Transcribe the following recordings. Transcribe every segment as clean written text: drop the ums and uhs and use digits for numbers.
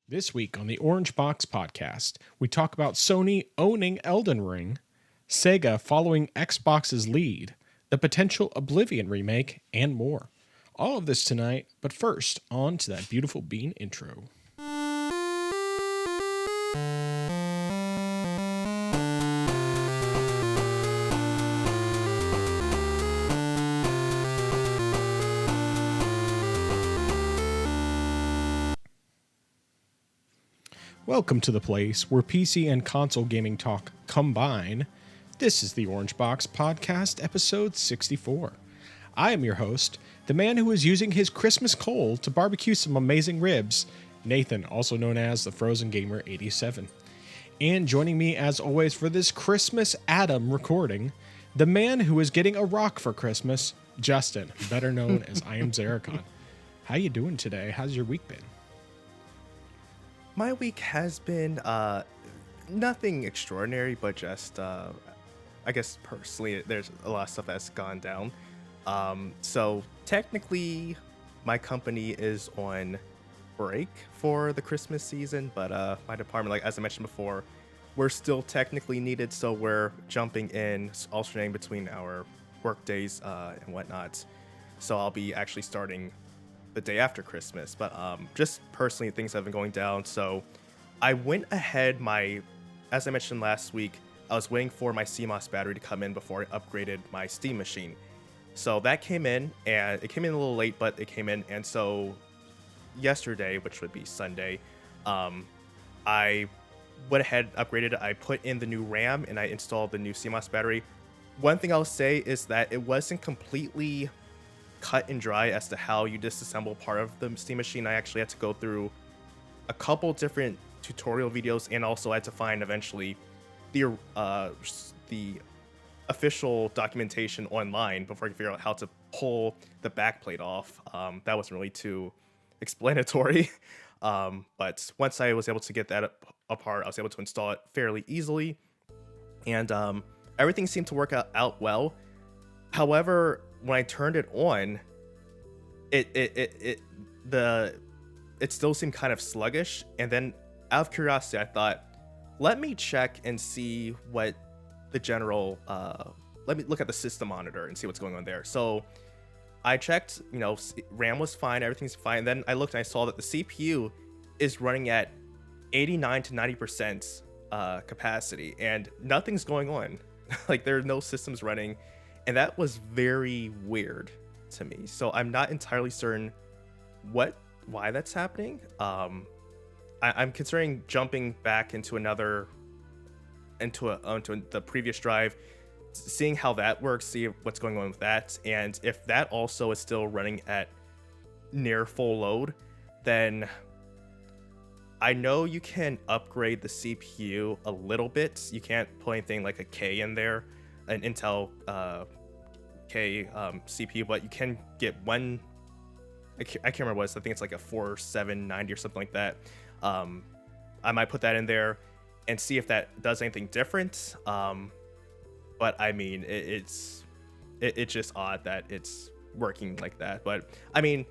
This week on the Orange Box podcast, we talk about Sony owning Elden Ring, Sega following Xbox's lead, the potential Oblivion remake, and more. All of this tonight, but first, on to that beautiful bean intro. Welcome to the place where PC and console gaming talk combine. This is the Orange Box Podcast, episode 64. I am your host, the man who is using his Christmas coal to barbecue some amazing ribs, Nathan, also known as the Frozen Gamer 87. And joining me as always for this Christmas Adam recording, the man who is getting a rock for Christmas, Justin, better known as I Am Zaracon. How you doing today? How's your week been? My week has been nothing extraordinary, but just I guess personally, there's a lot of stuff that's gone down. So technically, my company is on break for the Christmas season, but my department, like as I mentioned before, we're still technically needed, so we're jumping in, alternating between our work days and whatnot. So I'll be actually starting the day after Christmas, but just personally things have been going down. So I went ahead, as I mentioned last week, I was waiting for my CMOS battery to come in before I upgraded my Steam machine. So that came in, and it came in a little late, but it came in. And so yesterday, which would be Sunday, I went ahead, upgraded it. I put in the new RAM and I installed the new CMOS battery. One thing I'll say is that it wasn't completely cut and dry as to how you disassemble part of the Steam machine. I actually had to go through a couple different tutorial videos, and also I had to find eventually the official documentation online before I could figure out how to pull the backplate off. That wasn't really too explanatory, but once I was able to get that apart, I was able to install it fairly easily, and everything seemed to work out well. However, when I turned it on, it still seemed kind of sluggish. And then out of curiosity, I thought, let me check and see what the general, let me look at the system monitor and see what's going on there. So I checked, RAM was fine, everything's fine. And then I looked and I saw that the CPU is running at 89 to 90% capacity and nothing's going on. Like there are no systems running. And that was very weird to me. So I'm not entirely certain why that's happening. I'm considering jumping back into the previous drive, seeing how that works, see what's going on with that. And if that also is still running at near full load, then I know you can upgrade the CPU a little bit. You can't put anything like a K in there, an Intel K CPU, but you can get one. I can't remember what it is. I think it's like a 4790 or something like that. I might put that in there and see if that does anything different. But I mean, it's just odd that it's working like that. But I mean,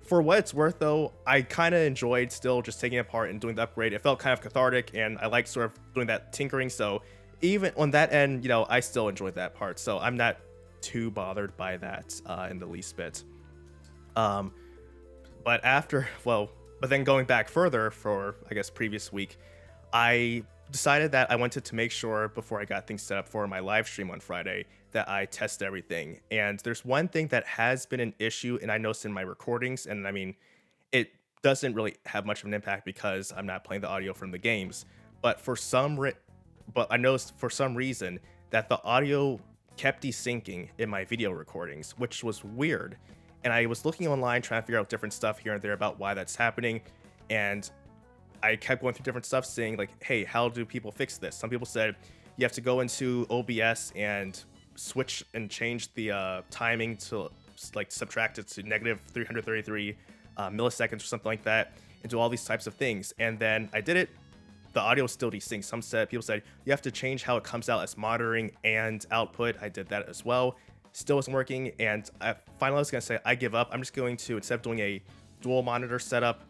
for what it's worth, though, I kind of enjoyed still just taking it apart and doing the upgrade. It felt kind of cathartic, and I like sort of doing that tinkering. So even on that end, I still enjoyed that part. So I'm not too bothered by that in the least bit. But then going back further for, I guess, previous week, I decided that I wanted to make sure before I got things set up for my live stream on Friday that I test everything. And there's one thing that has been an issue, and I noticed in my recordings, and I mean, it doesn't really have much of an impact because I'm not playing the audio from the games, but I noticed for some reason that the audio kept desyncing in my video recordings, which was weird. And I was looking online trying to figure out different stuff here and there about why that's happening, and I kept going through different stuff saying like, hey, how do people fix this? Some people said you have to go into OBS and switch and change the timing to like subtract it to negative 333 milliseconds or something like that, and do all these types of things. And then I did it. The audio is still desynced. People said you have to change how it comes out as monitoring and output. I did that as well. Still wasn't working. And finally I was going to say, I give up. I'm just going to, instead of doing a dual monitor setup,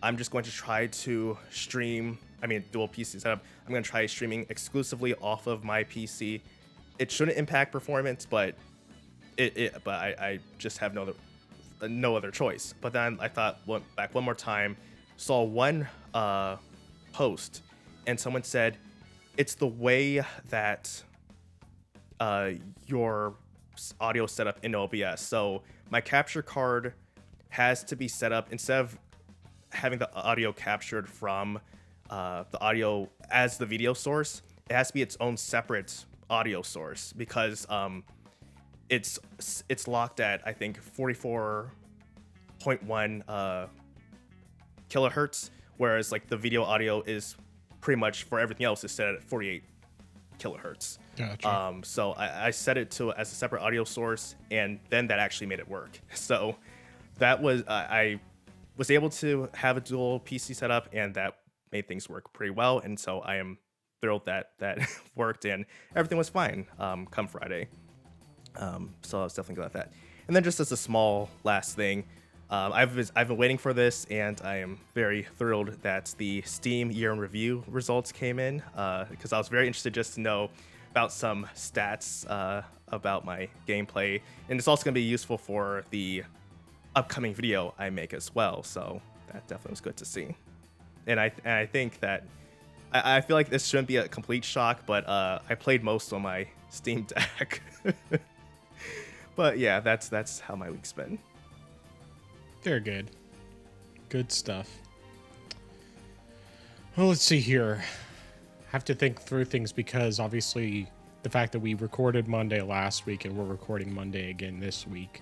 I'm just going to try to stream. I mean, dual PC setup. I'm going to try streaming exclusively off of my PC. It shouldn't impact performance, but I just have no other choice. But then I thought, went back one more time, saw one post, and someone said it's the way that your audio setup in OBS. So my capture card has to be set up, instead of having the audio captured from the audio as the video source, it has to be its own separate audio source, because it's locked at, I think, 44.1 kilohertz, whereas like the video audio is pretty much, for everything else, is set at 48 kilohertz. Gotcha. So I set it to as a separate audio source, and then that actually made it work. So that was I was able to have a dual PC setup, and that made things work pretty well. And so I am thrilled that worked, and everything was fine come Friday. So I was definitely glad that. And then just as a small last thing, I've been waiting for this, and I am very thrilled that the Steam year in review results came in, because I was very interested just to know about some stats about my gameplay, and it's also going to be useful for the upcoming video I make as well. So that definitely was good to see. And I think that I feel like this shouldn't be a complete shock, but I played most on my Steam Deck. But yeah, that's how my week's been. Very good. Good stuff. Well, let's see here. Have to think through things, because obviously the fact that we recorded Monday last week and we're recording Monday again this week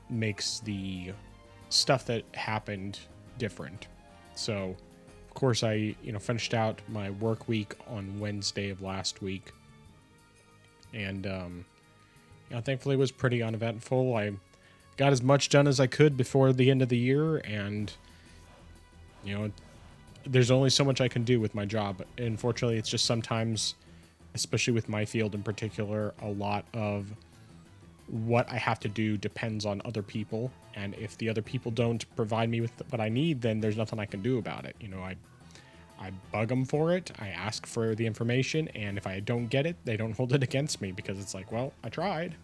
makes the stuff that happened different. So, of course, I finished out my work week on Wednesday of last week, and thankfully it was pretty uneventful. I got as much done as I could before the end of the year, and there's only so much I can do with my job. Unfortunately, it's just sometimes, especially with my field in particular, a lot of what I have to do depends on other people, and if the other people don't provide me with what I need, then there's nothing I can do about it. I bug them for it, I ask for the information, and if I don't get it, they don't hold it against me, because it's like, well, I tried.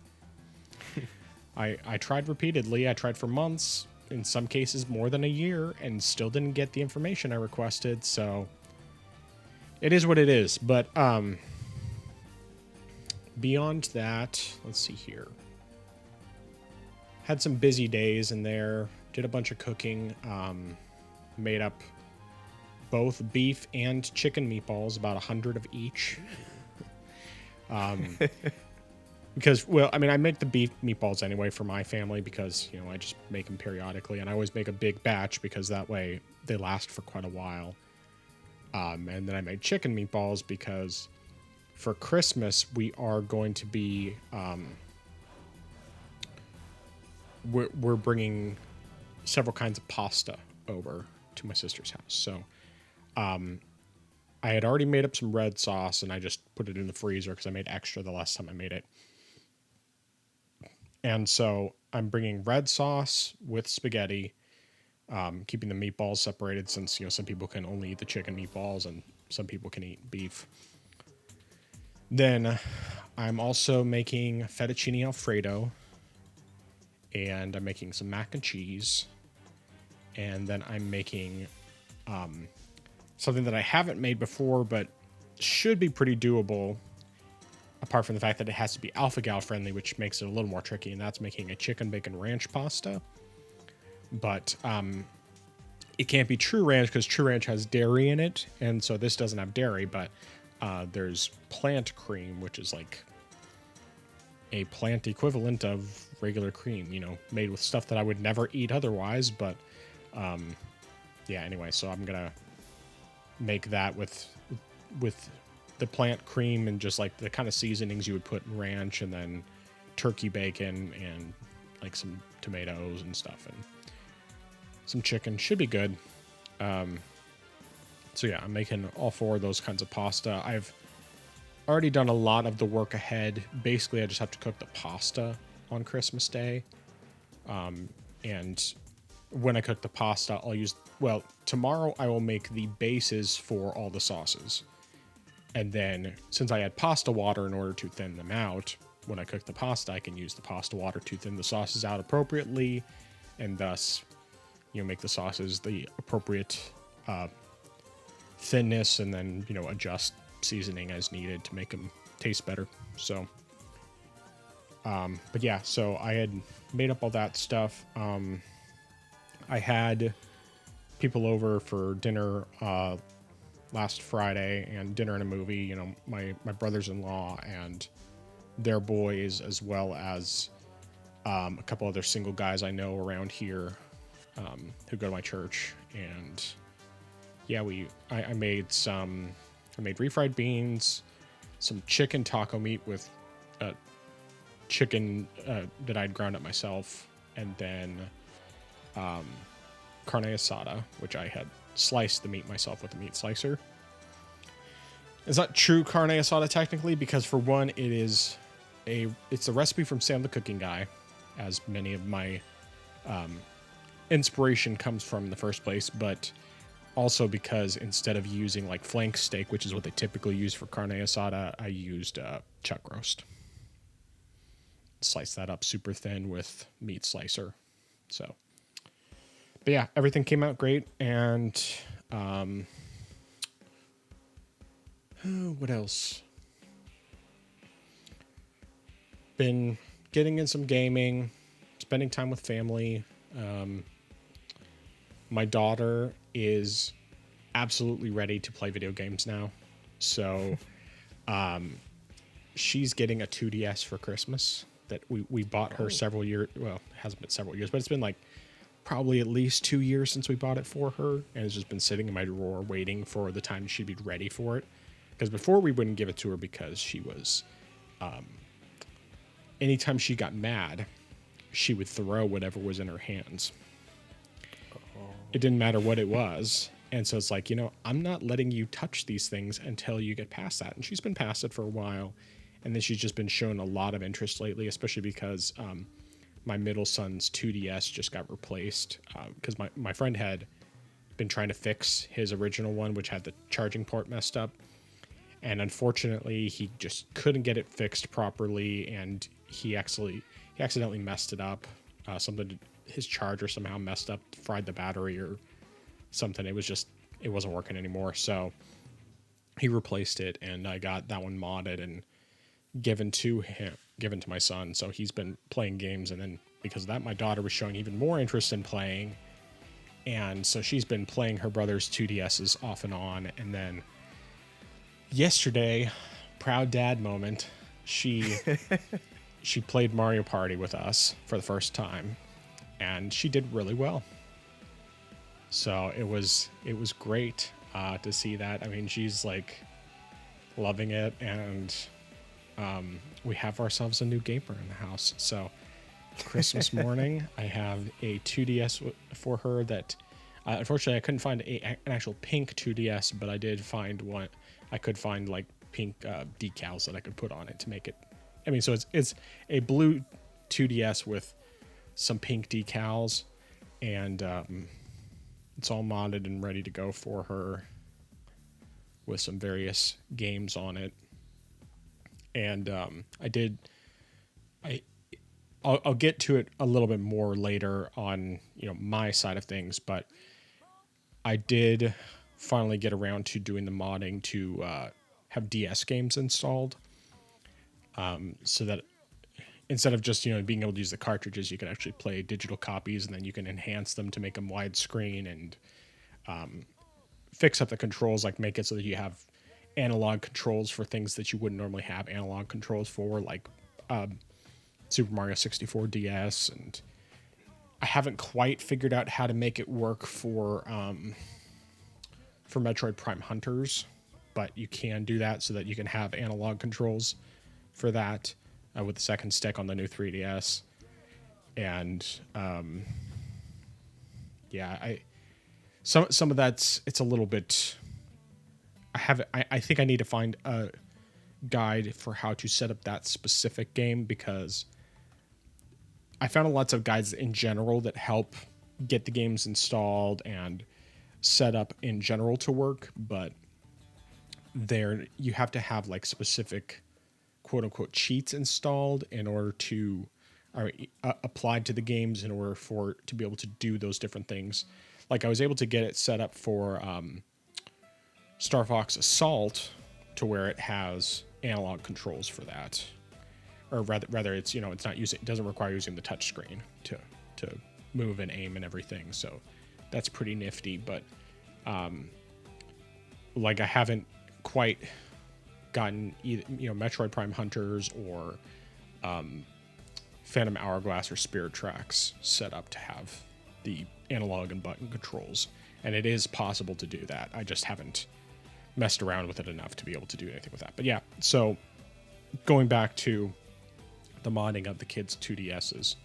I tried repeatedly. I tried for months, in some cases more than a year, and still didn't get the information I requested. So it is what it is. But beyond that, let's see here. Had some busy days in there. Did a bunch of cooking. Made up both beef and chicken meatballs, about 100 of each. Because, well, I mean, I make the beef meatballs anyway for my family, because, I just make them periodically, and I always make a big batch, because that way they last for quite a while. And then I made chicken meatballs because for Christmas we are going to be, we're bringing several kinds of pasta over to my sister's house. So, I had already made up some red sauce, and I just put it in the freezer because I made extra the last time I made it. And so I'm bringing red sauce with spaghetti, keeping the meatballs separated, since, some people can only eat the chicken meatballs and some people can eat beef. Then I'm also making fettuccine Alfredo, and I'm making some mac and cheese. And then I'm making something that I haven't made before, but should be pretty doable, apart from the fact that it has to be alpha-gal friendly, which makes it a little more tricky, and that's making a chicken bacon ranch pasta. But it can't be true ranch, because true ranch has dairy in it, and so this doesn't have dairy, but there's plant cream, which is like a plant equivalent of regular cream, made with stuff that I would never eat otherwise. But yeah, anyway, so I'm gonna make that with the plant cream and just like the kind of seasonings you would put in ranch, and then turkey bacon and like some tomatoes and stuff, and some chicken. Should be good. So yeah, I'm making all four of those kinds of pasta. I've already done a lot of the work ahead. Basically, I just have to cook the pasta on Christmas Day. And when I cook the pasta, I'll use, well, tomorrow I will make the bases for all the sauces. And then since I add pasta water in order to thin them out, when I cook the pasta, I can use the pasta water to thin the sauces out appropriately, and thus, make the sauces the appropriate thinness, and then, adjust seasoning as needed to make them taste better. So, but yeah, so I had made up all that stuff. I had people over for dinner last Friday, and dinner and a movie. My brothers-in-law and their boys, as well as a couple other single guys I know around here who go to my church. And yeah, I made refried beans, some chicken taco meat with chicken that I'd ground up myself, and then carne asada, which I had sliced the meat myself with a meat slicer. It's not true carne asada technically, because for one, it's a recipe from Sam the Cooking Guy, as many of my inspiration comes from in the first place, but also because instead of using like flank steak, which is what they typically use for carne asada, I used chuck roast. Slice that up super thin with meat slicer. So, but yeah, everything came out great. And what else? Been getting in some gaming, spending time with family. My daughter is absolutely ready to play video games now. So she's getting a 2DS for Christmas that we bought her several years. Well, it hasn't been several years, but it's been like probably at least 2 years since we bought it for her. And it's just been sitting in my drawer waiting for the time she'd be ready for it. Because before we wouldn't give it to her because she was... anytime she got mad, she would throw whatever was in her hands. It didn't matter what it was. And so it's like, I'm not letting you touch these things until you get past that. And she's been past it for a while. And then she's just been showing a lot of interest lately, especially because my middle son's 2DS just got replaced. Because my friend had been trying to fix his original one, which had the charging port messed up. And unfortunately, he just couldn't get it fixed properly. And he accidentally messed it up. His charger somehow messed up, fried the battery or something. It wasn't working anymore. So he replaced it, and I got that one modded and given to my son. So he's been playing games, and then because of that, my daughter was showing even more interest in playing. And so she's been playing her brother's 2DSs off and on. And then yesterday, proud dad moment, she played Mario Party with us for the first time, and she did really well. So it was great to see that. I mean, she's like loving it, and we have ourselves a new gamer in the house. So Christmas morning, I have a 2DS for her that unfortunately I couldn't find an actual pink 2DS, but I did find one. I could find like pink decals that I could put on it to make it. I mean, so it's a blue 2DS with some pink decals, and it's all modded and ready to go for her with some various games on it. And I'll get to it a little bit more later on, my side of things, but I did finally get around to doing the modding to have DS games installed, so that instead of just being able to use the cartridges, you can actually play digital copies, and then you can enhance them to make them widescreen and fix up the controls, like make it so that you have analog controls for things that you wouldn't normally have analog controls for, like Super Mario 64 DS. And I haven't quite figured out how to make it work for Metroid Prime Hunters, but you can do that so that you can have analog controls for that with the second stick on the new 3DS. And some of that's, it's a little bit, I think I need to find a guide for how to set up that specific game, because I found lots of guides in general that help get the games installed and set up in general to work, but there you have to have like specific quote unquote cheats installed in order to applied to the games in order for to be able to do those different things. Like I was able to get it set up for Star Fox Assault to where it has analog controls for that, or rather it's it's not using, it doesn't require using the touch screen to move and aim and everything. So that's pretty nifty. But like I haven't quite gotten either Metroid Prime Hunters or Phantom Hourglass or Spirit Tracks set up to have the analog and button controls, and it is possible to do that. I just haven't messed around with it enough to be able to do anything with that. But yeah, so going back to the modding of the kids' 2DSs,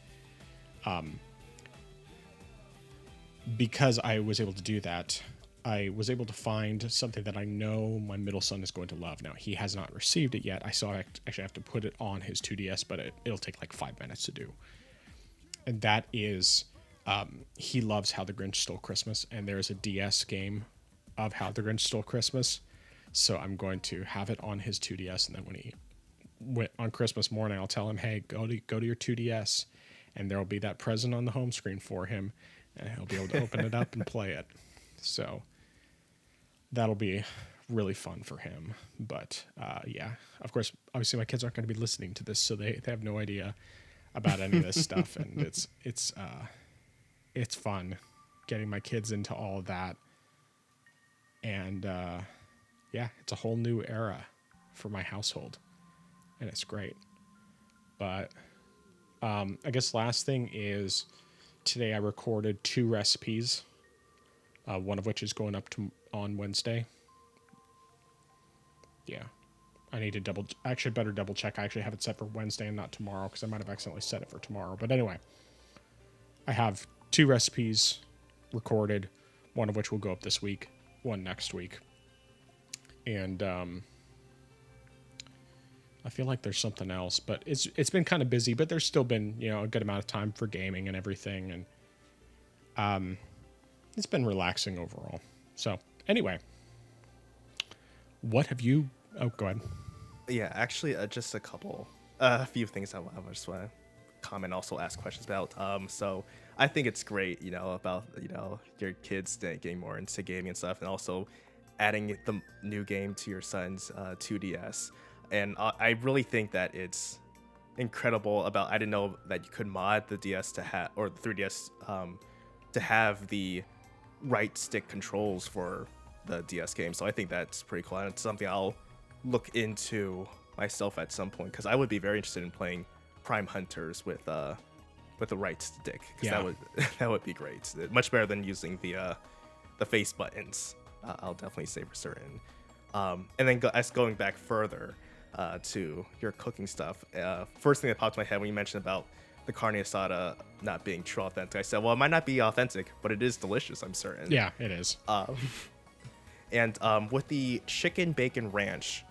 because I was able to do that, I was able to find something that I know my middle son is going to love. Now, he has not received it yet. I actually have to put it on his 2DS, but it'll take like 5 minutes to do. And that is, he loves How the Grinch Stole Christmas, and there's a DS game of How the Grinch Stole Christmas. So I'm going to have it on his 2DS, and then when on Christmas morning, I'll tell him, hey, go to your 2DS, and there'll be that present on the home screen for him, and he'll be able to open it up and play it. So that'll be really fun for him. But yeah, of course, obviously my kids aren't going to be listening to this, so they have no idea about any of this stuff, and it's fun getting my kids into all of that. And yeah, it's a whole new era for my household, and it's great. But I guess last thing is today I recorded 2 recipes, one of which is going up on Wednesday. Yeah, I need to better double check. I actually have it set for Wednesday and not tomorrow, because I might have accidentally set it for tomorrow. But anyway, I have 2 recipes recorded, one of which will go up this week, one next week. And I feel like there's something else, but it's been kind of busy, but there's still been, a good amount of time for gaming and everything. And it's been relaxing overall. So anyway, what have you... Oh, go ahead. Yeah, actually, just a few things I just want to comment, also ask questions about. So I think it's great, about, your kids getting more into gaming and stuff, and also adding the new game to your son's 2DS. And I really think that it's incredible I didn't know that you could mod the DS or the 3DS to have the right stick controls for the DS game. So I think that's pretty cool, and it's something I'll look into myself at some point, because I would be very interested in playing Prime Hunters with the right stick, because that would be great. Much better than using the face buttons. I'll definitely say for certain. And then going back further to your cooking stuff, first thing that popped in my head when you mentioned about the carne asada not being true authentic, I said, well, it might not be authentic, but it is delicious, I'm certain. Yeah, it is. And with the chicken bacon ranch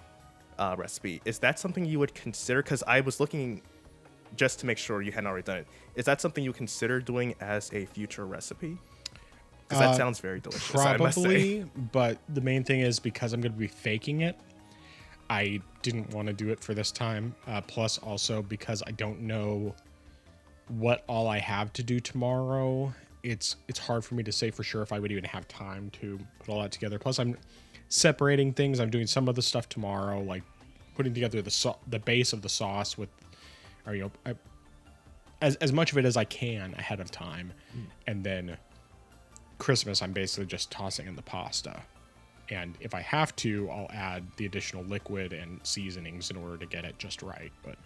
recipe, is that something you would consider? Because I was looking just to make sure you hadn't already done it. Is that something you consider doing as a future recipe? Because that sounds very delicious. Probably, I must say. But the main thing is, because I'm going to be faking it, I didn't want to do it for this time. Plus, also because I don't know what all I have to do tomorrow. It's hard for me to say for sure if I would even have time to put all that together. Plus, I'm separating things. I'm doing some of the stuff tomorrow, like putting together the base of the sauce with, or as much of it as I can ahead of time, and then Christmas I'm basically just tossing in the pasta. And if I have to, I'll add the additional liquid and seasonings in order to get it just right. But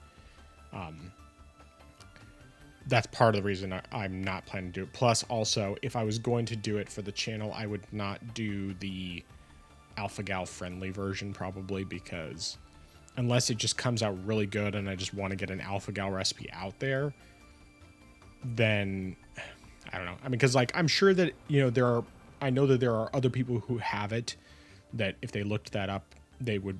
that's part of the reason I'm not planning to do it. Plus, also, if I was going to do it for the channel, I would not do the AlphaGal friendly version, probably, because unless it just comes out really good and I just want to get an AlphaGal recipe out there, then I don't know. I mean, because I'm sure that I know that there are other people who have it, that if they looked that up, they would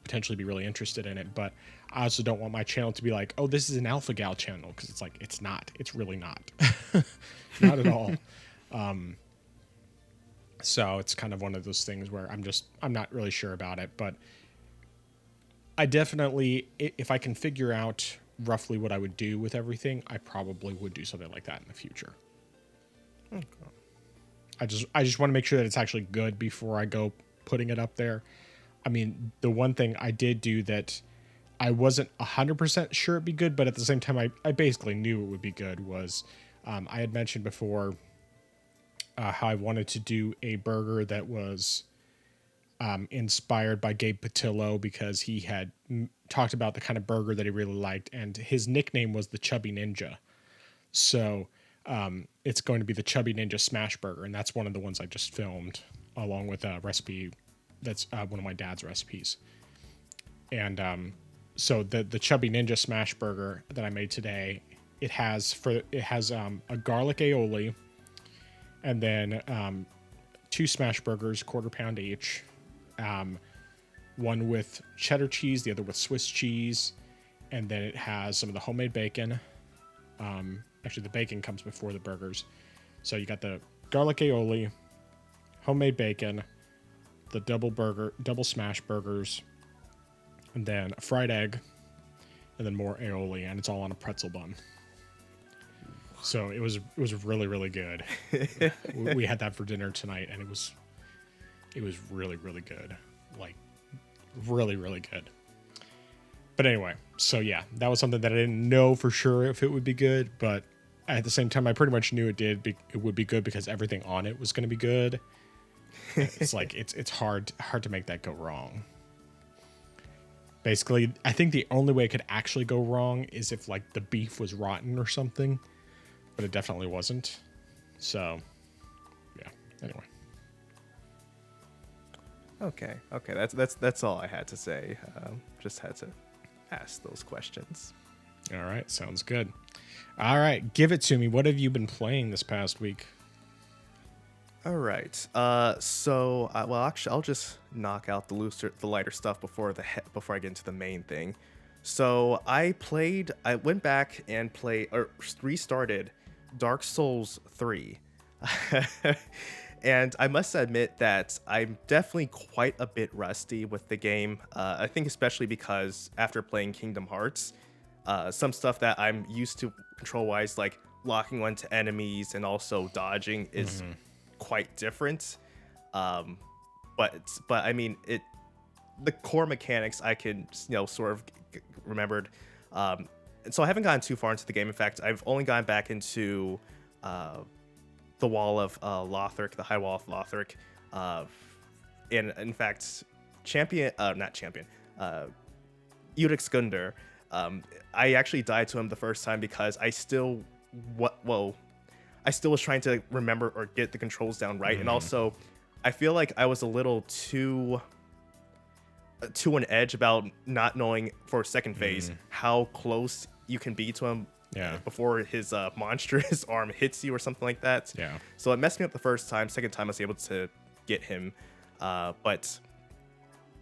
potentially be really interested in it, but I also don't want my channel to be like, oh, this is an Alpha Gal channel, because it's like, it's not. It's really not. Not at all. So it's kind of one of those things where I'm not really sure about it, but I definitely, if I can figure out roughly what I would do with everything, I probably would do something like that in the future. Okay. I just want to make sure that it's actually good before I go putting it up there. I mean, the one thing I did do that I wasn't 100% sure it'd be good, but at the same time, I basically knew it would be good was I had mentioned before how I wanted to do a burger that was inspired by Gabe Patillo, because he had talked about the kind of burger that he really liked, and his nickname was the Chubby Ninja. So it's going to be the Chubby Ninja Smash Burger, and that's one of the ones I just filmed along with a recipe that's one of my dad's recipes. And so the Chubby Ninja Smash Burger that I made today, it has a garlic aioli, and then 2 smash burgers, quarter pound each. One with cheddar cheese, the other with Swiss cheese, and then it has some of the homemade bacon. Actually, the bacon comes before the burgers. So you got the garlic aioli, homemade bacon, the double smash burgers, and then a fried egg, and then more aioli, and it's all on a pretzel bun. So it was really, really good. We had that for dinner tonight, and it was really, really good. Like, really, really good. But anyway, so yeah, that was something that I didn't know for sure if it would be good, but at the same time, I pretty much knew it would be good because everything on it was going to be good. It's like it's hard to make that go wrong. Basically, I think the only way it could actually go wrong is if like the beef was rotten or something, but it definitely wasn't. So, yeah. Anyway. Okay. That's all I had to say. Just had to ask those questions. All right, sounds good. All right, give it to me. What have you been playing this past week? All right. Well, actually, I'll just knock out the lighter stuff before I get into the main thing. So I went back and restarted Dark Souls 3. And I must admit that I'm definitely quite a bit rusty with the game. I think especially because after playing Kingdom Hearts, some stuff that I'm used to control-wise, like locking onto enemies and also dodging, is quite different. But I mean, the core mechanics I can sort of remembered. And so I haven't gotten too far into the game. In fact, I've only gone back into the wall of Lothric, the high wall of Lothric. And in fact, Udic Skundr, I actually died to him the first time because I still was trying to remember or get the controls down right. And also, I feel like I was a little too on edge about not knowing for second phase how close you can be to him before his monstrous arm hits you or something like that. Yeah. So it messed me up the first time. Second time I was able to get him. But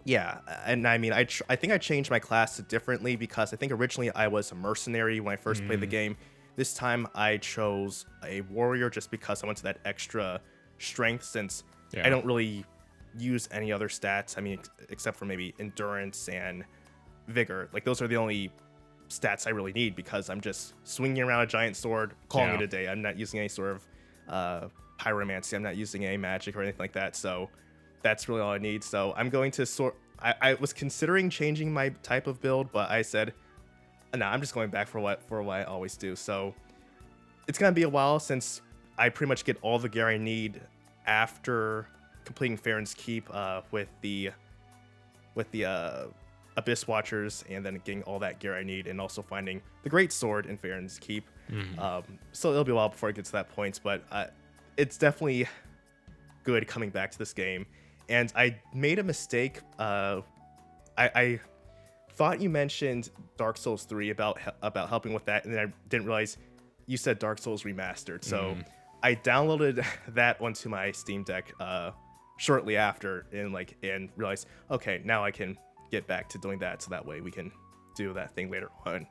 yeah, and I mean, I think I changed my class differently because I think originally I was a mercenary when I first played the game. This time I chose a warrior just because I wanted that extra strength, since I don't really use any other stats. I mean, except for maybe endurance and vigor. Like, those are the only stats I really need because I'm just swinging around a giant sword, calling it a day. I'm not using any sort of pyromancy. I'm not using any magic or anything like that. So that's really all I need. So I'm going to I was considering changing my type of build, but I said, no, I'm just going back for what I always do. So it's gonna be a while since I pretty much get all the gear I need after completing Farron's Keep with the Abyss Watchers, and then getting all that gear I need, and also finding the Great Sword in Farron's Keep. So it'll be a while before I get to that point, but it's definitely good coming back to this game. And I made a mistake. I thought you mentioned Dark Souls 3 about helping with that, and then I didn't realize you said Dark Souls Remastered. So I downloaded that onto my Steam Deck shortly after, and realized, okay, now I can get back to doing that so that way we can do that thing later on.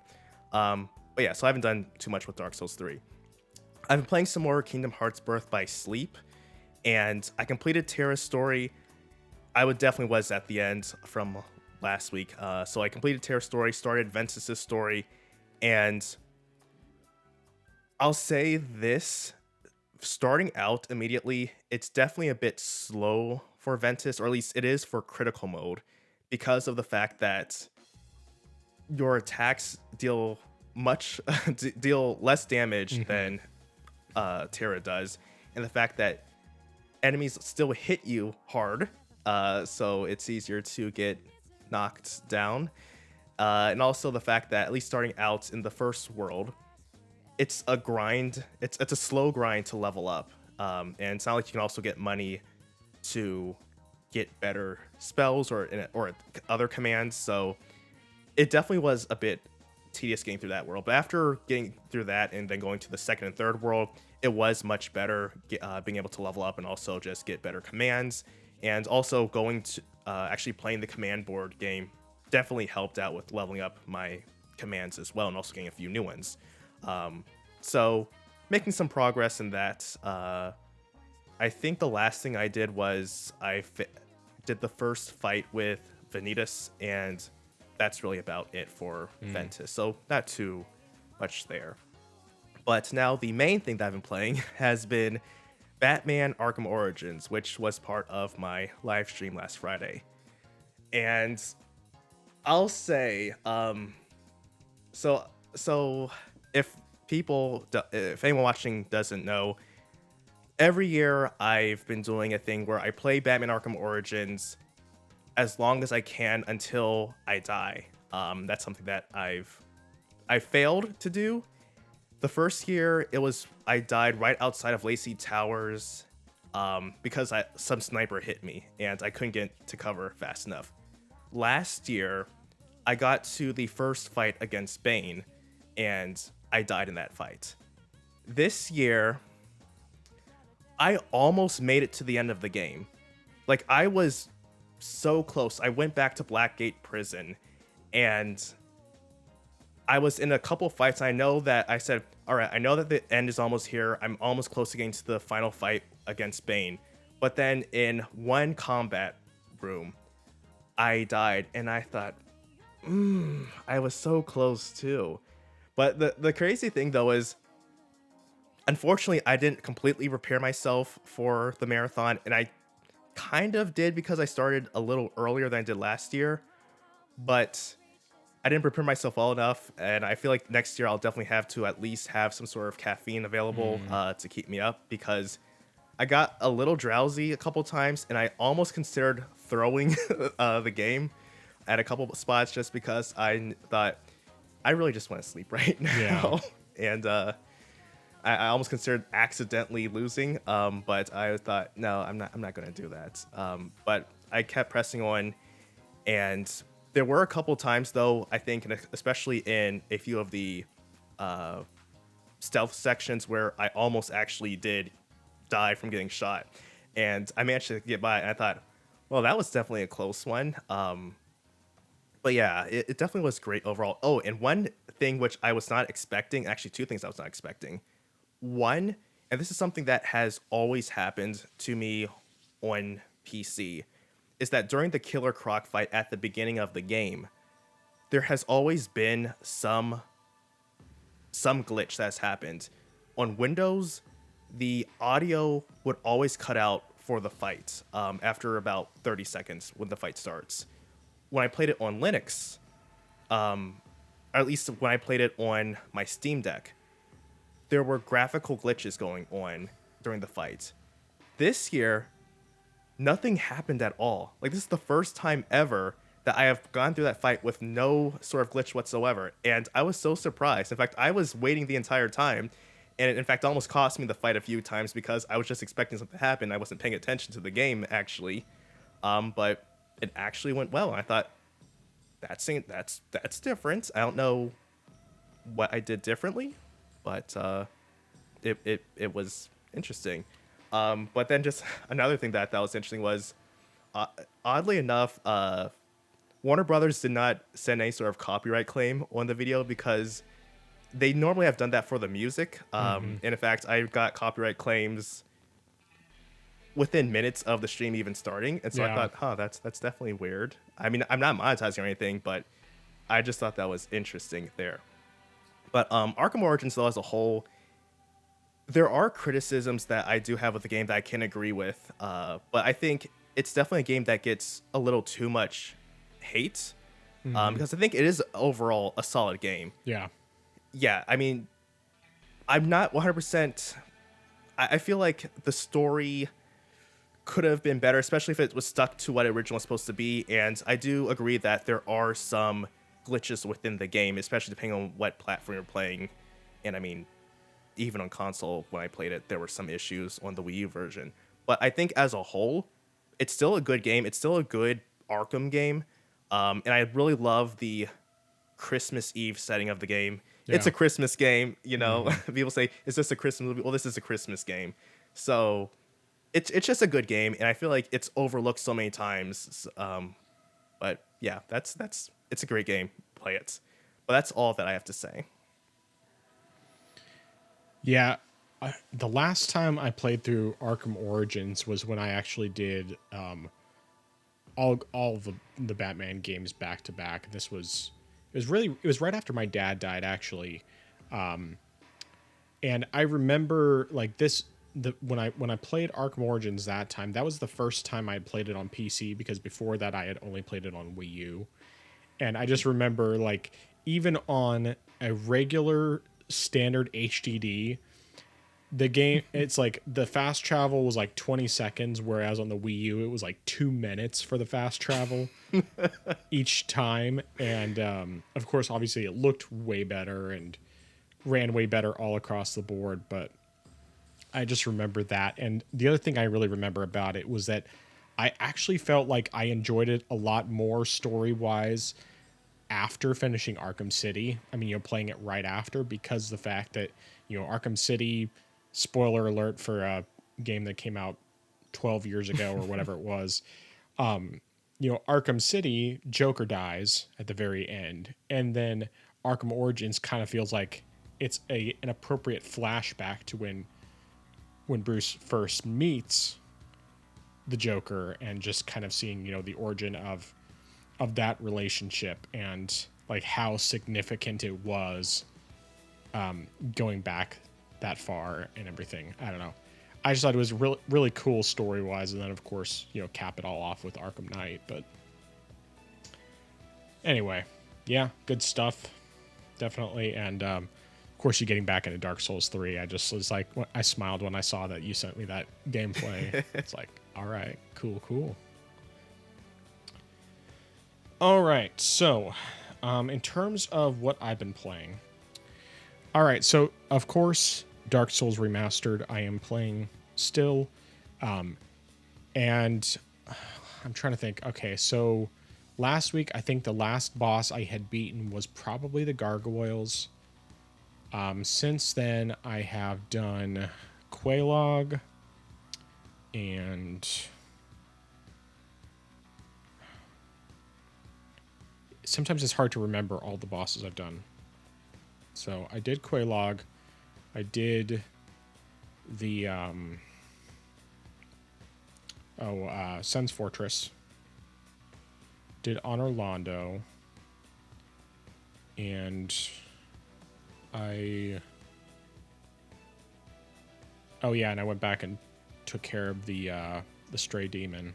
But yeah, so I haven't done too much with Dark Souls 3. I've been playing some more Kingdom Hearts Birth by Sleep, and I completed Terra's story. I would definitely was at the end from last week. So I completed Terra's story, started Ventus's story, and I'll say this, starting out immediately, it's definitely a bit slow for Ventus, or at least it is for critical mode, because of the fact that your attacks deal deal less damage than Terra does, and the fact that enemies still hit you hard, so it's easier to get knocked down, and also the fact that at least starting out in the first world, it's a grind. It's a slow grind to level up, and it's not like you can also get money to get better spells or other commands. So it definitely was a bit tedious getting through that world. But after getting through that and then going to the second and third world, it was much better, being able to level up and also just get better commands. And also going to actually playing the command board game definitely helped out with leveling up my commands as well, and also getting a few new ones. So making some progress in that. I think the last thing I did was did the first fight with Vanitas, and that's really about it for Ventus. So not too much there. But now the main thing that I've been playing has been Batman Arkham Origins, which was part of my live stream last Friday. And I'll say, so if anyone watching doesn't know, every year I've been doing a thing where I play Batman Arkham Origins as long as I can until I die. That's something that I failed to do. The first year, I died right outside of Lacey Towers because some sniper hit me and I couldn't get to cover fast enough. Last year, I got to the first fight against Bane and I died in that fight. This year, I almost made it to the end of the game. Like, I was so close. I went back to Blackgate Prison and I was in a couple fights. I know that I said, all right, I know that the end is almost here. I'm almost close to getting to the final fight against Bane. But then in one combat room, I died and I thought, I was so close too. But the crazy thing though is, unfortunately, I didn't completely prepare myself for the marathon, and I kind of did because I started a little earlier than I did last year, but I didn't prepare myself well enough, and I feel like next year I'll definitely have to at least have some sort of caffeine available to keep me up, because I got a little drowsy a couple times, and I almost considered throwing the game at a couple spots just because I thought, I really just want to sleep right now. Yeah. And I almost considered accidentally losing, but I thought, no, I'm not going to do that. But I kept pressing on, and there were a couple times, though, I think, and especially in a few of the stealth sections where I almost actually did die from getting shot, and I managed to get by, and I thought, well, that was definitely a close one. But yeah, it definitely was great overall. Oh, and one thing which I was not expecting, actually two things I was not expecting. One, and this is something that has always happened to me on PC, is that during the Killer Croc fight at the beginning of the game, there has always been some glitch that's happened. On Windows, the audio would always cut out for the fight after about 30 seconds when the fight starts. When I played it on Linux, or at least when I played it on my Steam Deck, there were graphical glitches going on during the fight. This year, nothing happened at all. Like, this is the first time ever that I have gone through that fight with no sort of glitch whatsoever. And I was so surprised. In fact, I was waiting the entire time. And it, in fact, almost cost me the fight a few times because I was just expecting something to happen. I wasn't paying attention to the game, actually. But it actually went well. And I thought, that's different. I don't know what I did differently, but it was interesting. But then just another thing that I thought was interesting was, oddly enough, Warner Brothers did not send any sort of copyright claim on the video because they normally have done that for the music. And in fact, I got copyright claims within minutes of the stream even starting, and so I Yeah. thought, that's definitely weird. I mean, I'm not monetizing or anything, but I just thought that was interesting there. But Arkham Origins, though, as a whole, there are criticisms that I do have with the game that I can agree with. But I think it's definitely a game that gets a little too much hate because I think it is overall a solid game. Yeah. Yeah, I mean, I'm not 100%. I feel like the story could have been better, especially if it was stuck to what it originally was supposed to be. And I do agree that there are some glitches within the game, especially depending on what platform you're playing. And I mean, even on console, when I played it, there were some issues on the Wii U version. But I think as a whole, it's still a good game. It's still a good Arkham game. And I really love the Christmas Eve setting of the game. Yeah. It's a Christmas game, you know. People say, "Is this a Christmas movie?" Well, this is a Christmas game. So it's just a good game, and I feel like it's overlooked so many times. But yeah, that's it's a great game. Play it. But that's all that I have to say. Yeah. The last time I played through Arkham Origins was when I actually did all of the Batman games back to back. It was right after my dad died, actually. And I remember like when I played Arkham Origins that time, that was the first time I had played it on PC, because before that I had only played it on Wii U. And I just remember, like, even on a regular standard HDD, the game, it's like the fast travel was like 20 seconds, whereas on the Wii U it was like 2 minutes for the fast travel each time. And of course, obviously it looked way better and ran way better all across the board, but I just remember that. And the other thing I really remember about it was that I actually felt like I enjoyed it a lot more story-wise after finishing Arkham City. I mean, playing it right after, because the fact that, Arkham City, spoiler alert for a game that came out 12 years ago or whatever it was, Arkham City, Joker dies at the very end. And then Arkham Origins kind of feels like it's an appropriate flashback to when Bruce first meets the Joker, and just kind of seeing, the origin of that relationship, and like how significant it was going back that far and everything. I don't know. I just thought it was really, really cool story wise. And then of course, cap it all off with Arkham Knight. But anyway, yeah, good stuff. Definitely. And of course, you getting back into Dark Souls 3. I just was like, I smiled when I saw that you sent me that gameplay. It's like, all right, cool. All right, so in terms of what I've been playing, all right, so of course, Dark Souls Remastered I am playing still, and I'm trying to think. Okay, so last week I think the last boss I had beaten was probably the Gargoyles. Since then I have done Quelaag and sometimes it's hard to remember all the bosses I've done. So I did Quelaag. I did the Sen's Fortress. Did Honor Londo. And and I went back and took care of the Stray Demon.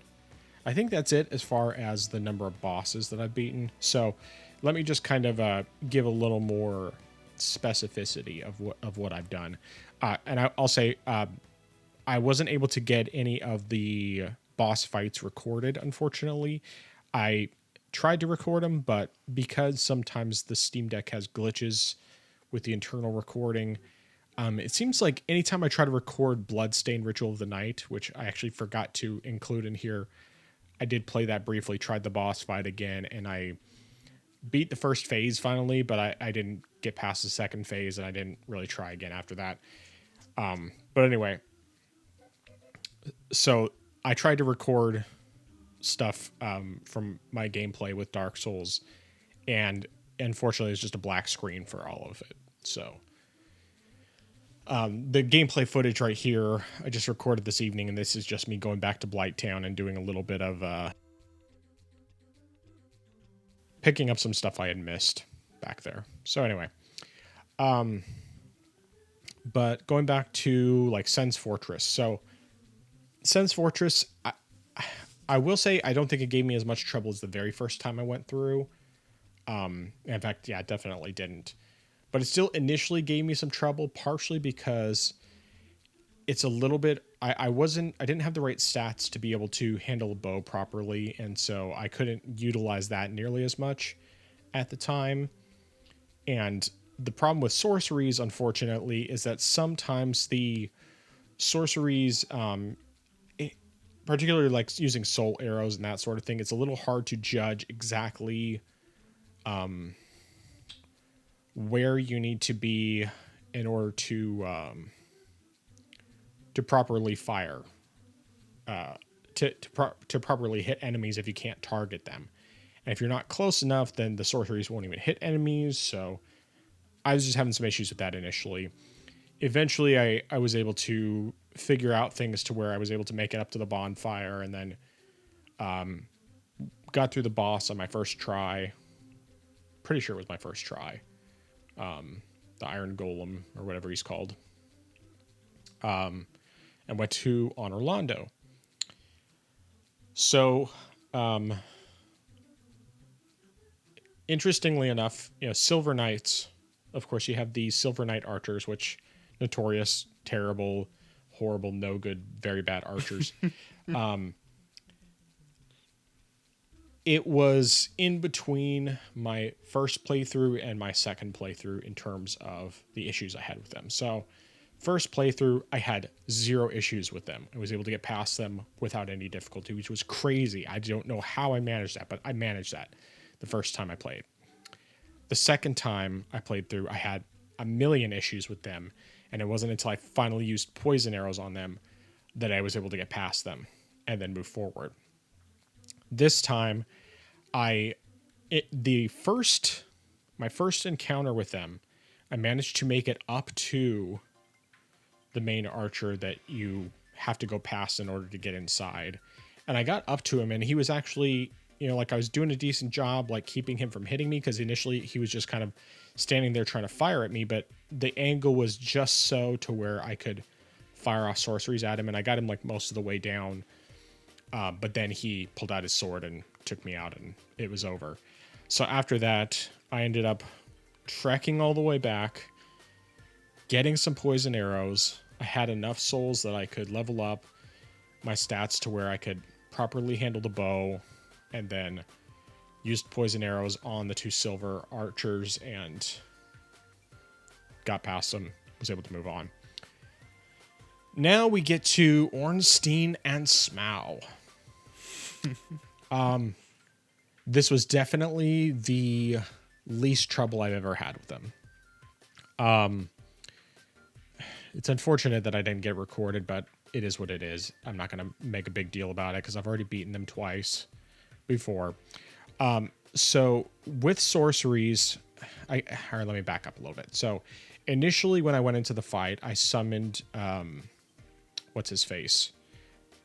I think that's it as far as the number of bosses that I've beaten. So let me just kind of give a little more specificity of what I've done. And I'll say I wasn't able to get any of the boss fights recorded, unfortunately. I tried to record them, but because sometimes the Steam Deck has glitches with the internal recording, it seems like anytime I try to record Bloodstained Ritual of the Night, which I actually forgot to include in here, I did play that briefly, tried the boss fight again, and I beat the first phase finally, but I didn't get past the second phase, and I didn't really try again after that. But anyway, so I tried to record stuff from my gameplay with Dark Souls, and unfortunately, it's just a black screen for all of it. So the gameplay footage right here, I just recorded this evening, and this is just me going back to Blighttown and doing a little bit of picking up some stuff I had missed back there. So anyway, but going back to like Sen's Fortress. So Sen's Fortress, I will say I don't think it gave me as much trouble as the very first time I went through. In fact, yeah, it definitely didn't. But it still initially gave me some trouble, partially because it's a little bit, I didn't have the right stats to be able to handle a bow properly, and so I couldn't utilize that nearly as much at the time. And the problem with sorceries, unfortunately, is that sometimes the sorceries, particularly like using soul arrows and that sort of thing, it's a little hard to judge exactly where you need to be in order to properly fire, to properly hit enemies if you can't target them. And if you're not close enough, then the sorceries won't even hit enemies. So I was just having some issues with that initially. Eventually, I was able to figure out things to where I was able to make it up to the bonfire, and then got through the boss on my first try. Pretty sure it was my first try. The Iron Golem, or whatever he's called. And went to on Orlando. So, interestingly enough, Silver Knights, of course, you have these Silver Knight archers, which notorious, terrible, horrible, no good, very bad archers. It was in between my first playthrough and my second playthrough in terms of the issues I had with them. So first playthrough, I had 0 issues with them. I was able to get past them without any difficulty, which was crazy. I don't know how I managed that, but I managed that the first time I played. The second time I played through, I had a million issues with them, and it wasn't until I finally used poison arrows on them that I was able to get past them and then move forward. This time, my first encounter with them, I managed to make it up to the main archer that you have to go past in order to get inside. And I got up to him, and he was actually, like I was doing a decent job, like keeping him from hitting me, because initially he was just kind of standing there trying to fire at me, but the angle was just so to where I could fire off sorceries at him, and I got him like most of the way down. But then he pulled out his sword and took me out, and it was over. So after that, I ended up trekking all the way back, getting some poison arrows. I had enough souls that I could level up my stats to where I could properly handle the bow, and then used poison arrows on the 2 silver archers and got past them, was able to move on. Now we get to Ornstein and Smaug. This was definitely the least trouble I've ever had with them. It's unfortunate that I didn't get recorded, but it is what it is. I'm not going to make a big deal about it because I've already beaten them twice before. So with sorceries, all right, let me back up a little bit. So initially when I went into the fight, I summoned, what's his face?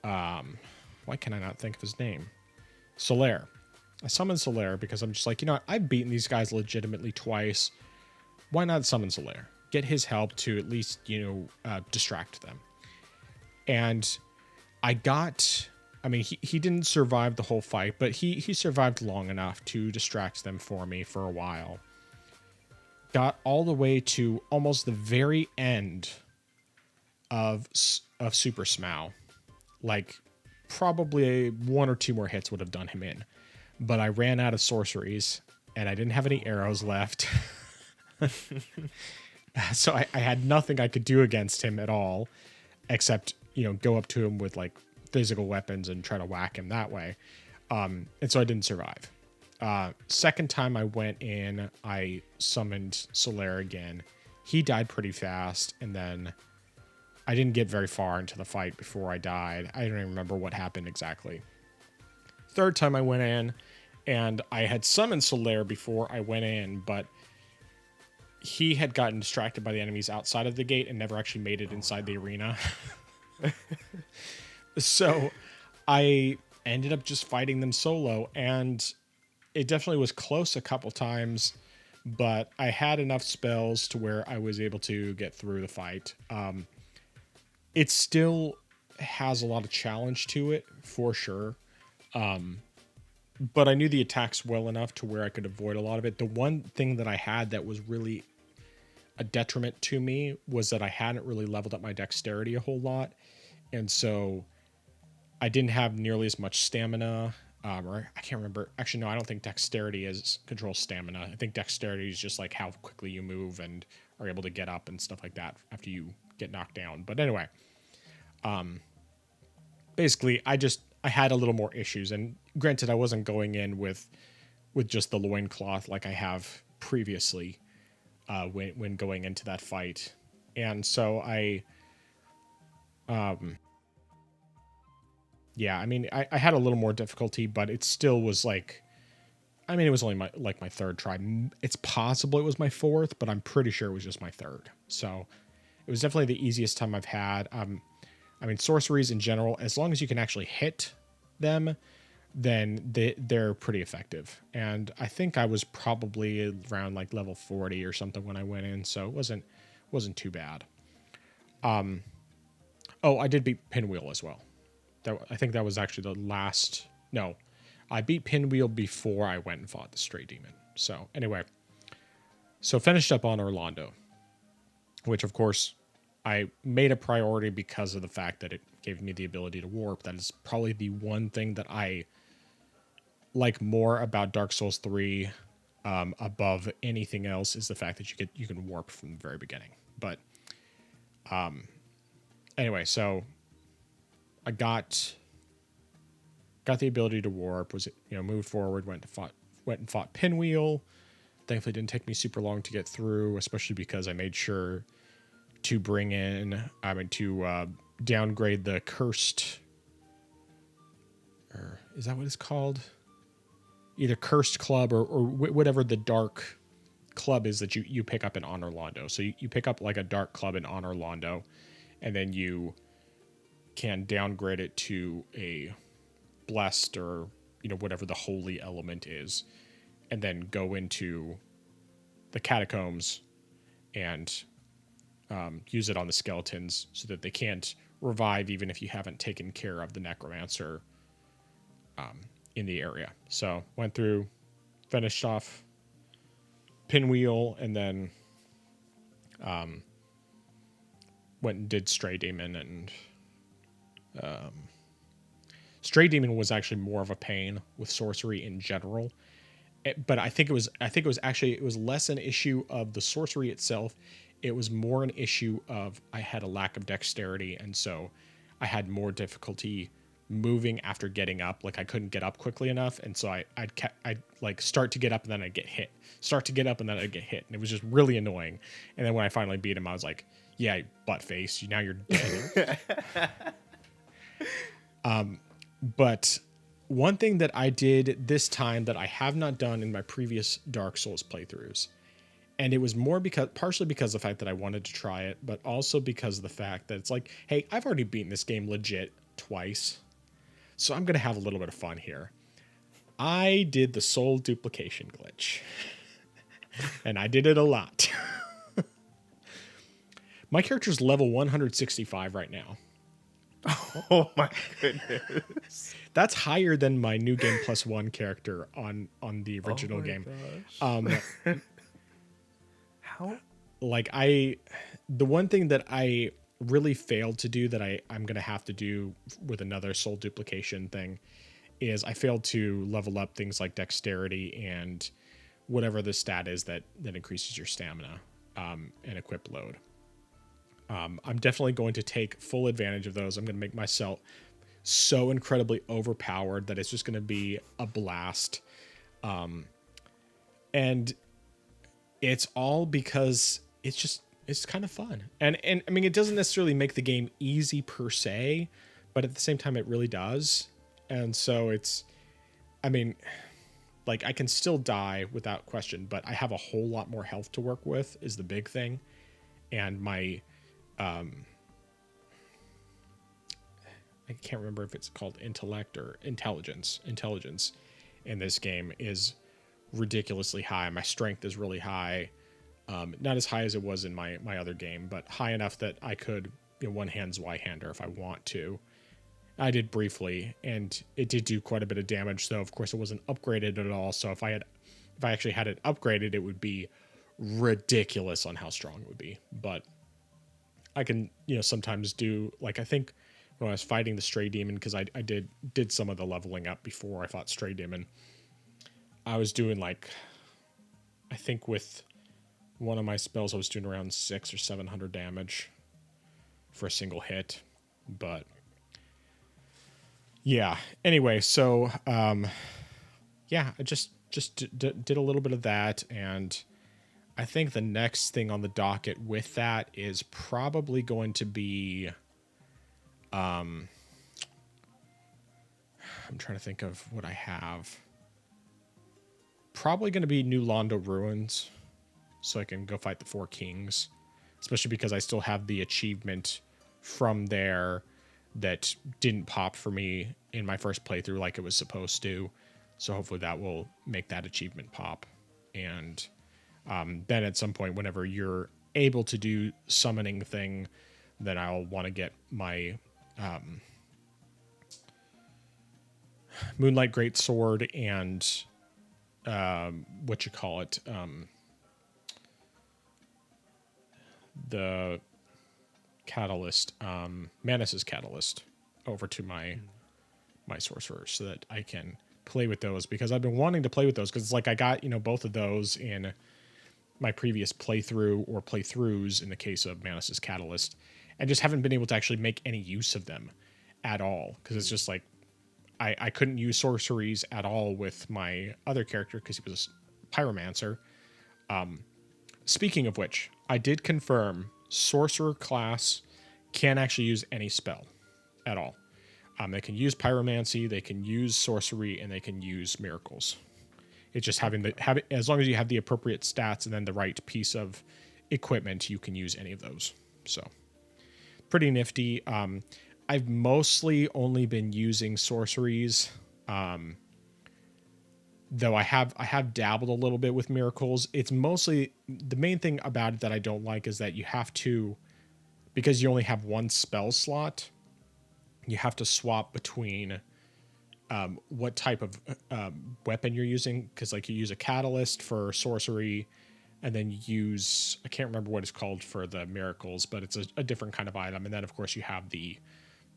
Why can I not think of his name? Solaire. I summoned Solaire because I'm just like, I've beaten these guys legitimately twice. Why not summon Solaire? Get his help to at least, distract them. And I got, he didn't survive the whole fight, but he survived long enough to distract them for me for a while. Got all the way to almost the very end of Super Smaug. Like, probably 1 or 2 more hits would have done him in. But I ran out of sorceries, and I didn't have any arrows left. So I had nothing I could do against him at all, except, go up to him with, like, physical weapons and try to whack him that way. And so I didn't survive. Second time I went in, I summoned Solaire again. He died pretty fast, and then I didn't get very far into the fight before I died. I don't even remember what happened exactly. third time I went in, and I had summoned Solaire before I went in, but he had gotten distracted by the enemies outside of the gate and never actually made it inside the arena. So I ended up just fighting them solo, and it definitely was close a couple times, but I had enough spells to where I was able to get through the fight. It still has a lot of challenge to it, for sure. But I knew the attacks well enough to where I could avoid a lot of it. The one thing that I had that was really a detriment to me was that I hadn't really leveled up my dexterity a whole lot. And so I didn't have nearly as much stamina. Or I can't remember. Actually, no, I don't think dexterity controls stamina. I think dexterity is just like how quickly you move and are able to get up and stuff like that after you get knocked down. But anyway, basically, I had a little more issues. And granted, I wasn't going in with just the loincloth like I have previously when going into that fight. And so yeah, I mean, I had a little more difficulty, but it still was like, I mean, it was only my third try. It's possible it was my fourth, but I'm pretty sure it was just my third. So it was definitely the easiest time I've had. I mean, sorceries in general, as long as you can actually hit them, then they're pretty effective. And I think I was probably around like level 40 or something when I went in, so it wasn't too bad. Oh, I did beat Pinwheel as well. I think that was actually the last. No, I beat Pinwheel before I went and fought the Stray Demon. So anyway, finished up on Orlando, which of course I made a priority because of the fact that it gave me the ability to warp. That is probably the one thing that I like more about Dark Souls 3 above anything else, is the fact that you can warp from the very beginning. But anyway, so I got the ability to warp, moved forward, went and fought Pinwheel. Thankfully, it didn't take me super long to get through, especially because I made sure to downgrade the cursed, or is that what it's called? Either cursed club or whatever the dark club is that you pick up in Honor Londo. So you pick up like a dark club in Honor Londo, and then you can downgrade it to a blessed, or whatever the holy element is, and then go into the catacombs and use it on the skeletons so that they can't revive even if you haven't taken care of the necromancer in the area. So went through, finished off Pinwheel, and then went and did Stray Demon. And Stray Demon was actually more of a pain with sorcery in general. But I think it was less an issue of the sorcery itself. It was more an issue of I had a lack of dexterity, and so I had more difficulty moving after getting up. Like I couldn't get up quickly enough, and so I'd like start to get up and then I'd get hit. Start to get up and then I'd get hit, and it was just really annoying. And then when I finally beat him, I was like, "Yeah, butt face, now you're dead." But one thing that I did this time that I have not done in my previous Dark Souls playthroughs, and it was partially because of the fact that I wanted to try it, but also because of the fact that it's like, hey, I've already beaten this game legit twice, so I'm going to have a little bit of fun here. I did the soul duplication glitch, and I did it a lot. My character's level 165 right now. Oh my goodness. That's higher than my New Game Plus One character on the original game. How? Like the one thing that I really failed to do that I'm going to have to do with another soul duplication thing is I failed to level up things like dexterity and whatever the stat is that increases your stamina and equip load. I'm definitely going to take full advantage of those. I'm going to make myself so incredibly overpowered that it's just going to be a blast. And it's all because it's kind of fun. And I mean, it doesn't necessarily make the game easy per se, but at the same time, it really does. And so I mean, like, I can still die without question, but I have a whole lot more health to work with is the big thing. And my, I can't remember if it's called intellect or intelligence. Intelligence in this game is ridiculously high. My strength is really high. Not as high as it was in my other game, but high enough that I could, one-hand Zweihander if I want to. I did briefly, and it did do quite a bit of damage, though of course it wasn't upgraded at all. So if I actually had it upgraded, it would be ridiculous on how strong it would be. But I can, sometimes do, like, I think when I was fighting the Stray Demon, because I did some of the leveling up before I fought Stray Demon, I was doing, like, I think with one of my spells I was doing around 600 or 700 damage for a single hit. But yeah, anyway, so yeah, I just did a little bit of that, and I think the next thing on the docket with that is probably going to be I'm trying to think of what I have. Probably going to be New Londo Ruins, so I can go fight the Four Kings, especially because I still have the achievement from there that didn't pop for me in my first playthrough like it was supposed to. So hopefully that will make that achievement pop. And then at some point, whenever you're able to do summoning thing, then I'll want to get my Moonlight Greatsword and the catalyst, Manus's catalyst, over to my sorcerer, so that I can play with those, because I've been wanting to play with those, because it's like I got both of those in my previous playthrough or playthroughs in the case of Manus's catalyst, and just haven't been able to actually make any use of them at all, because it's just like I couldn't use sorceries at all with my other character because he was a pyromancer. Speaking of which, I did confirm sorcerer class can't actually use any spell at all. They can use pyromancy, they can use sorcery, and they can use miracles. It's just as long as you have the appropriate stats and then the right piece of equipment, you can use any of those. So pretty nifty. I've mostly only been using sorceries, though I have dabbled a little bit with miracles. It's mostly, the main thing about it that I don't like is that you have to, because you only have one spell slot, you have to swap between what type of weapon you're using, because like you use a catalyst for sorcery, and then you use, I can't remember what it's called for the miracles, but it's a different kind of item. And then of course you have the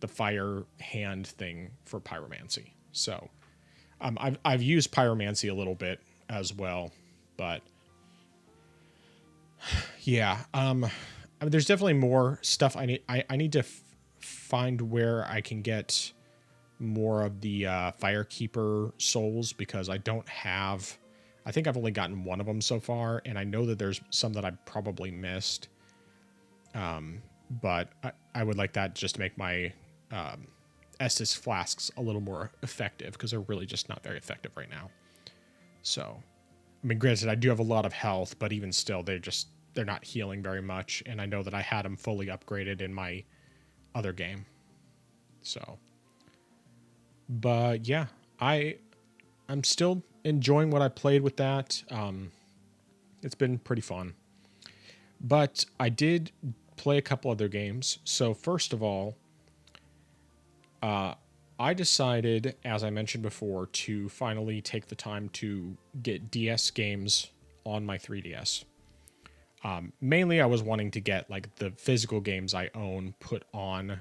fire hand thing for pyromancy. So I've used pyromancy a little bit as well, but yeah, I mean, there's definitely more stuff I need to find where I can get more of the Firekeeper souls, because I think I've only gotten one of them so far, and I know that there's some that I probably missed. But I would like that just to make my Estus flasks a little more effective, because they're really just not very effective right now. So, I mean, granted, I do have a lot of health, but even still, they're not healing very much, and I know that I had them fully upgraded in my other game. So, but yeah, I'm still enjoying what I played with that. It's been pretty fun. But I did play a couple other games. So first of all, I decided, as I mentioned before, to finally take the time to get DS games on my 3DS. Mainly I was wanting to get like the physical games I own put on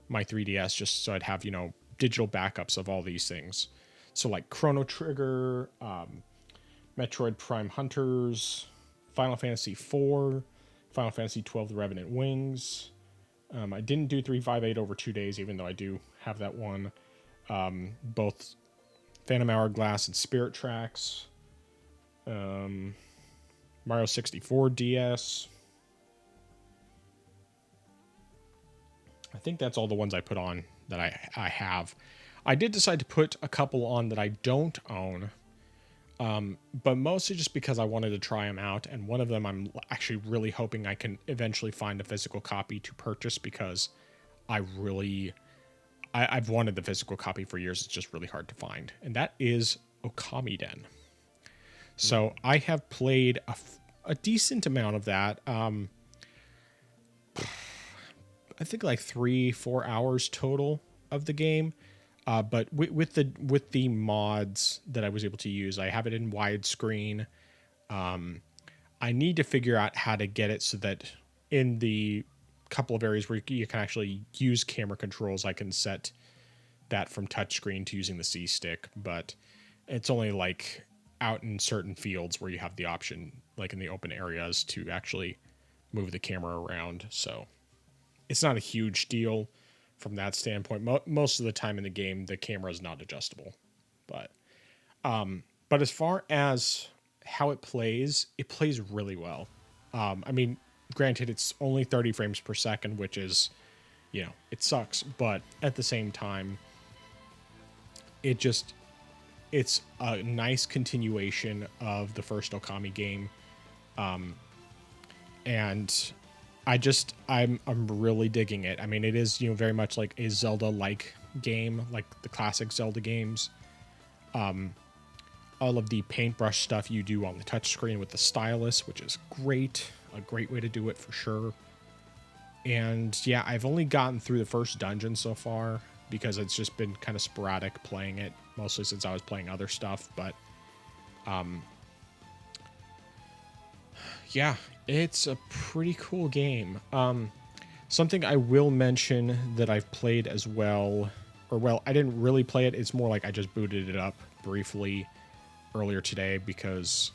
my 3DS, just so I'd have, digital backups of all these things. So like Chrono Trigger, Metroid Prime Hunters, Final Fantasy IV, Final Fantasy XII The Revenant Wings. I didn't do 358 over 2 days, even though I do have that one. Both Phantom Hourglass and Spirit Tracks. Mario 64 DS. I think that's all the ones I put on that I have. I did decide to put a couple on that I don't own, but mostly just because I wanted to try them out. And one of them I'm actually really hoping I can eventually find a physical copy to purchase, because I've wanted the physical copy for years. It's just really hard to find. And that is Okami Den. So I have played a decent amount of that. I think like 3-4 hours total of the game. But with the mods that I was able to use, I have it in widescreen. I need to figure out how to get it so that in the couple of areas where you can actually use camera controls, I can set that from touchscreen to using the C stick. But it's only like out in certain fields where you have the option, like in the open areas, to actually move the camera around. So it's not a huge deal from that standpoint. Most of the time in the game, the camera is not adjustable. But as far as how it plays really well. I mean, granted, it's only 30 frames per second, which is, it sucks. But at the same time, it's a nice continuation of the first Okami game. And I'm really digging it. I mean, it is, very much like a Zelda-like game, like the classic Zelda games. All of the paintbrush stuff you do on the touchscreen with the stylus, which is great. A great way to do it for sure. And yeah, I've only gotten through the first dungeon so far because it's just been kind of sporadic playing it, mostly since I was playing other stuff. But yeah, it's a pretty cool game. Something I will mention that I've played as well, I didn't really play it. It's more like I just booted it up briefly earlier today because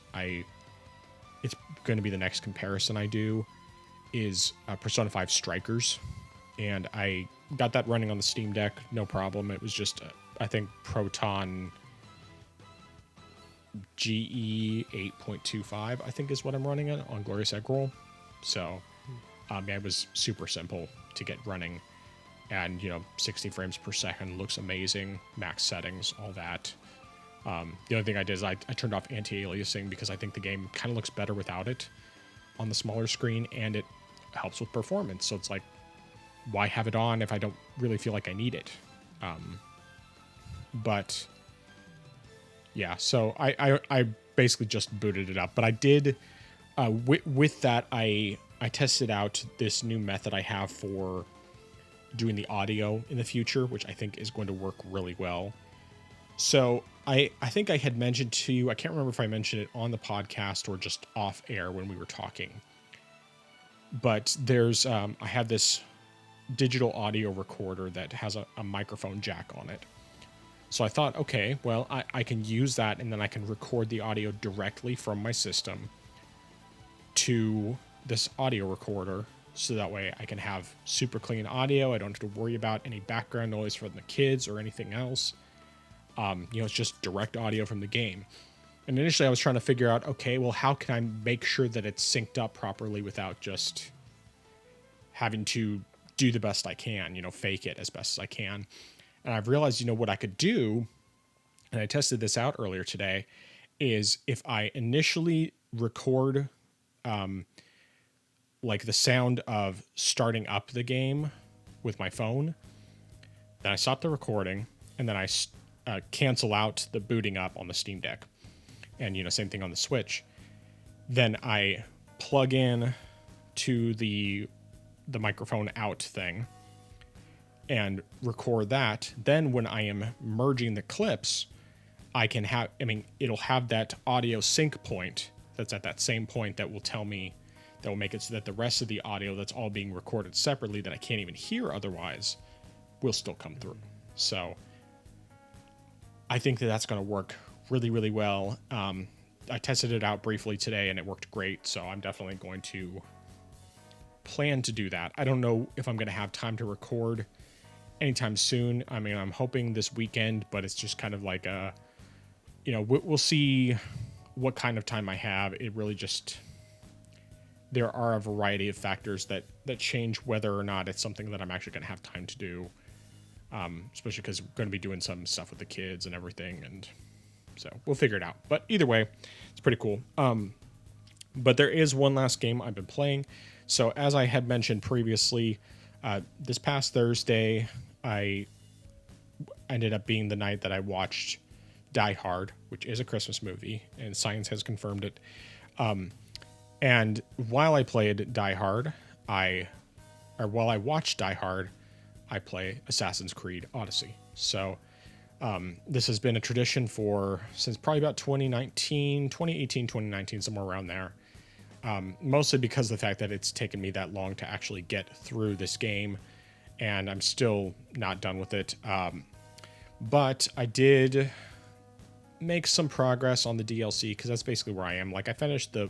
it's going to be the next comparison I do, is Persona 5 Strikers. And I got that running on the Steam Deck, no problem. It was just, I think, Proton GE 8.25, I think is what I'm running it on Glorious Eggroll. So, it was super simple to get running. And, 60 frames per second looks amazing. Max settings, all that. The only thing I did is I turned off anti-aliasing because I think the game kind of looks better without it on the smaller screen, and it helps with performance. So it's like, why have it on if I don't really feel like I need it? But yeah, so I basically just booted it up. But I did, with that, I tested out this new method I have for doing the audio in the future, which I think is going to work really well. So I think I had mentioned to you, I can't remember if I mentioned it on the podcast or just off air when we were talking, but there's, I have this digital audio recorder that has a microphone jack on it. So I thought, okay, well, I can use that, and then I can record the audio directly from my system to this audio recorder. So that way I can have super clean audio. I don't have to worry about any background noise from the kids or anything else. It's just direct audio from the game. And initially I was trying to figure out, okay, well, how can I make sure that it's synced up properly without just having to do the best I can, fake it as best as I can. And I've realized, what I could do, and I tested this out earlier today, is if I initially record, like the sound of starting up the game with my phone, then I stop the recording, and then I cancel out the booting up on the Steam Deck. And, same thing on the Switch. Then I plug in to the microphone out thing and record that. Then when I am merging the clips, I can have, it'll have that audio sync point that's at that same point that will tell me, that will make it so that the rest of the audio that's all being recorded separately that I can't even hear otherwise will still come through. So I think that that's going to work really, really well. I tested it out briefly today and it worked great. So I'm definitely going to plan to do that. I don't know if I'm going to have time to record anytime soon. I'm hoping this weekend, but it's just kind of like we'll see what kind of time I have. It really just, there are a variety of factors that change whether or not it's something that I'm actually going to have time to do. especially because we're going to be doing some stuff with the kids and everything, and so we'll figure it out. But either way, it's pretty cool. But there is one last game I've been playing. So as I had mentioned previously, this past Thursday, I ended up being the night that I watched Die Hard, which is a Christmas movie, and science has confirmed it. And while I played Die Hard, while I watched Die Hard, I play Assassin's Creed Odyssey. So this has been a tradition since probably about 2018, 2019, somewhere around there. Mostly because of the fact that it's taken me that long to actually get through this game, and I'm still not done with it. But I did make some progress on the DLC, because that's basically where I am. Like, I finished the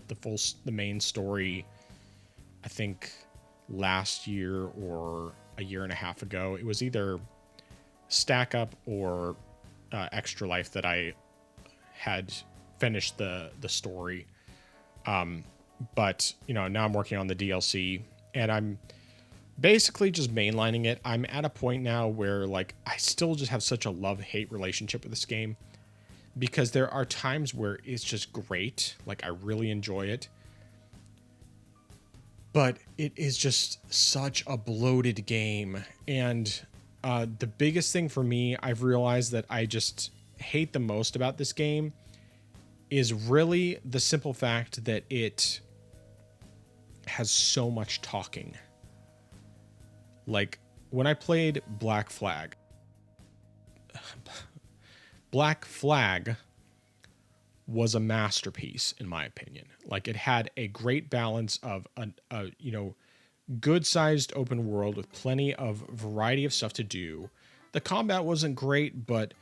main story, I think last year or a year and a half ago. It was either Stack Up or Extra Life that I had finished the story. But now I'm working on the DLC, and I'm basically just mainlining it. I'm at a point now where, like, I still just have such a love-hate relationship with this game, because there are times where it's just great. Like, I really enjoy it. But it is just such a bloated game. And the biggest thing for me, I've realized that I just hate the most about this game is really the simple fact that it has so much talking. Like, when I played Black Flag was a masterpiece, in my opinion. Like, it had a great balance of a good-sized open world with plenty of variety of stuff to do. The combat wasn't great, but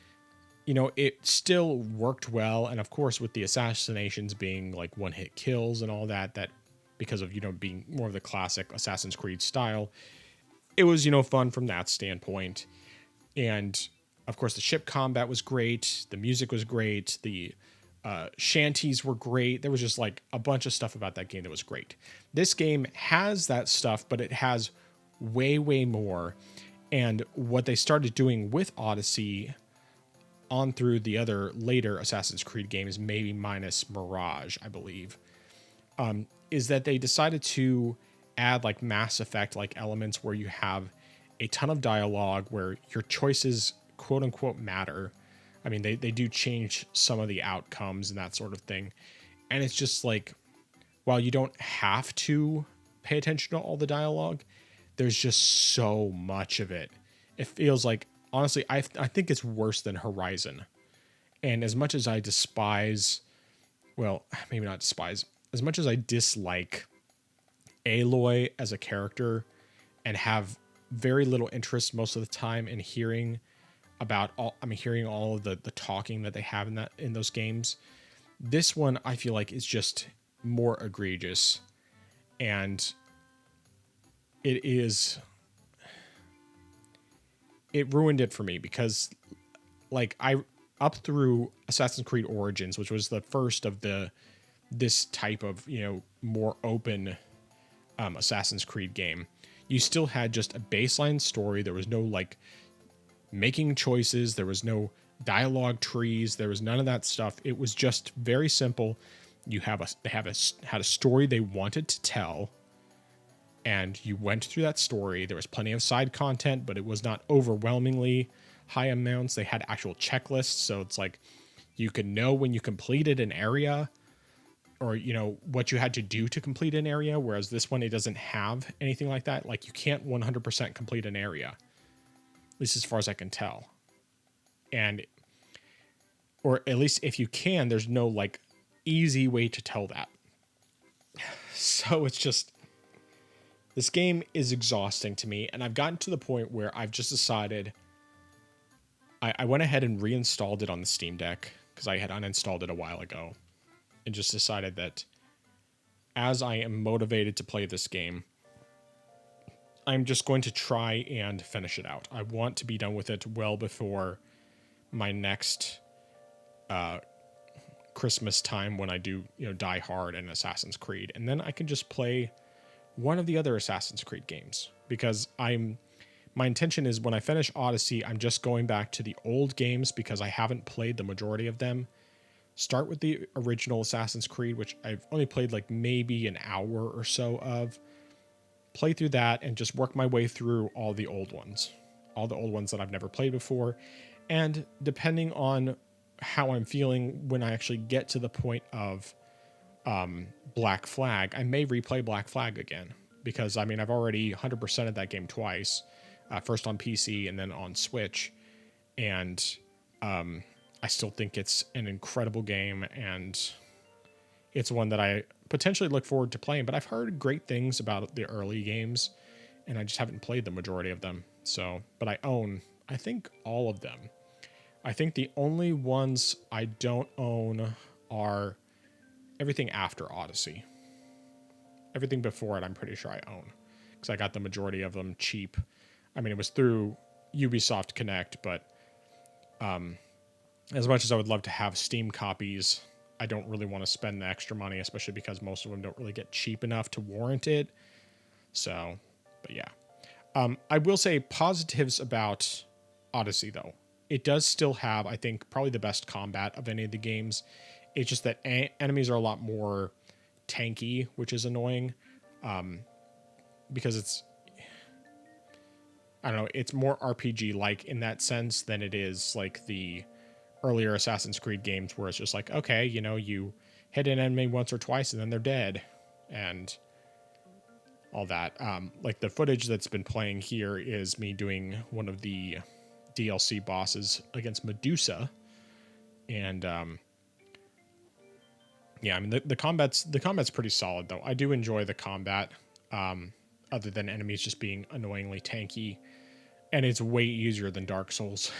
it still worked well. And of course, with the assassinations being like one-hit kills and all that because of being more of the classic Assassin's Creed style, it was fun from that standpoint. And of course, the ship combat was great. The music was great. The shanties were great. There was just like a bunch of stuff about that game that was great. This game has that stuff, but it has way, way more. And what they started doing with Odyssey on through the other later Assassin's Creed games, maybe minus Mirage, I believe, is that they decided to add like Mass Effect like elements where you have a ton of dialogue, where your choices quote unquote matter. I mean, they do change some of the outcomes and that sort of thing. And it's just like, while you don't have to pay attention to all the dialogue, there's just so much of it. It feels like, honestly, I think it's worse than Horizon. And as much as I despise, well, maybe not despise, as much as I dislike Aloy as a character and have very little interest most of the time in hearing hearing all of the talking that they have in those games, this one I feel like is just more egregious. And it ruined it for me, because like up through Assassin's Creed Origins, which was the first of this type of, more open Assassin's Creed game, you still had just a baseline story. There was no like making choices. There was no dialogue trees. There was none of that stuff. It was just very simple. They had a story they wanted to tell, and you went through that story. There was plenty of side content, but it was not overwhelmingly high amounts. They had actual checklists, so it's like you could know when you completed an area, or what you had to do to complete an area, whereas this one, it doesn't have anything like that. Like, you can't 100% complete an area, at least as far as I can tell. Or at least if you can, there's no like easy way to tell that. So it's just, this game is exhausting to me, and I've gotten to the point where I've just decided, I went ahead and reinstalled it on the Steam Deck, because I had uninstalled it a while ago, and just decided that as I am motivated to play this game, I'm just going to try and finish it out. I want to be done with it well before my next Christmas time, when I do Die Hard and Assassin's Creed, and then I can just play one of the other Assassin's Creed games, because I'm my intention is when I finish Odyssey, I'm just going back to the old games because I haven't played the majority of them. Start with the original Assassin's Creed, which I've only played like maybe an hour or so of. Play through that and just work my way through all the old ones that I've never played before. And depending on how I'm feeling when I actually get to the point of Black Flag, I may replay Black Flag again because I mean I've already 100%ed that game twice, first on PC and then on Switch, and I still think it's an incredible game and it's one that I potentially look forward to playing. But I've heard great things about the early games, and I just haven't played the majority of them. So, but I own, I think, all of them. I think the only ones I don't own are everything after Odyssey. Everything before it, I'm pretty sure I own, because I got the majority of them cheap. I mean, it was through Ubisoft Connect, but as much as I would love to have Steam copies, I don't really want to spend the extra money, especially because most of them don't really get cheap enough to warrant it. So, but yeah. I will say positives about Odyssey, though. It does still have, I think, probably the best combat of any of the games. It's just that enemies are a lot more tanky, which is annoying. Because it's, I don't know, it's more RPG-like in that sense than it is like the earlier Assassin's Creed games where it's just like, okay, you know, you hit an enemy once or twice and then they're dead and all that. Like the footage that's been playing here is me doing one of the DLC bosses against Medusa. And yeah, I mean, the combat's pretty solid though. I do enjoy the combat, other than enemies just being annoyingly tanky. And it's way easier than Dark Souls.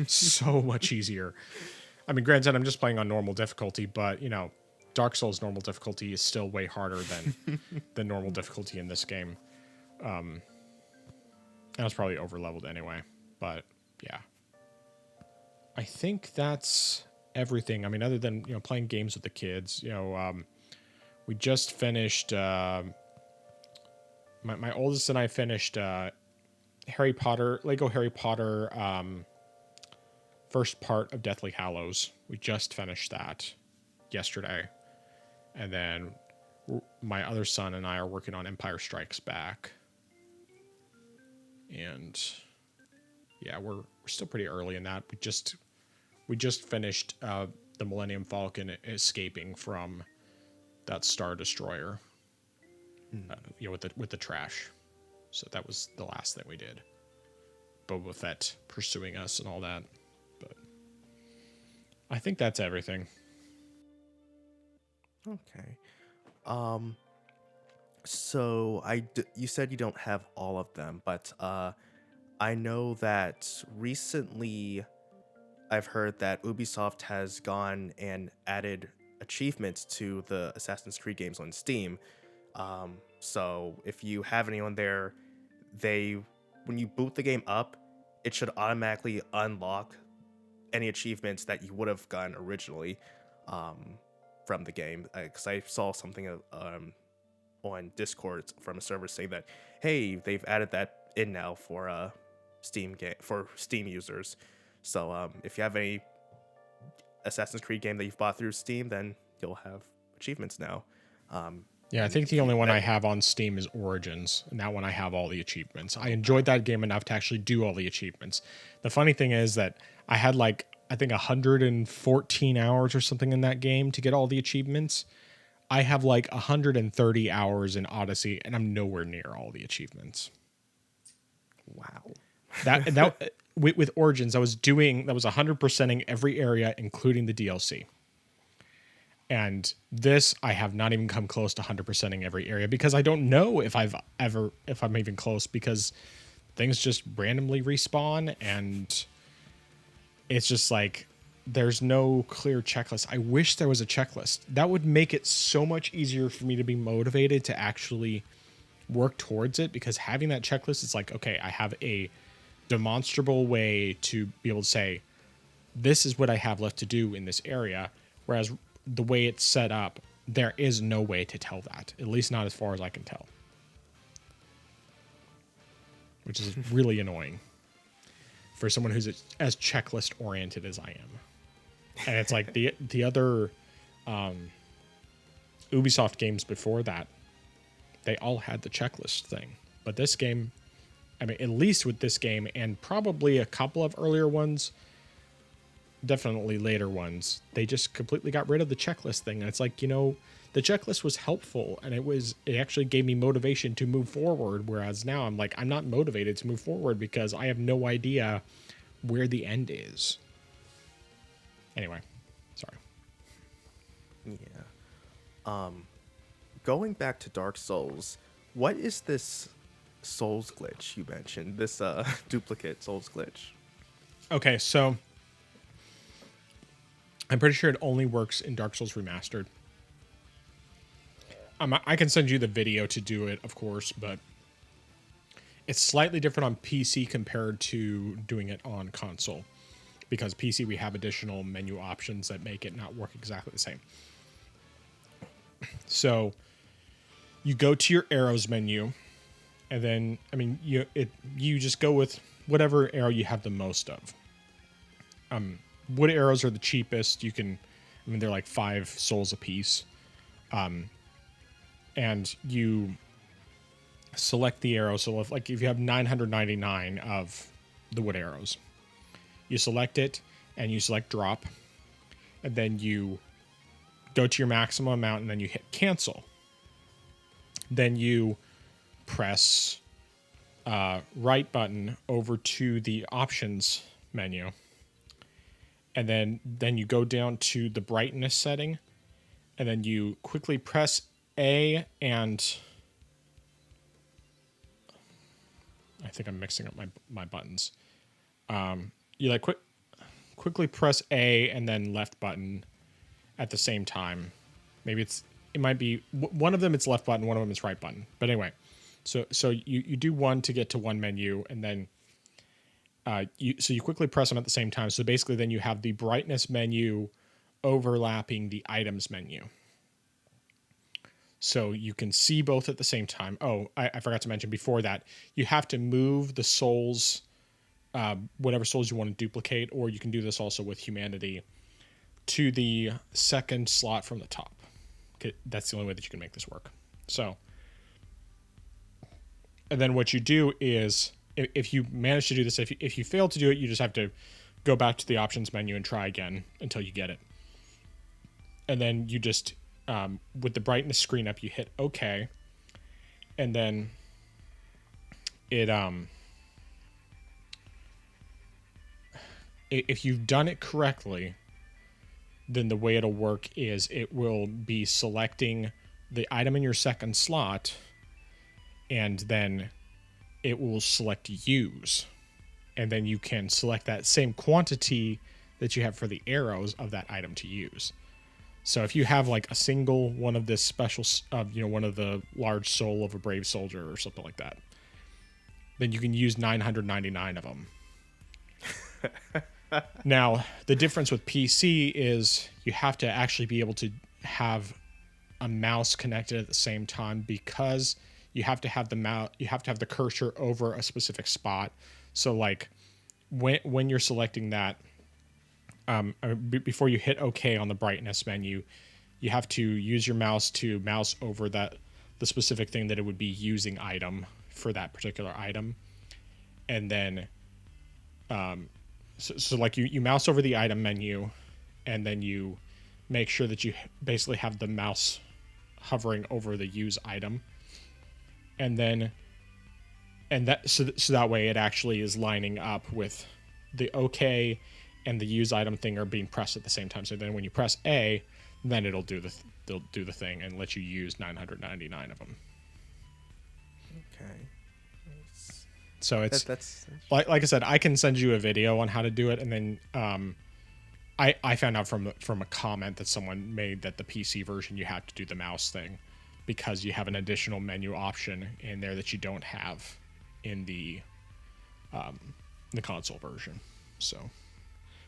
So much easier. I mean, granted, I'm just playing on normal difficulty, but, you know, Dark Souls normal difficulty is still way harder than the normal difficulty in this game. I was probably over-leveled anyway, but, yeah. I think that's everything. I mean, other than, you know, playing games with the kids, you know, we just finished... my oldest and I finished... Lego Harry Potter, first part of Deathly Hallows. We just finished that yesterday. And then my other son and I are working on Empire Strikes Back. And yeah, we're still pretty early in that. We just finished the Millennium Falcon escaping from that Star Destroyer. You know, with the trash. So that was the last thing we did. Boba Fett pursuing us and all that. But I think that's everything. Okay. So you said you don't have all of them, but I know that recently I've heard that Ubisoft has gone and added achievements to the Assassin's Creed games on Steam. So if you have anyone there, when you boot the game up, it should automatically unlock any achievements that you would have gotten originally from the game. Because I saw something on Discord from a server saying that, hey, they've added that in now for Steam users. So if you have any Assassin's Creed game that you've bought through Steam, then you'll have achievements now. Yeah, I think the only one I have on Steam is Origins, and that one I have all the achievements. I enjoyed that game enough to actually do all the achievements. The funny thing is that I had like, I think 114 hours or something in that game to get all the achievements. I have like 130 hours in Odyssey, and I'm nowhere near all the achievements. Wow. That with Origins, that was 100%ing every area, including the DLC. And this, I have not even come close to 100%ing every area because I don't know if I'm even close, because things just randomly respawn and it's just like, there's no clear checklist. I wish there was a checklist. That would make it so much easier for me to be motivated to actually work towards it, because having that checklist, it's like, okay, I have a demonstrable way to be able to say, this is what I have left to do in this area. Whereas the way it's set up, there is no way to tell that, at least not as far as I can tell. which is really annoying for someone who's as checklist oriented as I am. And it's like the other Ubisoft games before that, they all had the checklist thing. But this game, I mean, at least with this game and probably a couple of earlier ones, definitely later ones, they just completely got rid of the checklist thing. And it's like, you know, the checklist was helpful and it actually gave me motivation to move forward. Whereas now I'm like, I'm not motivated to move forward because I have no idea where the end is. Anyway, sorry. Yeah. Going back to Dark Souls, what is this Souls glitch you mentioned? This duplicate Souls glitch? Okay, so I'm pretty sure it only works in Dark Souls Remastered. I can send you the video to do it, of course, but it's slightly different on PC compared to doing it on console. Because PC, we have additional menu options that make it not work exactly the same. So you go to your arrows menu, and then, I mean, you just go with whatever arrow you have the most of. Wood arrows are the cheapest. You can, I mean, they're like 5 souls a piece. And you select the arrow. So if you have 999 of the wood arrows, you select it and you select drop, and then you go to your maximum amount and then you hit cancel. Then you press right button over to the options menu. And then you go down to the brightness setting, and then you quickly press A, and I think I'm mixing up my buttons. You like quickly press A and then left button at the same time. Maybe it might be one of them. It's left button. One of them is right button. But anyway, so you do one to get to one menu, and then you quickly press them at the same time. So basically, then you have the brightness menu overlapping the items menu. So you can see both at the same time. Oh, I forgot to mention before that, you have to move the souls, whatever souls you want to duplicate, or you can do this also with humanity, to the second slot from the top. Okay, that's the only way that you can make this work. So, and then what you do is, if you manage to do this, if you fail to do it, you just have to go back to the options menu and try again until you get it. And then you just, with the brightness screen up, you hit OK. And then it, if you've done it correctly, then the way it'll work is it will be selecting the item in your second slot, and then it will select use. And then you can select that same quantity that you have for the arrows of that item to use. So if you have like a single one of this special, one of the large soul of a brave soldier or something like that, then you can use 999 of them. Now, the difference with PC is you have to actually be able to have a mouse connected at the same time, because you have to have the cursor over a specific spot. So like when you're selecting that, before you hit OK on the brightness menu, you have to use your mouse to mouse over the specific thing that it would be using item for that particular item. And then, so like you mouse over the item menu, and then you make sure that you basically have the mouse hovering over the use item. And then, so that way it actually is lining up with the OK and the use item thing are being pressed at the same time. So then when you press A, then it'll do the thing and let you use 999 of them. Okay. So it's that's like I said, I can send you a video on how to do it, and then I found out from a comment that someone made that the PC version you have to do the mouse thing because you have an additional menu option in there that you don't have in the console version. So,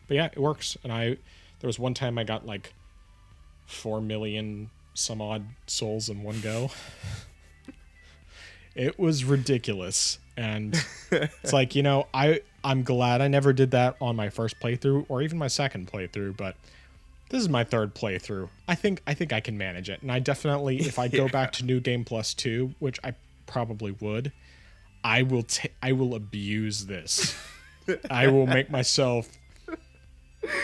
but yeah, it works. And there was one time I got like 4 million some odd souls in one go. It was ridiculous. And it's like, I'm glad I never did that on my first playthrough or even my second playthrough, but this is my third playthrough. I think I can manage it. And I definitely, if I go back to New Game Plus 2, which I probably would, I will abuse this. I will make myself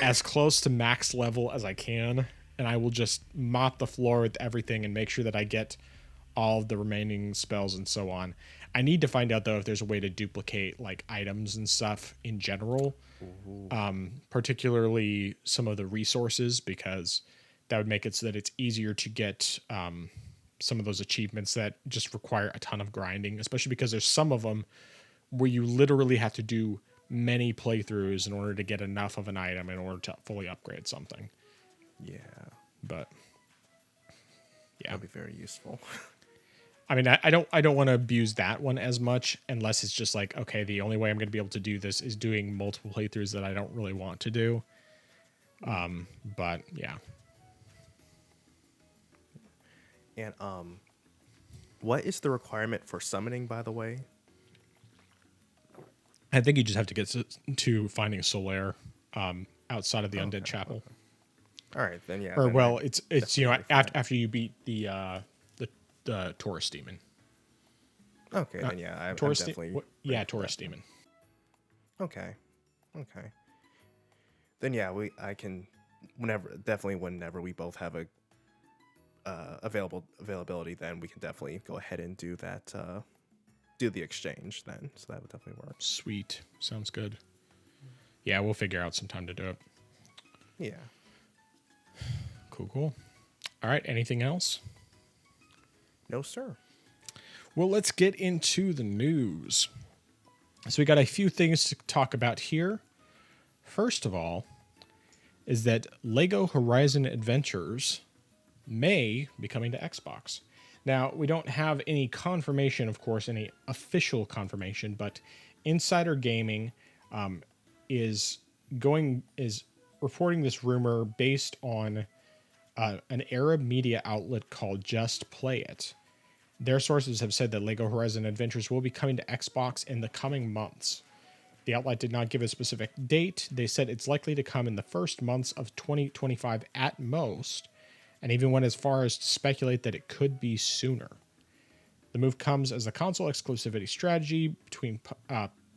as close to max level as I can, and I will just mop the floor with everything and make sure that I get all of the remaining spells and so on. I need to find out though if there's a way to duplicate like items and stuff in general, particularly some of the resources, because that would make it so that it's easier to get some of those achievements that just require a ton of grinding, especially because there's some of them where you literally have to do many playthroughs in order to get enough of an item in order to fully upgrade something. Yeah. But yeah, that'd be very useful. I mean, I don't want to abuse that one as much unless it's just like, okay, the only way I'm going to be able to do this is doing multiple playthroughs that I don't really want to do. But yeah. And what is the requirement for summoning, by the way? I think you just have to get to finding Solaire outside of the Undead Chapel. Okay. All right, then yeah. Or then well, it's after you beat the Taurus demon. Okay, then yeah, I'm Taurus definitely Taurus demon. Okay. Then yeah, I can whenever we both have a availability, then we can definitely go ahead and do that. Do the exchange then, so that would definitely work. Sweet, sounds good. Yeah, we'll figure out some time to do it. Yeah. Cool. All right, anything else? No, sir. Well, let's get into the news. So we got a few things to talk about here. First of all, is that Lego Horizon Adventures may be coming to Xbox. Now, we don't have any confirmation, of course, any official confirmation, but Insider Gaming is reporting this rumor based on an Arab media outlet called Just Play It. Their sources have said that Lego Horizon Adventures will be coming to Xbox in the coming months. The outlet did not give a specific date. They said it's likely to come in the first months of 2025 at most, and even went as far as to speculate that it could be sooner. The move comes as the console exclusivity strategy between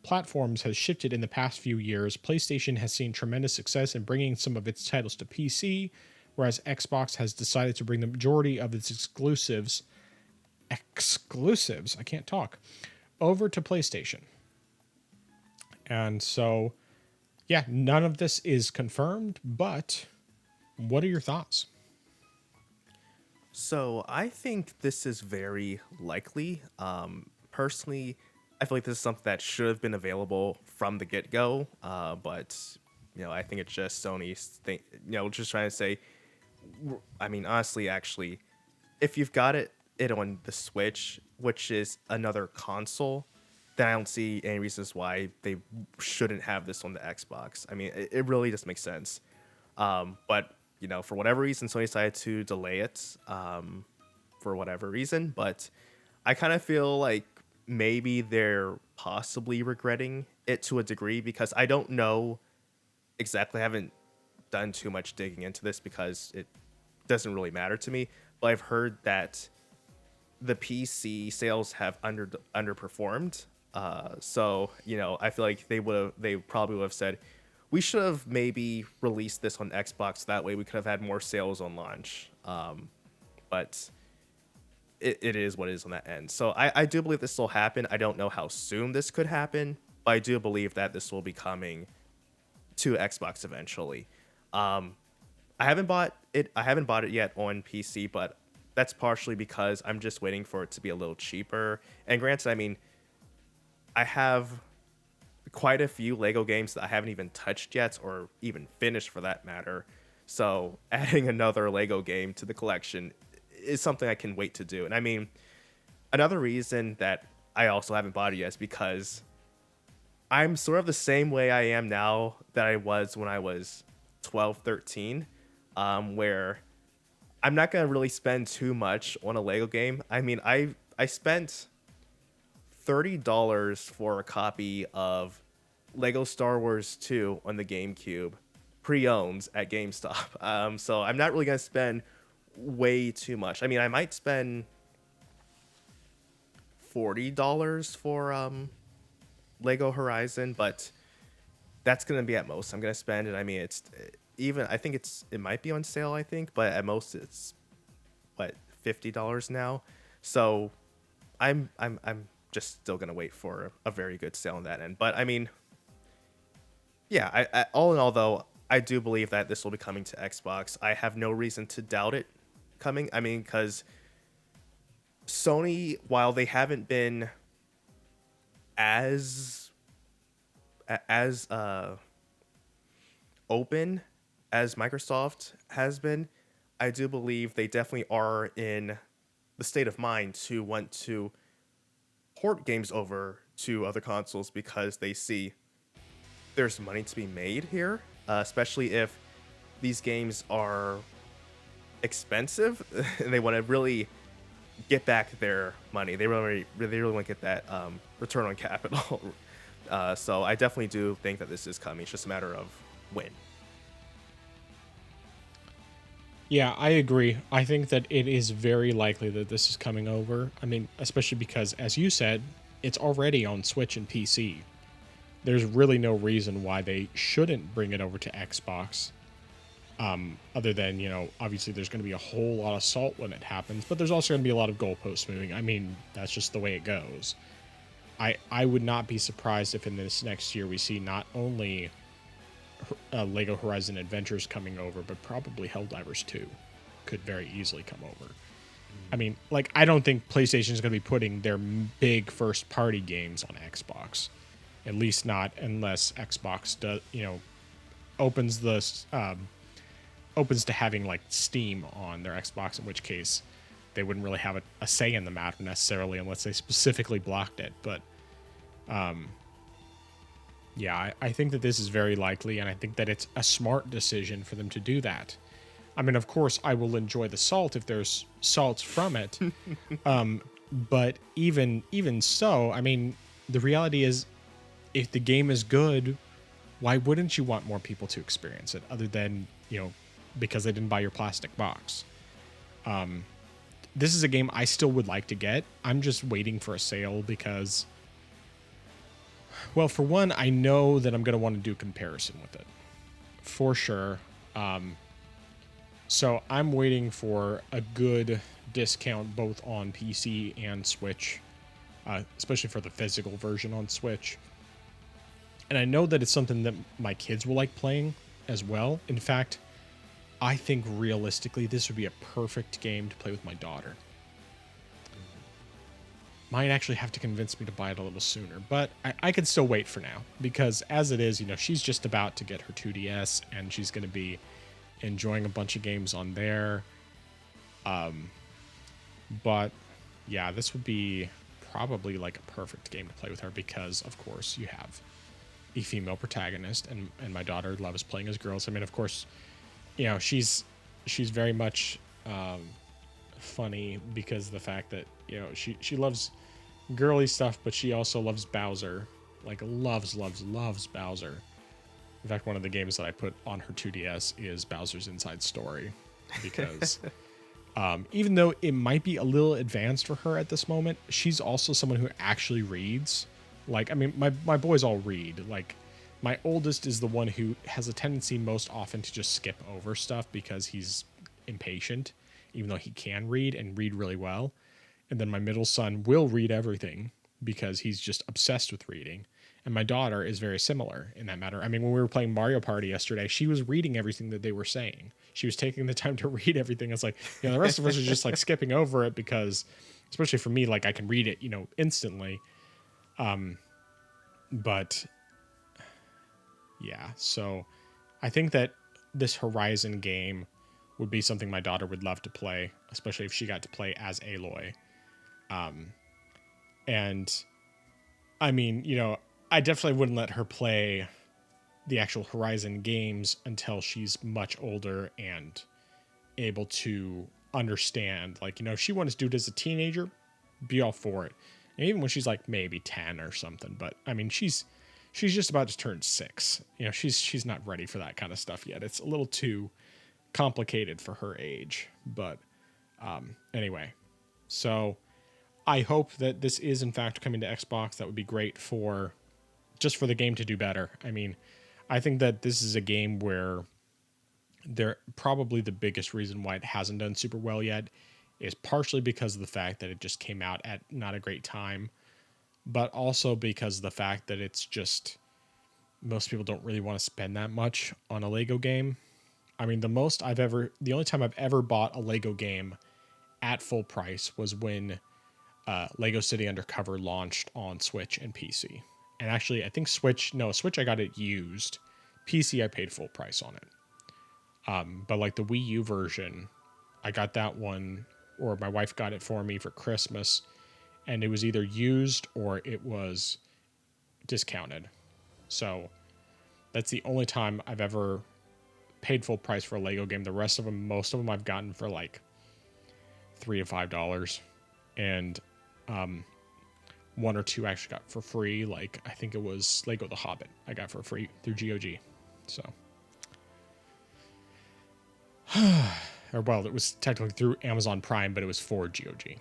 platforms has shifted in the past few years. PlayStation has seen tremendous success in bringing some of its titles to PC, whereas Xbox has decided to bring the majority of its exclusives, I can't talk, over to PlayStation. And so, yeah, none of this is confirmed, but what are your thoughts? So I think this is very likely. Personally, I feel like this is something that should have been available from the get-go, but I think it's just Sony's thing. Just trying to say. I mean, honestly, actually, if you've got it on the Switch, which is another console, then I don't see any reasons why they shouldn't have this on the Xbox. I mean, it really just makes sense. But for whatever reason, Sony decided to delay it for whatever reason. But I kind of feel like maybe they're possibly regretting it to a degree, because I don't know exactly. I haven't done too much digging into this because it doesn't really matter to me. But I've heard that the PC sales have underperformed. So I feel like they probably would have said, we should have maybe released this on Xbox. That way we could have had more sales on launch. But it is what it is on that end. So I do believe this will happen. I don't know how soon this could happen, but I do believe that this will be coming to Xbox eventually. I haven't bought it yet on PC, but that's partially because I'm just waiting for it to be a little cheaper. And granted, I mean, I have quite a few Lego games that I haven't even touched yet, or even finished for that matter. So adding another Lego game to the collection is something I can wait to do. And I mean, another reason that I also haven't bought it yet is because I'm sort of the same way I am now that I was when I was 12, 13, where I'm not going to really spend too much on a Lego game. I mean, I spent $30 for a copy of Lego Star Wars 2 on the GameCube, pre-owned at GameStop. So I'm not really gonna spend way too much. I mean, I might spend $40 for Lego Horizon, but that's gonna be at most I'm gonna spend. And I mean, it's even I think it might be on sale. I think, but at most it's what $50 now. So I'm just still gonna wait for a very good sale on that end. But I mean, yeah, I all in all though, I do believe that this will be coming to Xbox. I have no reason to doubt it coming. I mean, because Sony, while they haven't been as as open as Microsoft has been, I do believe they definitely are in the state of mind to want to port games over to other consoles because they see there's money to be made here, especially if these games are expensive and they want to really get back their money. They really want to get that return on capital. So I definitely do think that this is coming. It's just a matter of when. Yeah, I agree. I think that it is very likely that this is coming over. I mean, especially because, as you said, it's already on Switch and PC. There's really no reason why they shouldn't bring it over to Xbox. Other than, obviously there's going to be a whole lot of salt when it happens, but there's also going to be a lot of goalposts moving. I mean, that's just the way it goes. I would not be surprised if in this next year we see not only Lego Horizon Adventures coming over, but probably Helldivers 2 could very easily come over. I mean, I don't think PlayStation is going to be putting their big first-party games on Xbox. At least not unless Xbox does, opens opens to having Steam on their Xbox, in which case they wouldn't really have a say in the matter necessarily unless they specifically blocked it. But yeah, I think that this is very likely, and I think that it's a smart decision for them to do that. I mean, of course, I will enjoy the salt if there's salt from it. But even so, I mean, the reality is, if the game is good, why wouldn't you want more people to experience it other than, because they didn't buy your plastic box? This is a game I still would like to get. I'm just waiting for a sale because, well, for one, I know that I'm going to want to do comparison with it. For sure. So I'm waiting for a good discount both on PC and Switch, especially for the physical version on Switch. And I know that it's something that my kids will like playing as well. In fact, I think realistically this would be a perfect game to play with my daughter. Might actually have to convince me to buy it a little sooner, but I could still wait for now because as it is, she's just about to get her 2DS and she's going to be enjoying a bunch of games on there. But yeah, this would be probably a perfect game to play with her because, of course, you have a female protagonist and my daughter loves playing as girls. I mean, of course, she's very much funny because of the fact that she loves girly stuff, but she also loves Bowser, loves Bowser. In fact, one of the games that I put on her 2DS is Bowser's Inside Story because even though it might be a little advanced for her at this moment, she's also someone who actually reads. I mean, my boys all read. My oldest is the one who has a tendency most often to just skip over stuff because he's impatient, even though he can read and read really well. And then my middle son will read everything because he's just obsessed with reading. And my daughter is very similar in that matter. I mean, when we were playing Mario Party yesterday, she was reading everything that they were saying. She was taking the time to read everything. It's the rest of us are just skipping over it because, especially for me, I can read it, instantly. But yeah, so I think that this Horizon game would be something my daughter would love to play, especially if she got to play as Aloy. And I mean, I definitely wouldn't let her play the actual Horizon games until she's much older and able to understand. If she wants to do it as a teenager, be all for it. And even when she's like maybe 10 or something. But I mean, she's just about to turn 6. You know, she's not ready for that kind of stuff yet. It's a little too complicated for her age. But anyway, so I hope that this is in fact coming to Xbox. That would be great for just for the game to do better. I mean, I think that this is a game where they're probably the biggest reason why it hasn't done super well yet is partially because of the fact that it just came out at not a great time, but also because of the fact that it's just most people don't really want to spend that much on a Lego game. I mean, the only time I've ever bought a Lego game at full price was when Lego City Undercover launched on Switch and PC. And actually, I think Switch I got it used. PC, I paid full price on it. But like the Wii U version, I got that one, or my wife got it for me for Christmas, and it was either used or it was discounted. So that's the only time I've ever paid full price for a Lego game. The rest of them, most of them I've gotten for like $3 to $5. And one or two I actually got for free. Like I think it was Lego The Hobbit I got for free through GOG. So or well, it was technically through Amazon Prime, but it was for GOG.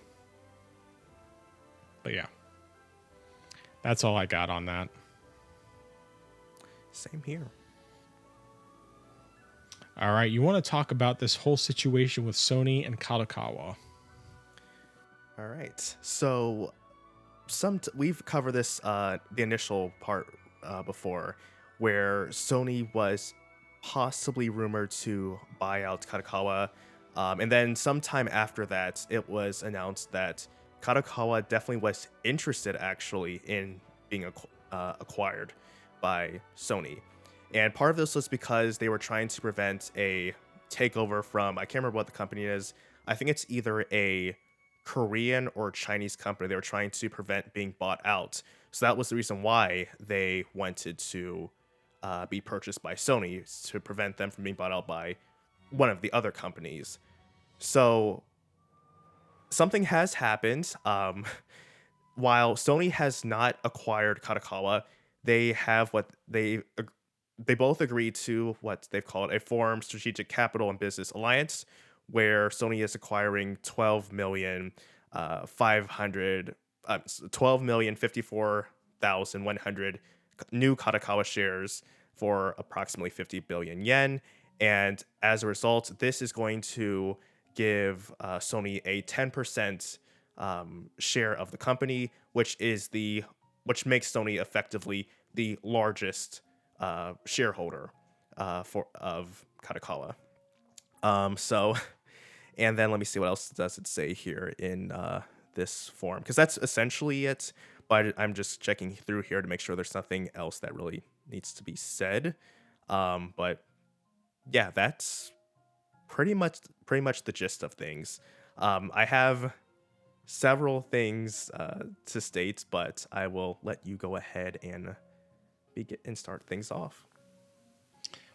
But yeah, that's all I got on that. Same here. All right, you want to talk about this whole situation with Sony and Kadokawa? All right. So we've covered this the initial part before, where Sony was possibly rumored to buy out Kadokawa, and then sometime after that, it was announced that Kadokawa definitely was interested actually in being acquired by Sony. And part of this was because they were trying to prevent a takeover from, I can't remember what the company is. I think it's either a Korean or Chinese company. They were trying to prevent being bought out. So that was the reason why they wanted to be purchased by Sony, to prevent them from being bought out by one of the other companies. So something has happened. While Sony has not acquired Kadokawa, they have what they both agreed to what they've called a Forum Strategic Capital and Business Alliance, where Sony is acquiring 12,054,100 new Kadokawa shares for approximately 50 billion yen. And as a result, this is going to give Sony a 10% share of the company, which makes Sony effectively the largest shareholder of Kadokawa. And then let me see what else does it say here in this form, because that's essentially it. But I'm just checking through here to make sure there's nothing else that really needs to be said. But yeah, that's pretty much the gist of things. I have several things to state, but I will let you go ahead and start things off.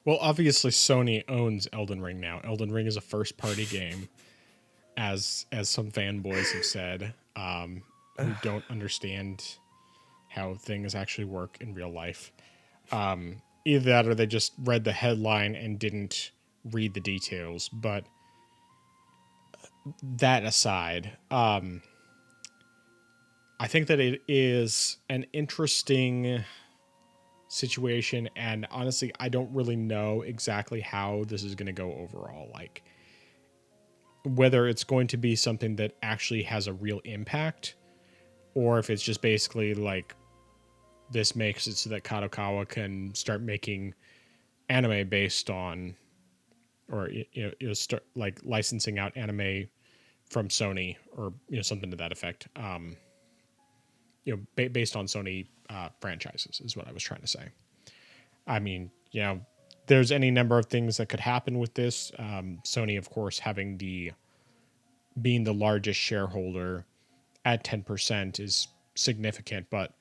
Well, obviously Sony owns Elden Ring now. Elden Ring is a first-party game, as some fanboys have said, who don't understand how things actually work in real life. Either that or they just read the headline and didn't read the details. But that aside, I think that it is an interesting situation, and honestly, I don't really know exactly how this is going to go overall. Like, whether it's going to be something that actually has a real impact, or if it's just basically like this makes it so that Kadokawa can start making anime based on, or start like licensing out anime from Sony, or something to that effect. Based on Sony franchises is what I was trying to say. I mean, there's any number of things that could happen with this. Sony, of course, being the largest shareholder at 10% is significant, but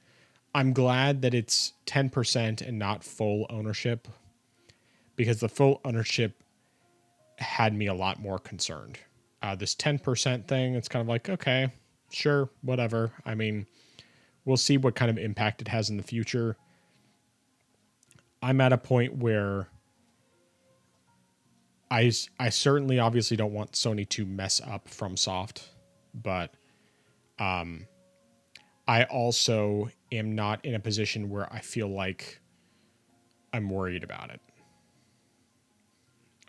I'm glad that it's 10% and not full ownership, because the full ownership had me a lot more concerned. This 10% thing, it's kind of like, okay, sure, whatever. I mean, we'll see what kind of impact it has in the future. I'm at a point where I certainly obviously don't want Sony to mess up FromSoft, but I also am not in a position where I feel like I'm worried about it.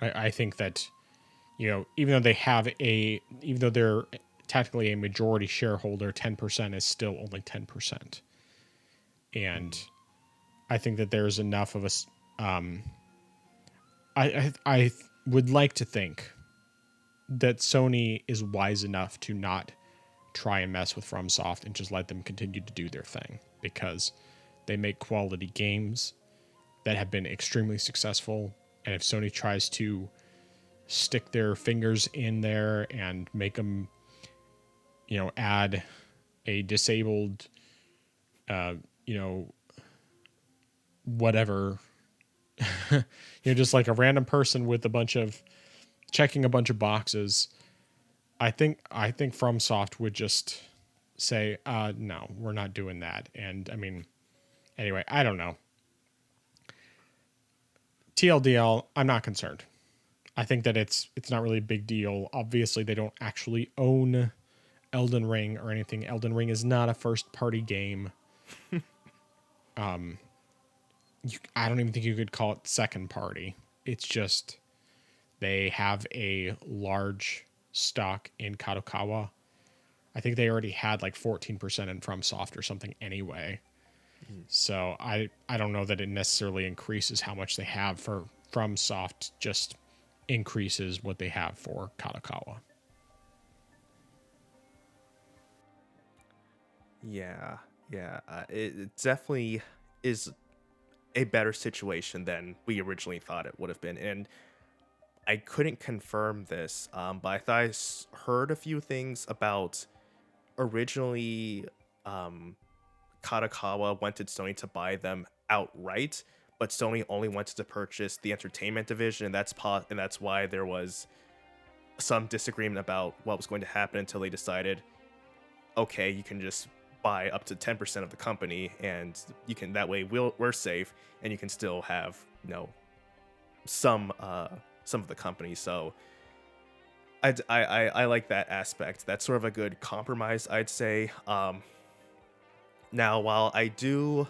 I think that, even though they're technically a majority shareholder, 10% is still only 10%. And I think that there's enough of us. I would like to think that Sony is wise enough to not try and mess with FromSoft and just let them continue to do their thing, because they make quality games that have been extremely successful. And if Sony tries to stick their fingers in there and make them, add a disabled, whatever, just like a random person with checking a bunch of boxes, I think FromSoft would just say, no, we're not doing that. And I mean, anyway, I don't know. TLDL, I'm not concerned. I think that it's not really a big deal. Obviously, they don't actually own Elden Ring or anything. Elden Ring is not a first-party game. I don't even think you could call it second-party. It's just they have a large stock in Kadokawa. I think they already had like 14% in FromSoft or something anyway. So I don't know that it necessarily increases how much they have for FromSoft, just increases what they have for Kadokawa. Yeah, yeah. It definitely is a better situation than we originally thought it would have been. And I couldn't confirm this, but I thought heard a few things about originally Kadokawa wanted Sony to buy them outright, but Sony only wanted to purchase the entertainment division, and that's why there was some disagreement about what was going to happen until they decided, okay, you can just buy up to 10% of the company, and you can that way we're safe, and you can still have some of the company. So I like that aspect. That's sort of a good compromise, I'd say. Now, while I do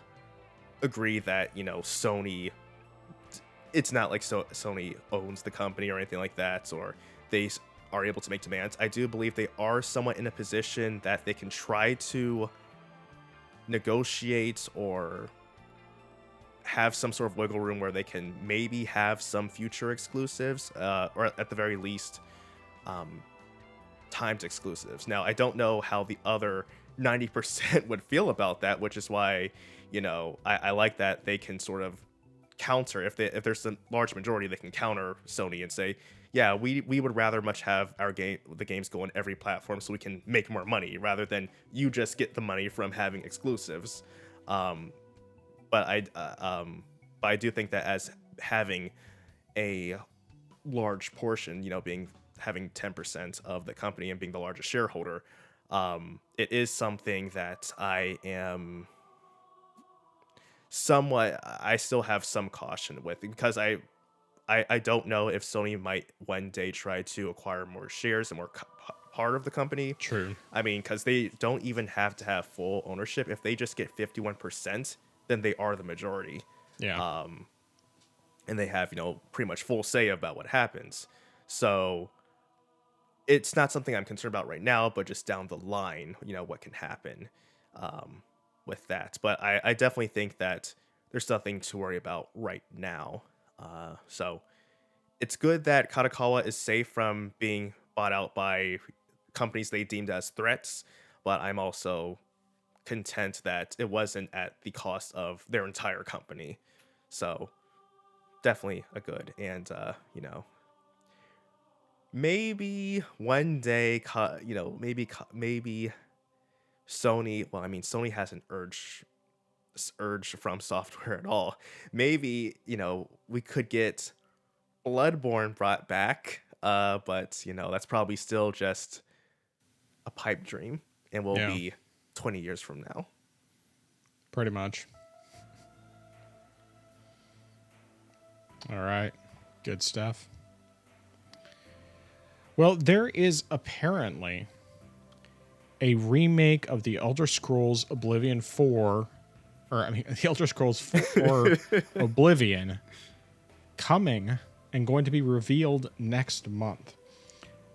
agree that, Sony, it's not like Sony owns the company or anything like that, or they are able to make demands, I do believe they are somewhat in a position that they can try to negotiate or have some sort of wiggle room where they can maybe have some future exclusives, or at the very least, timed exclusives. Now, I don't know how the other 90% would feel about that, which is why, I like that they can sort of counter, if there's a large majority, they can counter Sony and say, yeah, we would rather much have the games go on every platform so we can make more money rather than you just get the money from having exclusives. But I do think that as having a large portion, having 10% of the company and being the largest shareholder, it is something that I still have some caution with, because I don't know if Sony might one day try to acquire more shares and more part of the company. True. I mean, because they don't even have to have full ownership. If they just get 51%, then they are the majority. Yeah. And they have, pretty much full say about what happens. So it's not something I'm concerned about right now, but just down the line, what can happen with that. But I definitely think that there's nothing to worry about right now. So it's good that Kadokawa is safe from being bought out by companies they deemed as threats, but I'm also content that it wasn't at the cost of their entire company. So definitely a good. And maybe one day, maybe Sony. Well, I mean, Sony hasn't urged From Software at all. Maybe we could get Bloodborne brought back, but that's probably still just a pipe dream, and will be 20 years from now. Pretty much. All right. Good stuff. Well, there is apparently a remake of the Elder Scrolls Oblivion 4, the Elder Scrolls 4 Oblivion coming and going to be revealed next month.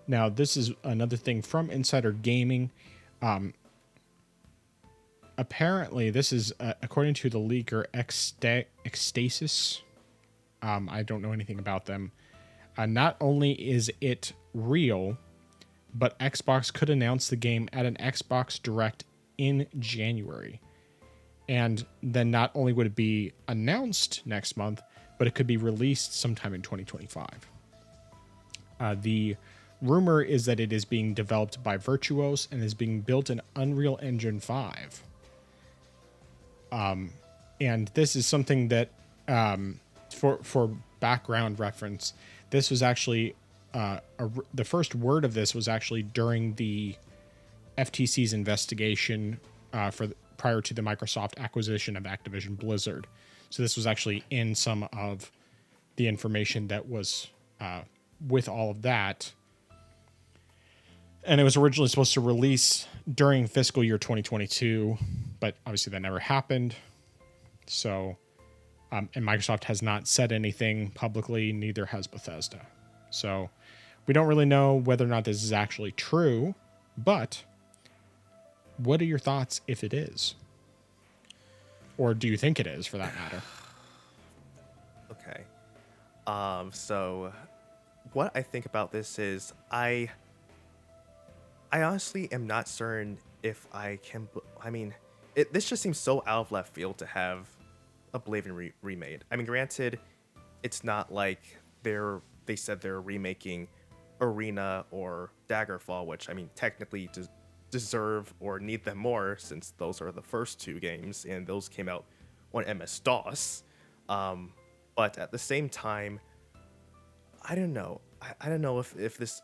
Now, this is another thing from Insider Gaming. Apparently, this is, according to the leaker, Ecstasis. I don't know anything about them. Not only is it real, but Xbox could announce the game at an Xbox Direct in January. And then not only would it be announced next month, but it could be released sometime in 2025. The rumor is that it is being developed by Virtuos and is being built in Unreal Engine 5. And this is something that, for background reference, this was actually the first word of this was actually during the FTC's investigation prior to the Microsoft acquisition of Activision Blizzard. So this was actually in some of the information that was with all of that. And it was originally supposed to release during fiscal year 2022, but obviously that never happened. So, and Microsoft has not said anything publicly, neither has Bethesda. So we don't really know whether or not this is actually true, but what are your thoughts if it is? Or do you think it is, for that matter? Okay. So what I think about this is I honestly am not certain if I can. This just seems so out of left field to have Oblivion remade. I mean, granted, it's not like they said they're remaking Arena or Daggerfall, which technically deserve or need them more since those are the first two games and those came out on MS-DOS. But at the same time, I don't know. I don't know if this.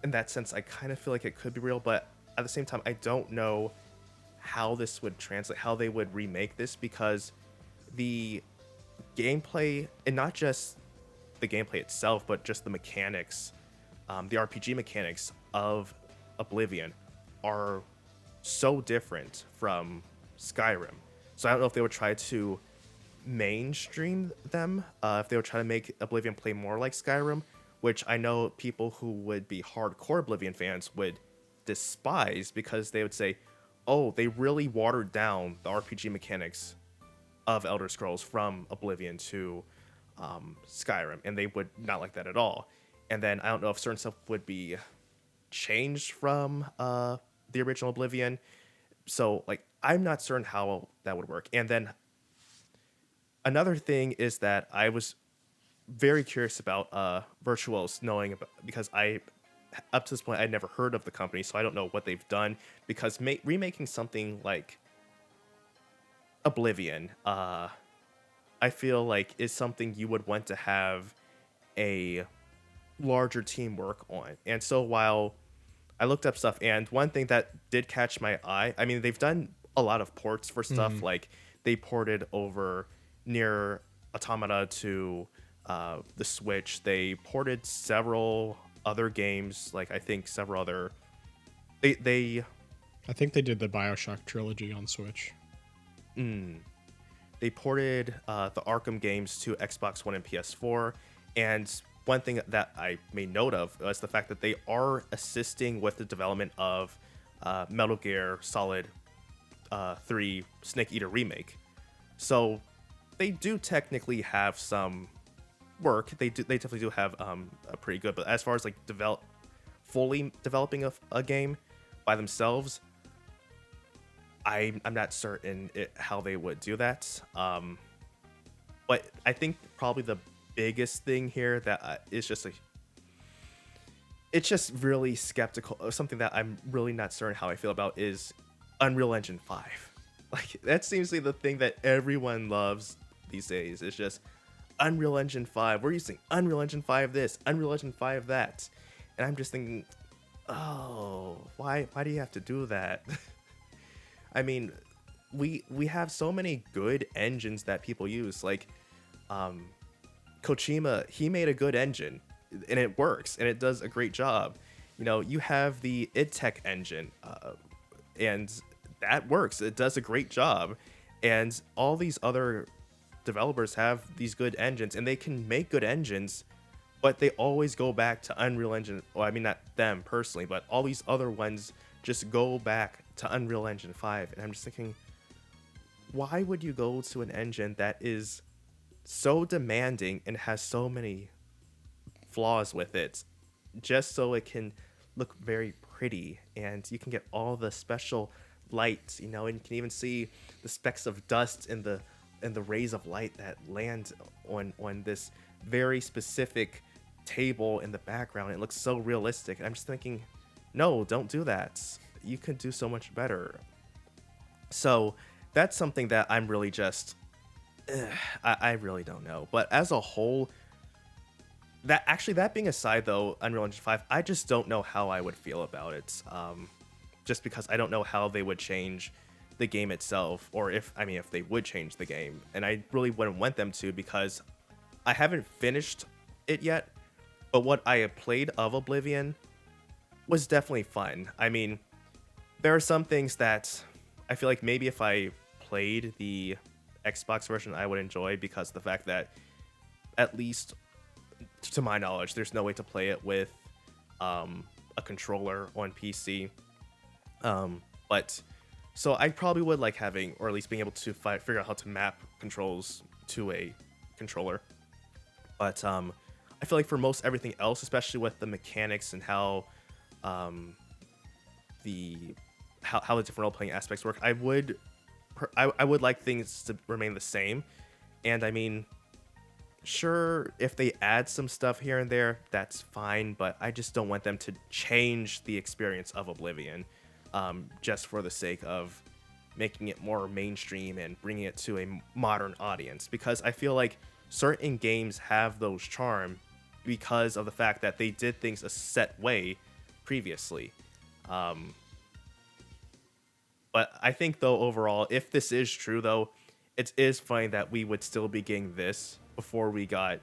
In that sense, I kind of feel like it could be real, but at the same time, I don't know how this would translate, how they would remake this, because the gameplay, and not just the gameplay itself, but just the mechanics, the RPG mechanics of Oblivion are so different from Skyrim. So I don't know if they would try to mainstream them, if they would try to make Oblivion play more like Skyrim, which I know people who would be hardcore Oblivion fans would despise, because they would say, oh, they really watered down the RPG mechanics of Elder Scrolls from Oblivion to Skyrim, and they would not like that at all. And then I don't know if certain stuff would be changed from the original Oblivion. So, I'm not certain how that would work. And then another thing is that I was very curious about Virtuos, knowing about, because up to this point I'd never heard of the company, so I don't know what they've done, because remaking something like Oblivion, I feel like is something you would want to have a larger team work on. And so while I looked up stuff, and one thing that did catch my eye, they've done a lot of ports for stuff, like they ported over Nier Automata to the Switch. They ported several other games, I think several other. I think they did the BioShock trilogy on Switch. They ported the Arkham games to Xbox One and PS4, and one thing that I made note of was the fact that they are assisting with the development of Metal Gear Solid 3 Snake Eater Remake. So they do technically have some work. They definitely do have a pretty good. But as far as fully developing a game by themselves, I'm not certain how they would do that. But I think probably the biggest thing here that is just it's just really skeptical. Something that I'm really not certain how I feel about is Unreal Engine 5. That seems to be the thing that everyone loves these days. It's just Unreal Engine 5. We're using Unreal Engine 5 this, Unreal Engine 5 that. And I'm just thinking, oh, why do you have to do that? we have so many good engines that people use. Like Kojima, he made a good engine, and it works, and it does a great job. You know, you have the id Tech engine, and that works. It does a great job, and all these other developers have these good engines, and they can make good engines, but they always go back to Unreal Engine. Well, I mean, not them personally, but all these other ones just go back to Unreal Engine 5. And I'm just thinking, why would you go to an engine that is so demanding and has so many flaws with it just so it can look very pretty and you can get all the special lights, you know, and you can even see the specks of dust in the rays of light that land on this very specific table in the background. It looks so realistic. And I'm just thinking, no, don't do that. You can do so much better. So that's something that I'm really just I really don't know. But as a whole, that being aside though, Unreal Engine 5, I just don't know how I would feel about it. Just because I don't know how they would change the game itself, or if they would change the game. And I really wouldn't want them to, because I haven't finished it yet, but what I have played of Oblivion was definitely fun. I mean, there are some things that I feel like maybe if I played the Xbox version I would enjoy, because the fact that, at least to my knowledge, there's no way to play it with a controller on PC. But so I probably would like having, or at least being able to figure out how to map controls to a controller. But I feel like for most everything else, especially with the mechanics and how the different role playing aspects work, I would like things to remain the same. And I mean, sure, if they add some stuff here and there, that's fine, but I just don't want them to change the experience of Oblivion just for the sake of making it more mainstream and bringing it to a modern audience. Because I feel like certain games have those charm because of the fact that they did things a set way previously. But I think, though, overall, if this is true, though, it is funny that we would still be getting this before we got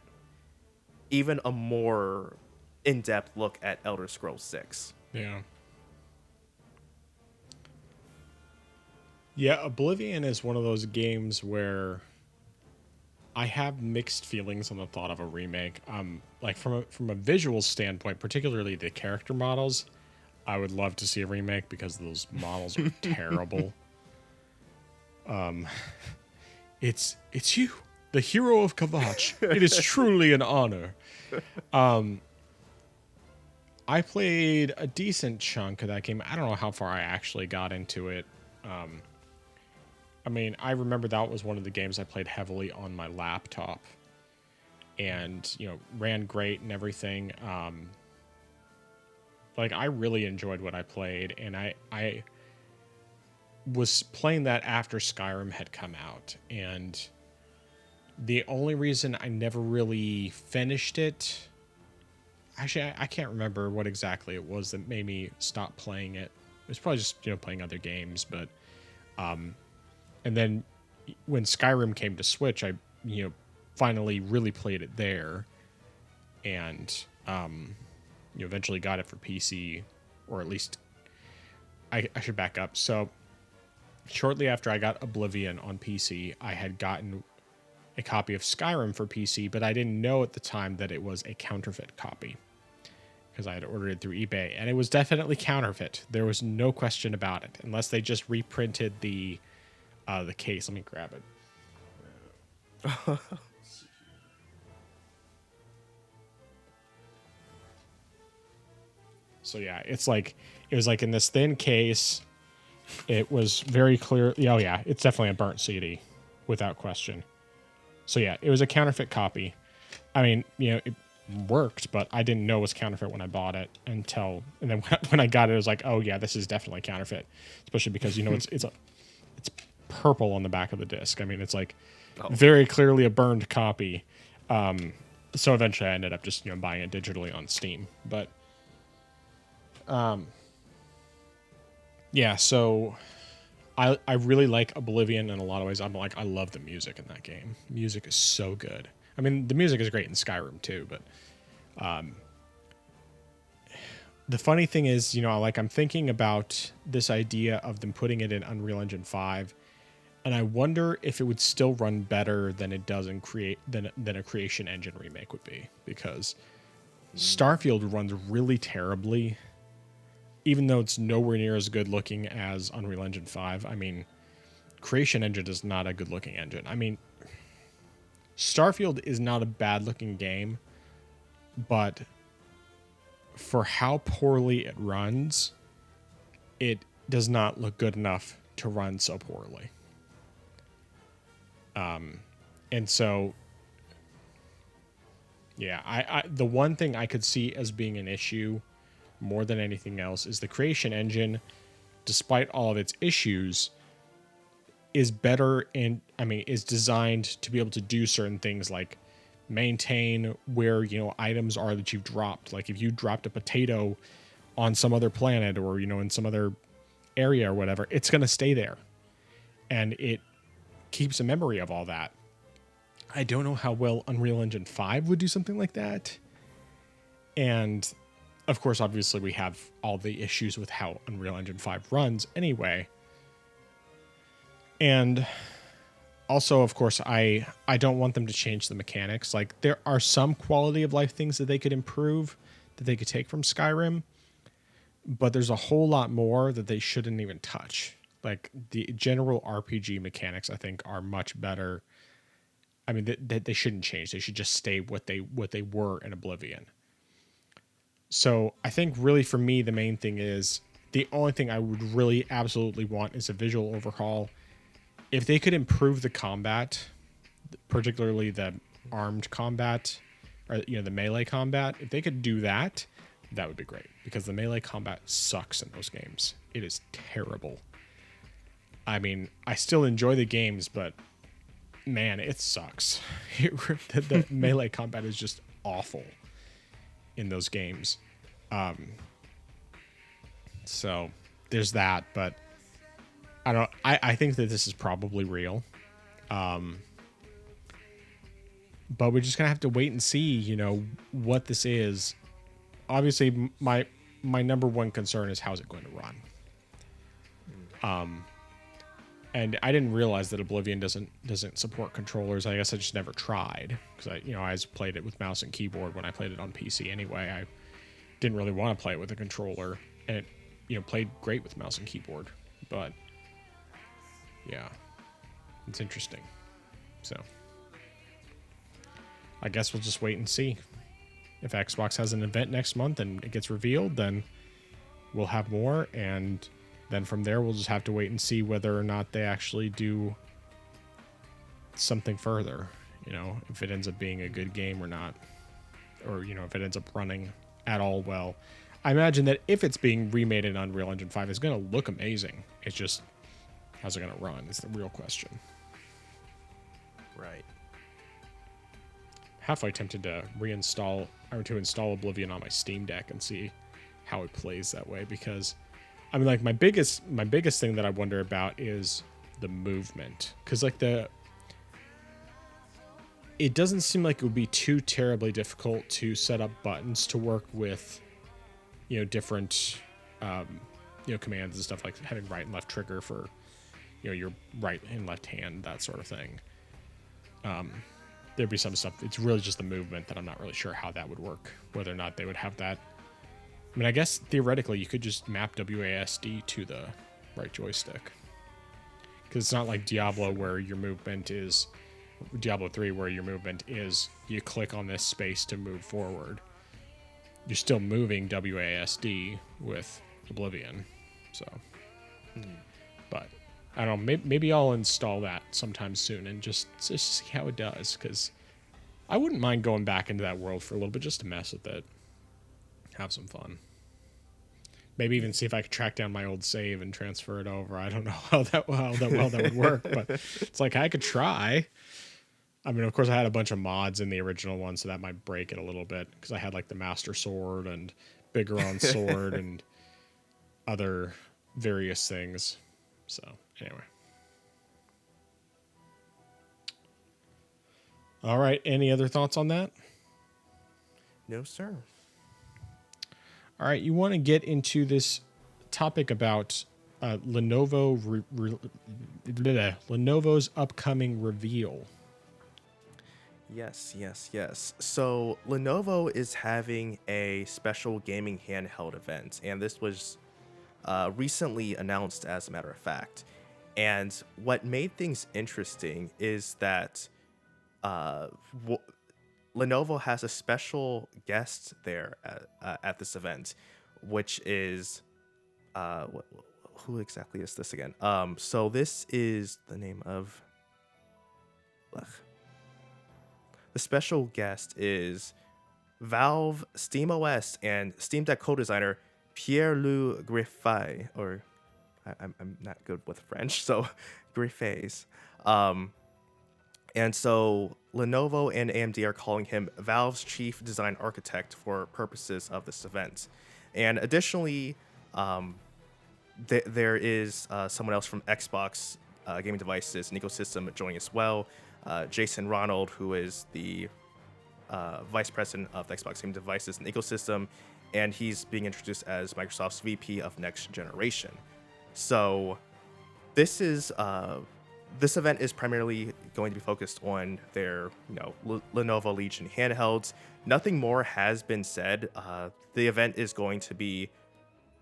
even a more in-depth look at Elder Scrolls 6. Yeah. Yeah, Oblivion is one of those games where I have mixed feelings on the thought of a remake. Like from a visual standpoint, particularly the character models, I would love to see a remake because those models are terrible. It's you, the hero of Kavach. It is truly an honor. I played a decent chunk of that game. I don't know how far I actually got into it. I mean, I remember that was one of the games I played heavily on my laptop, and ran great and everything. Like, I really enjoyed what I played, and I was playing that after Skyrim had come out, and the only reason I never really finished it, actually, I can't remember what exactly it was that made me stop playing it. It was probably just, playing other games, but, and then when Skyrim came to Switch, I, finally really played it there, and, eventually got it for PC, or at least I should back up. So shortly after I got Oblivion on PC, I had gotten a copy of Skyrim for PC, but I didn't know at the time that it was a counterfeit copy because I had ordered it through eBay, and it was definitely counterfeit. There was no question about it, unless they just reprinted the case. Let me grab it. So yeah, it was like in this thin case. It was very clear. Oh yeah, it's definitely a burnt CD, without question. So yeah, it was a counterfeit copy. I mean, it worked, but I didn't know it was counterfeit when I bought it and then when I got it, I was like, oh yeah, this is definitely counterfeit. Especially because it's purple on the back of the disc. I mean, it's like very clearly a burned copy. So eventually, I ended up just buying it digitally on Steam, but. Yeah, so I really like Oblivion in a lot of ways. I love the music in that game. Music is so good. I mean, the music is great in Skyrim too, but the funny thing is, like I'm thinking about this idea of them putting it in Unreal Engine 5, and I wonder if it would still run better than it does in than a Creation Engine remake would be, because Starfield runs really terribly, even though it's nowhere near as good looking as Unreal Engine 5. I mean, Creation Engine is not a good looking engine. I mean, Starfield is not a bad looking game, but for how poorly it runs, it does not look good enough to run so poorly. And so, yeah, I the one thing I could see as being an issue more than anything else is the Creation Engine, despite all of its issues, is better and is designed to be able to do certain things like maintain where items are that you've dropped. Like if you dropped a potato on some other planet or in some other area or whatever, it's going to stay there, and it keeps a memory of all that. I don't know how well Unreal Engine 5 would do something like that. And of course, obviously we have all the issues with how Unreal Engine 5 runs anyway. And also, of course, I don't want them to change the mechanics. Like, there are some quality of life things that they could improve, that they could take from Skyrim, but there's a whole lot more that they shouldn't even touch. Like, the general RPG mechanics, I think, are much better. I mean, they shouldn't change. They should just stay what they were in Oblivion. So I think really for me, the main thing is, the only thing I would really absolutely want is a visual overhaul. If they could improve the combat, particularly the armed combat, or the melee combat, if they could do that, that would be great. Because the melee combat sucks in those games. It is terrible. I mean, I still enjoy the games, but man, it sucks. The melee combat is just awful in those games. So there's that, but I think that this is probably real. But we're just gonna have to wait and see, what this is. Obviously, my number one concern is how's it going to run. And I didn't realize that Oblivion doesn't support controllers. I guess I just never tried, because I just played it with mouse and keyboard when I played it on PC anyway. I didn't really want to play it with a controller, and it played great with mouse and keyboard. But yeah, it's interesting. So I guess we'll just wait and see. If Xbox has an event next month and it gets revealed, then we'll have more, and then from there we'll just have to wait and see whether or not they actually do something further. If it ends up being a good game or not, or if it ends up running at all well. I imagine that if it's being remade in Unreal Engine 5, it's going to look amazing. It's just, how's it going to run is the real question. Right. Halfway tempted to reinstall or to install Oblivion on my Steam Deck and see how it plays that way, because like my biggest thing that I wonder about is the movement, because it doesn't seem like it would be too terribly difficult to set up buttons to work with different commands and stuff, like having right and left trigger for your right and left hand, that sort of thing. There'd be some stuff. It's really just the movement that I'm not really sure how that would work, whether or not they would have that. I mean, I guess theoretically you could just map WASD to the right joystick, because it's not like Diablo 3 where your movement is you click on this space to move forward. You're still moving WASD with Oblivion. So, but I don't know. Maybe I'll install that sometime soon and just see how it does, because I wouldn't mind going back into that world for a little bit just to mess with it, have some fun. Maybe even see if I could track down my old save and transfer it over. I don't know how well that would work, but it's like I could try. I mean, of course, I had a bunch of mods in the original one, so that might break it a little bit, because I had like the Master Sword and Bigger on Sword and other various things. So anyway. All right. Any other thoughts on that? No, sir. All right. You want to get into this topic about Lenovo's upcoming reveal. Yes, yes, yes. So Lenovo is having a special gaming handheld event, and this was recently announced, as a matter of fact. And what made things interesting is that uh, w- Lenovo has a special guest there at this event, which is who exactly is this again? So this is the name of ugh. The special guest is Valve, SteamOS, and Steam Deck co-designer Pierre-Loup Griffay, or I'm not good with French, so Griffes. Um, and so Lenovo and AMD are calling him Valve's chief design architect for purposes of this event. And additionally, um, there is someone else from Xbox gaming devices and ecosystem joining as well. Jason Ronald, who is the vice president of the Xbox gaming devices and ecosystem, and he's being introduced as Microsoft's VP of Next Generation. So this event is primarily going to be focused on their Lenovo Legion handhelds. Nothing more has been said. The event is going to be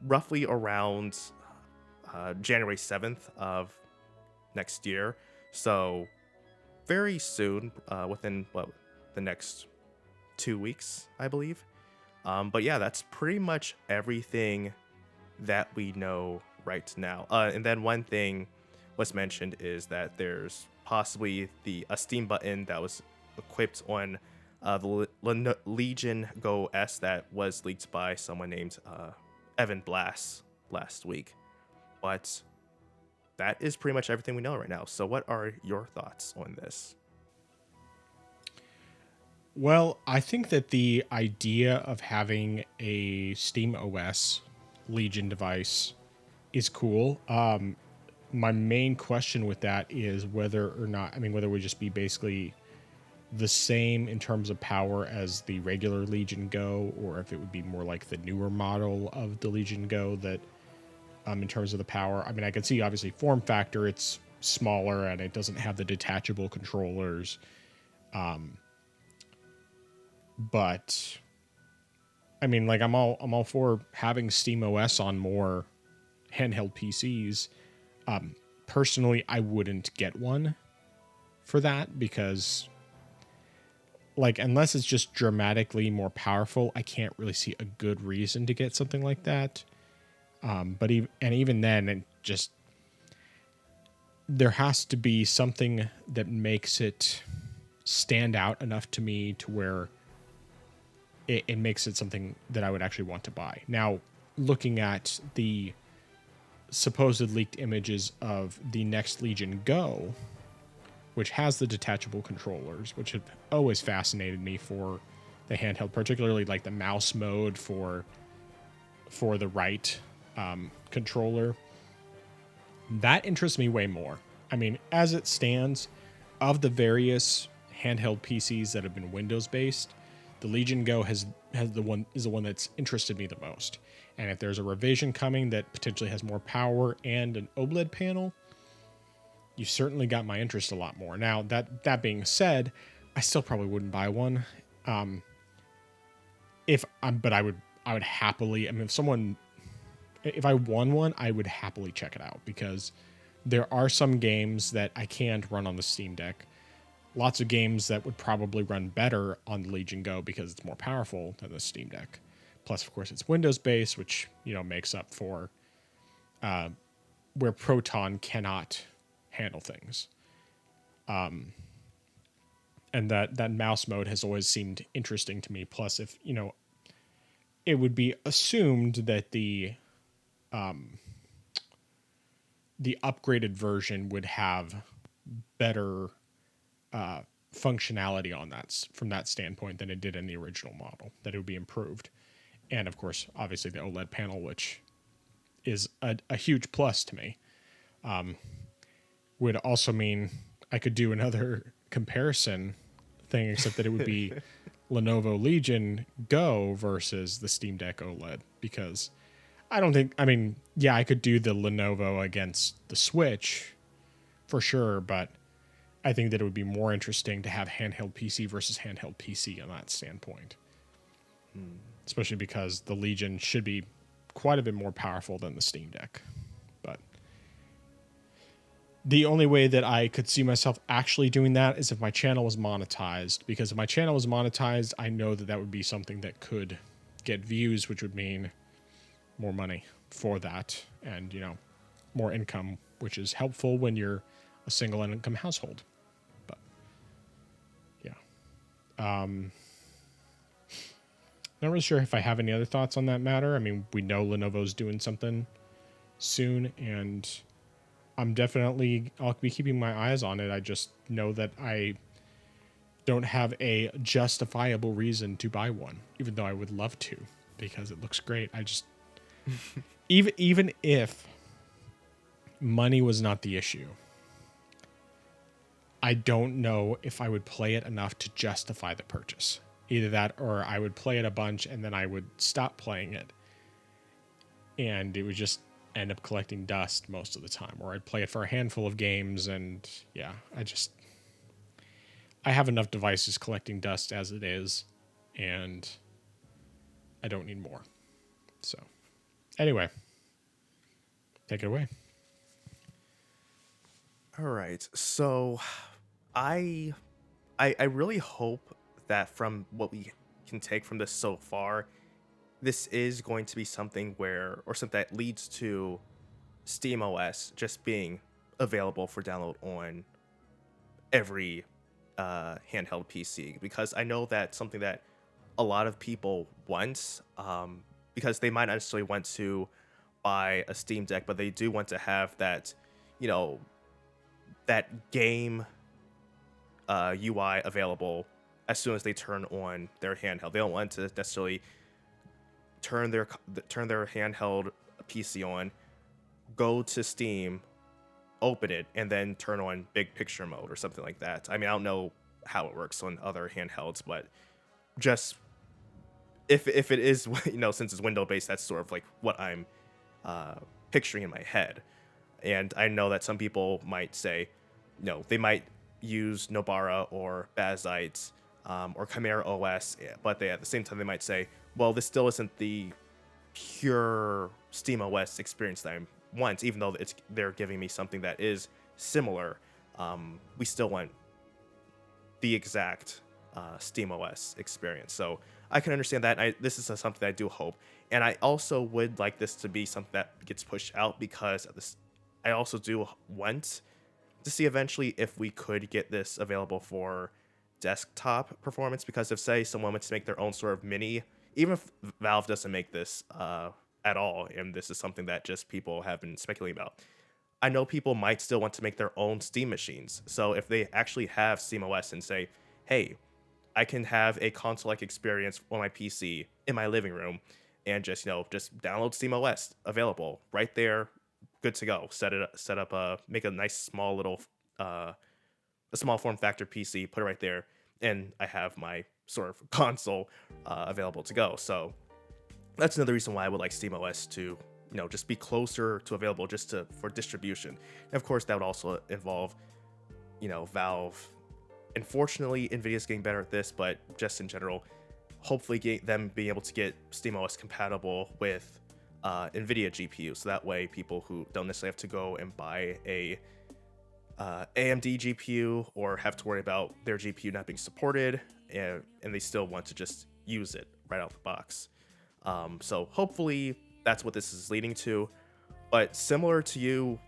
roughly around January 7th of next year. So very soon, within the next 2 weeks, I believe. But yeah, that's pretty much everything that we know right now. And then one thing was mentioned is that there's possibly a Steam button that was equipped on the Legion Go S that was leaked by someone named Evan Blass last week. But that is pretty much everything we know right now. So what are your thoughts on this? Well, I think that the idea of having a Steam OS Legion device is cool. My main question with that is whether or not, whether it would just be basically the same in terms of power as the regular Legion Go, or if it would be more like the newer model of the Legion Go that, in terms of the power. I can see obviously form factor, it's smaller and it doesn't have the detachable controllers. But I'm all for having Steam OS on more handheld PCs. Personally, I wouldn't get one for that because, unless it's just dramatically more powerful, I can't really see a good reason to get something like that. But even then, it just, there has to be something that makes it stand out enough to me to where it makes it something that I would actually want to buy. Now, looking at the supposed leaked images of the next Legion Go, which has the detachable controllers, which have always fascinated me for the handheld, particularly like the mouse mode for the right controller. That interests me way more. As it stands, of the various handheld PCs that have been Windows based, the Legion Go is the one that's interested me the most. And if there's a revision coming that potentially has more power and an OLED panel, you certainly got my interest a lot more. Now, that being said, I still probably wouldn't buy one. But I would happily. If I won one, I would happily check it out because there are some games that I can't run on the Steam Deck. Lots of games that would probably run better on the Legion Go because it's more powerful than the Steam Deck. Plus, of course, it's Windows based, which makes up for where Proton cannot handle things. And that mouse mode has always seemed interesting to me. Plus, if it would be assumed that the upgraded version would have better functionality on that from that standpoint than it did in the original model, that it would be improved. And of course, obviously the OLED panel, which is a huge plus to me. would also mean I could do another comparison thing, except that it would be Lenovo Legion Go versus the Steam Deck OLED, because I could do the Lenovo against the Switch for sure, but I think that it would be more interesting to have handheld PC versus handheld PC on that standpoint. Especially because the Legion should be quite a bit more powerful than the Steam Deck. But the only way that I could see myself actually doing that is if my channel was monetized, because if my channel was monetized, I know that that would be something that could get views, which would mean more money for that and, more income, which is helpful when you're a single income household. But yeah. Not really sure if I have any other thoughts on that matter. I mean, we know Lenovo's doing something soon, and I'll be keeping my eyes on it. I just know that I don't have a justifiable reason to buy one, even though I would love to, because it looks great. I just, even if money was not the issue, I don't know if I would play it enough to justify the purchase. Either that, or I would play it a bunch and then I would stop playing it, and it would just end up collecting dust most of the time. Or I'd play it for a handful of games, and yeah, I have enough devices collecting dust as it is, and I don't need more. So, anyway, take it away. All right. So, I really hope that from what we can take from this so far, this is going to be something something that leads to SteamOS just being available for download on every handheld PC, because I know that's something that a lot of people want, because they might not necessarily want to buy a Steam Deck, but they do want to have that, that game UI available as soon as they turn on their handheld. They don't want to necessarily turn their handheld PC on, go to Steam, open it, and then turn on big picture mode or something like that. I mean, I don't know how it works on other handhelds, but just if it is, since it's window based, that's sort of like what I'm picturing in my head. And I know that some people might say, they might use Nobara or Bazite or Chimera OS, but at the same time they might say, well, this still isn't the pure SteamOS experience that I want, even though they're giving me something that is similar. We still want the exact SteamOS experience. So I can understand that. This is something that I do hope. And I also would like this to be something that gets pushed out, because of this, I also do want to see eventually if we could get this available for desktop performance, because if, say, someone wants to make their own sort of mini, even if Valve doesn't make this at all, and this is something that just people have been speculating about, I know people might still want to make their own Steam machines. So if they actually have SteamOS and say, hey, I can have a console-like experience on my PC in my living room, and just download SteamOS available right there, good to go. Set up, make a nice small little, a small form factor PC, put it right there, and I have my sort of console available to go. So that's another reason why I would like SteamOS to, just be closer to available, just for distribution. And of course, that would also involve, Valve. Unfortunately, NVIDIA's getting better at this, but just in general, hopefully them being able to get SteamOS compatible with NVIDIA GPU, so that way people who don't necessarily have to go and buy a AMD GPU or have to worry about their GPU not being supported, and they still want to just use it right out the box. So hopefully that's what this is leading to. But similar to you,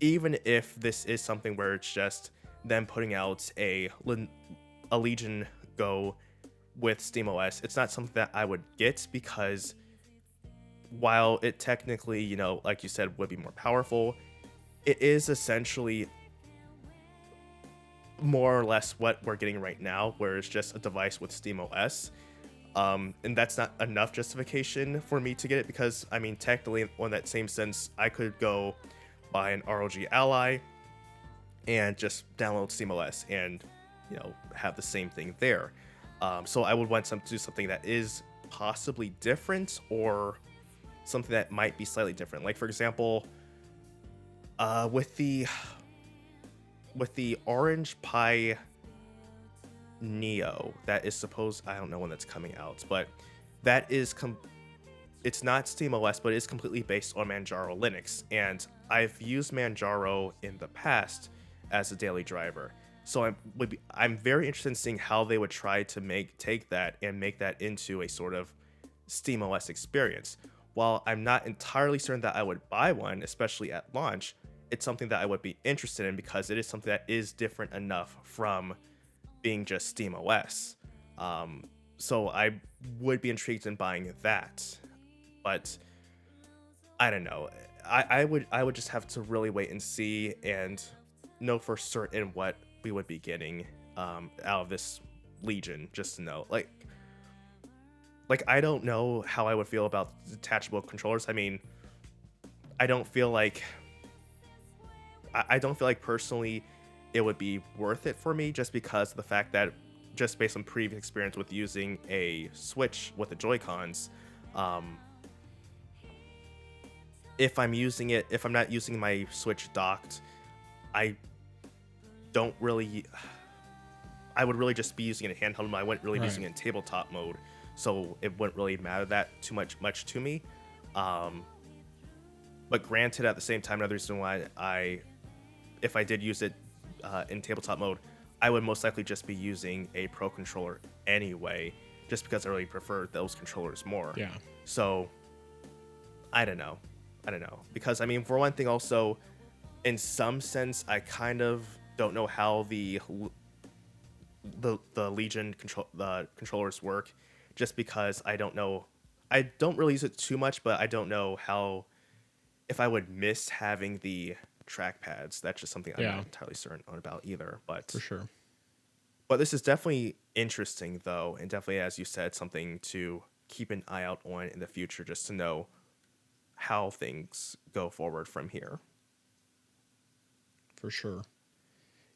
even if this is something where it's just them putting out a Legion Go with SteamOS, it's not something that I would get, because while it technically, like you said, would be more powerful, it is essentially more or less what we're getting right now, where it's just a device with SteamOS. And that's not enough justification for me to get it, because, I mean, technically, on that same sense, I could go buy an ROG Ally and just download SteamOS and have the same thing there. So I would want to do something that is possibly different, or something that might be slightly different. Like, for example, with the Orange Pi Neo that is supposed, I don't know when that's coming out, but that is it's not SteamOS, but it's completely based on Manjaro Linux, and I've used Manjaro in the past as a daily driver. So I'm very interested in seeing how they would try to take that and make that into a sort of SteamOS experience. While I'm not entirely certain that I would buy one, especially at launch, it's something that I would be interested in because it is something that is different enough from being just SteamOS. So I would be intrigued in buying that, but I don't know. I would just have to really wait and see and know for certain what we would be getting out of this Legion, just to know. Like I don't know how I would feel about detachable controllers. I mean, I don't feel like personally it would be worth it for me, just because of the fact that, just based on previous experience with using a Switch with the Joy-Cons, if I'm not using my Switch docked, I would really just be using it in handheld mode. I wouldn't really be using it in tabletop mode, so it wouldn't really matter that too much to me. But granted, at the same time, another reason why if I did use it in tabletop mode, I would most likely just be using a Pro controller anyway, just because I really prefer those controllers more. Yeah. So I don't know, because I mean, for one thing, also in some sense, I kind of don't know how the Legion controllers work, just because I don't really use it too much, but I don't know if I would miss having the trackpads. That's just something I'm not entirely certain about either. But for sure. But this is definitely interesting, though, and definitely, as you said, something to keep an eye out on in the future, just to know how things go forward from here. For sure.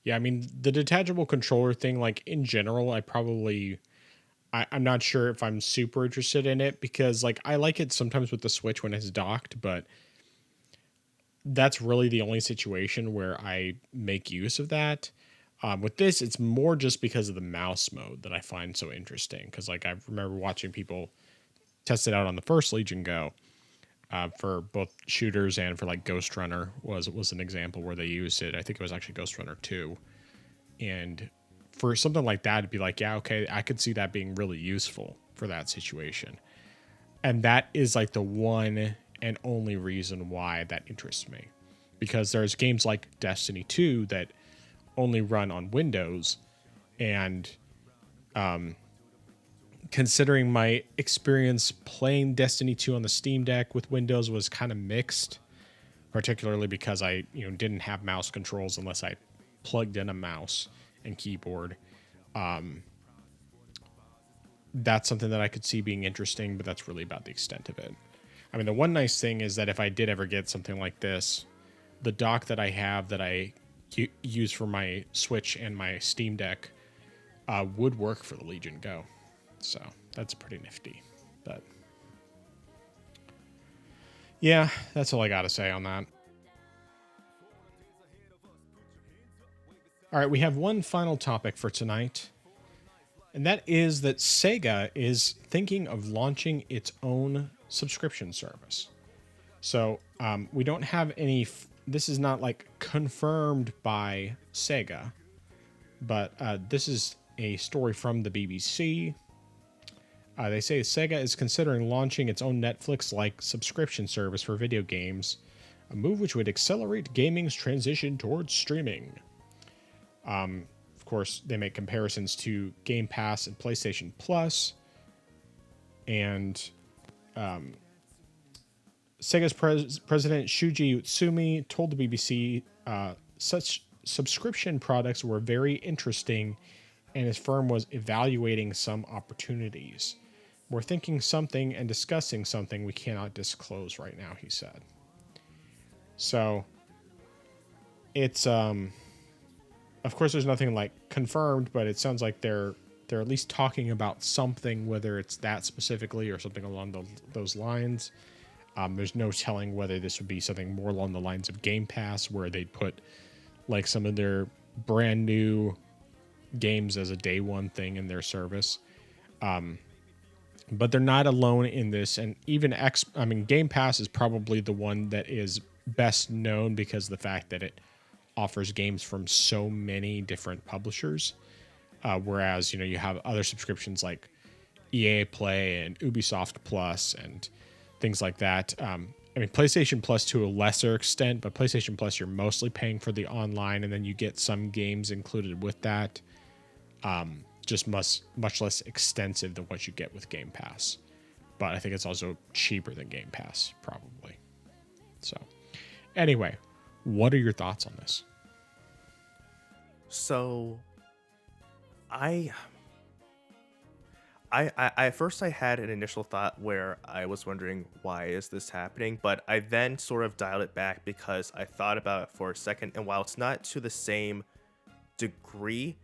Yeah, I mean, the detachable controller thing, like, in general, I'm not sure if I'm super interested in it, because, like, I like it sometimes with the Switch when it's docked, but that's really the only situation where I make use of that. With this, it's more just because of the mouse mode that I find so interesting, because, like, I remember watching people test it out on the first Legion Go, for both shooters and for, like, Ghost Runner was an example where they used it. I think it was actually Ghost Runner 2. And for something like that, it'd be like, yeah, okay, I could see that being really useful for that situation. And that is, like, the one and only reason why that interests me. Because there's games like Destiny 2 that only run on Windows, and considering my experience playing Destiny 2 on the Steam Deck with Windows was kind of mixed, particularly because I didn't have mouse controls unless I plugged in a mouse and keyboard. That's something that I could see being interesting, but that's really about the extent of it. I mean, the one nice thing is that if I did ever get something like this, the dock that I have that I use for my Switch and my Steam Deck would work for the Legion Go. So that's pretty nifty. But yeah, that's all I got to say on that. All right, we have one final topic for tonight, and that is that Sega is thinking of launching its own subscription service. So we don't have any. This is not like confirmed by Sega, but this is a story from the BBC. They say Sega is considering launching its own Netflix-like subscription service for video games, a move which would accelerate gaming's transition towards streaming. Of course, they make comparisons to Game Pass and PlayStation Plus, and Sega's president Shuji Utsumi told the BBC such subscription products were very interesting, and his firm was evaluating some opportunities. We're thinking something and discussing something we cannot disclose right now, he said. So it's of course there's nothing like confirmed, but it sounds like they're at least talking about something, whether it's that specifically or something along those lines. There's no telling whether this would be something more along the lines of Game Pass, where they'd put like some of their brand new games as a day one thing in their service. But they're not alone in this. And even Game Pass is probably the one that is best known because of the fact that it offers games from so many different publishers. Whereas, you have other subscriptions like EA Play and Ubisoft Plus and things like that. PlayStation Plus to a lesser extent, but PlayStation Plus, you're mostly paying for the online, and then you get some games included with that. Just much less extensive than what you get with Game Pass. But I think it's also cheaper than Game Pass, probably. So, anyway, what are your thoughts on this? So, I at first I had an initial thought where I was wondering, why is this happening? But I then sort of dialed it back because I thought about it for a second, and while it's not to the same degree,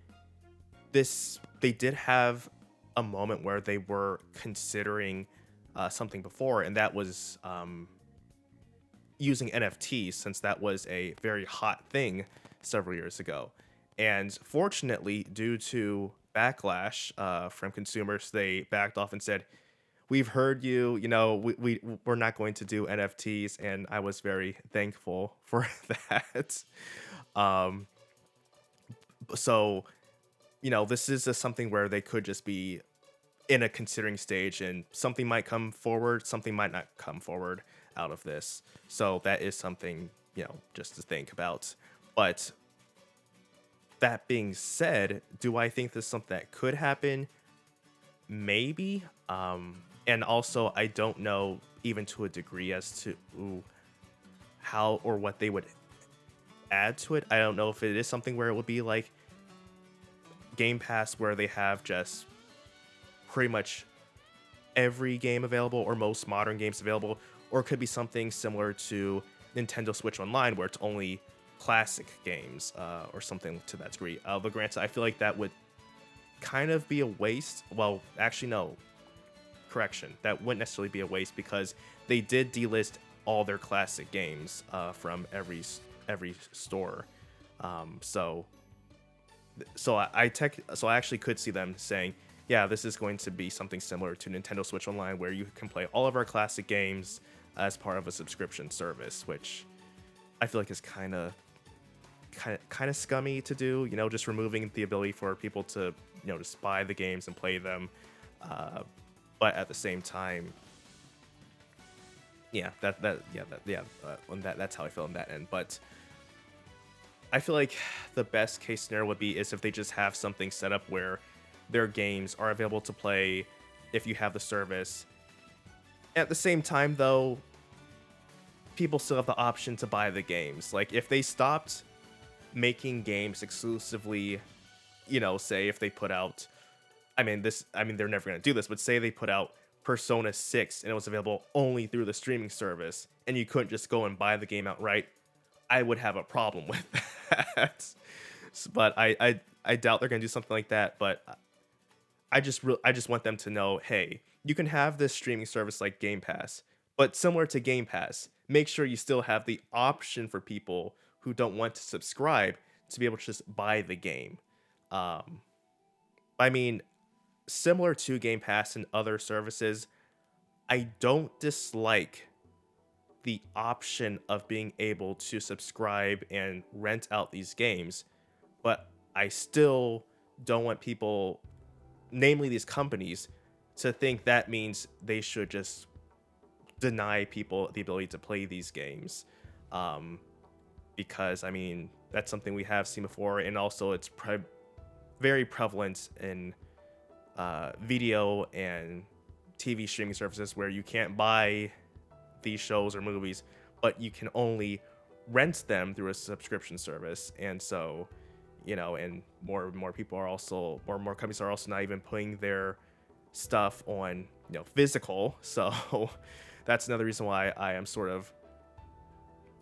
they did have a moment where they were considering something before, and that was using NFTs, since that was a very hot thing several years ago. And fortunately, due to backlash from consumers, they backed off and said, "We've heard you. We're not going to do NFTs," and I was very thankful for that. So, this is just something where they could just be in a considering stage, and something might come forward, something might not come forward out of this. So that is something, just to think about. But that being said, do I think this is something that could happen? Maybe. And also, I don't know, even to a degree, as to how or what they would add to it. I don't know if it is something where it would be like Game Pass, where they have just pretty much every game available, or most modern games available, or it could be something similar to Nintendo Switch Online, where it's only classic games, or something to that degree. But granted, I feel like that would kind of be a waste. Well, actually, no. Correction. That wouldn't necessarily be a waste, because they did delist all their classic games from every store. So I actually could see them saying, yeah, this is going to be something similar to Nintendo Switch Online, where you can play all of our classic games as part of a subscription service, which I feel like is kind of scummy to do. Just removing the ability for people to just buy the games and play them. But at the same time, that's how I feel on that end. But I feel like the best case scenario would be is if they just have something set up where their games are available to play if you have the service. At the same time, though, people still have the option to buy the games. Like, if they stopped making games exclusively, say if they put out, they're never going to do this, but say they put out Persona 6 and it was available only through the streaming service, and you couldn't just go and buy the game outright, I would have a problem with that. But I doubt they're going to do something like that. But I just want them to know, hey, you can have this streaming service like Game Pass, but similar to Game Pass, make sure you still have the option for people who don't want to subscribe to be able to just buy the game. Similar to Game Pass and other services, I don't dislike the option of being able to subscribe and rent out these games, but I still don't want people, namely these companies, to think that means they should just deny people the ability to play these games. Because, that's something we have seen before, and also it's very prevalent in video and TV streaming services, where you can't buy these shows or movies, but you can only rent them through a subscription service. And so, and more people are also, or more companies are also not even putting their stuff on, physical. So that's another reason why I am sort of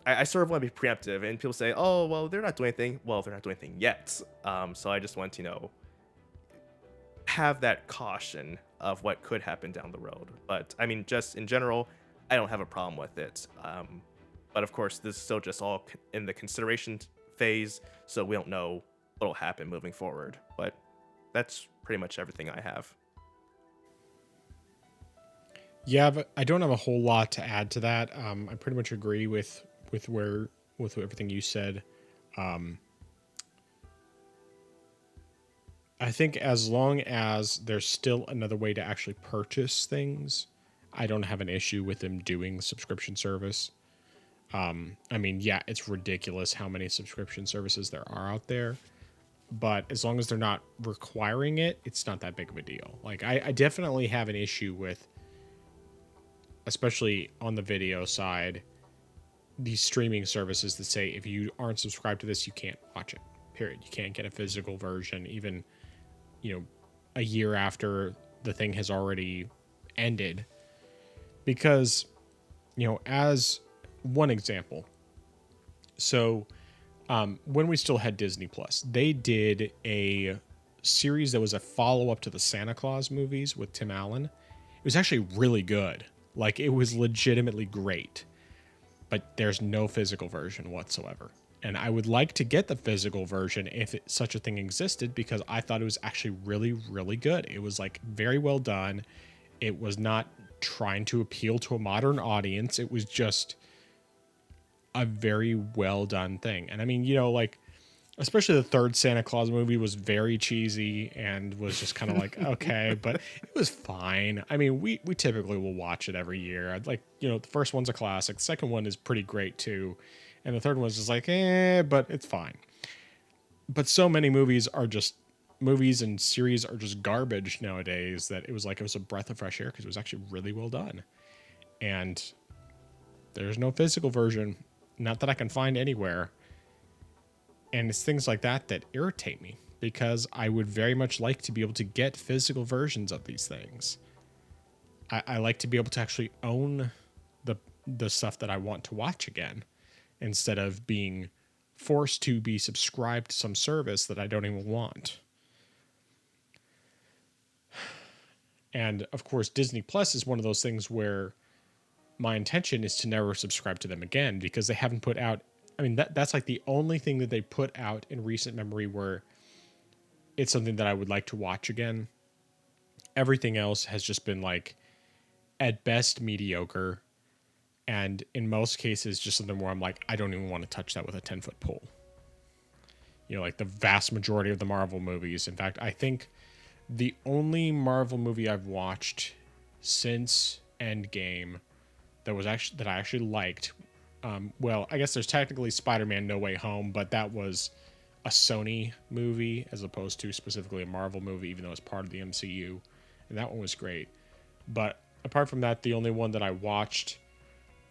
I sort of want to be preemptive, and people say, "Oh, well, they're not doing anything." Well, they're not doing anything yet. So I just want to, have that caution of what could happen down the road. But I mean, just in general, I don't have a problem with it. But of course, this is still just all in the consideration phase, so we don't know what'll happen moving forward. But that's pretty much everything I have. Yeah, but I don't have a whole lot to add to that. I pretty much agree with everything you said. Um, I think as long as there's still another way to actually purchase things, I don't have an issue with them doing subscription service. I mean, yeah, it's ridiculous how many subscription services there are out there, but as long as they're not requiring it, it's not that big of a deal. Like, I definitely have an issue with, especially on the video side, these streaming services that say if you aren't subscribed to this, you can't watch it. Period. You can't get a physical version, even a year after the thing has already ended. Because, as one example, so when we still had Disney Plus, they did a series that was a follow up to the Santa Claus movies with Tim Allen. It was actually really good. Like, it was legitimately great, but there's no physical version whatsoever. And I would like to get the physical version if such a thing existed, because I thought it was actually really, really good. It was like very well done. It was not trying to appeal to a modern audience. It was just a very well done thing. And I mean, like, especially the third Santa Claus movie was very cheesy and was just kind of like, okay, but it was fine. I mean, we typically will watch it every year. I'd like, the first one's a classic. The second one is pretty great too. And the third one's just like, but it's fine. But so many movies and series are just garbage nowadays that it was a breath of fresh air, because it was actually really well done. And there's no physical version, not that I can find anywhere. And it's things like that that irritate me, because I would very much like to be able to get physical versions of these things. I like to be able to actually own the stuff that I want to watch again, instead of being forced to be subscribed to some service that I don't even want. And of course, Disney Plus is one of those things where my intention is to never subscribe to them again, because they haven't put out, I mean, that's like the only thing that they put out in recent memory where it's something that I would like to watch again. Everything else has just been like, at best, mediocre. And in most cases, just something where I'm like, I don't even want to touch that with a 10-foot pole. Like the vast majority of the Marvel movies. In fact, I think the only Marvel movie I've watched since Endgame that I actually liked, well, I guess there's technically Spider-Man No Way Home, but that was a Sony movie as opposed to specifically a Marvel movie, even though it's part of the MCU. And that one was great. But apart from that, the only one that I watched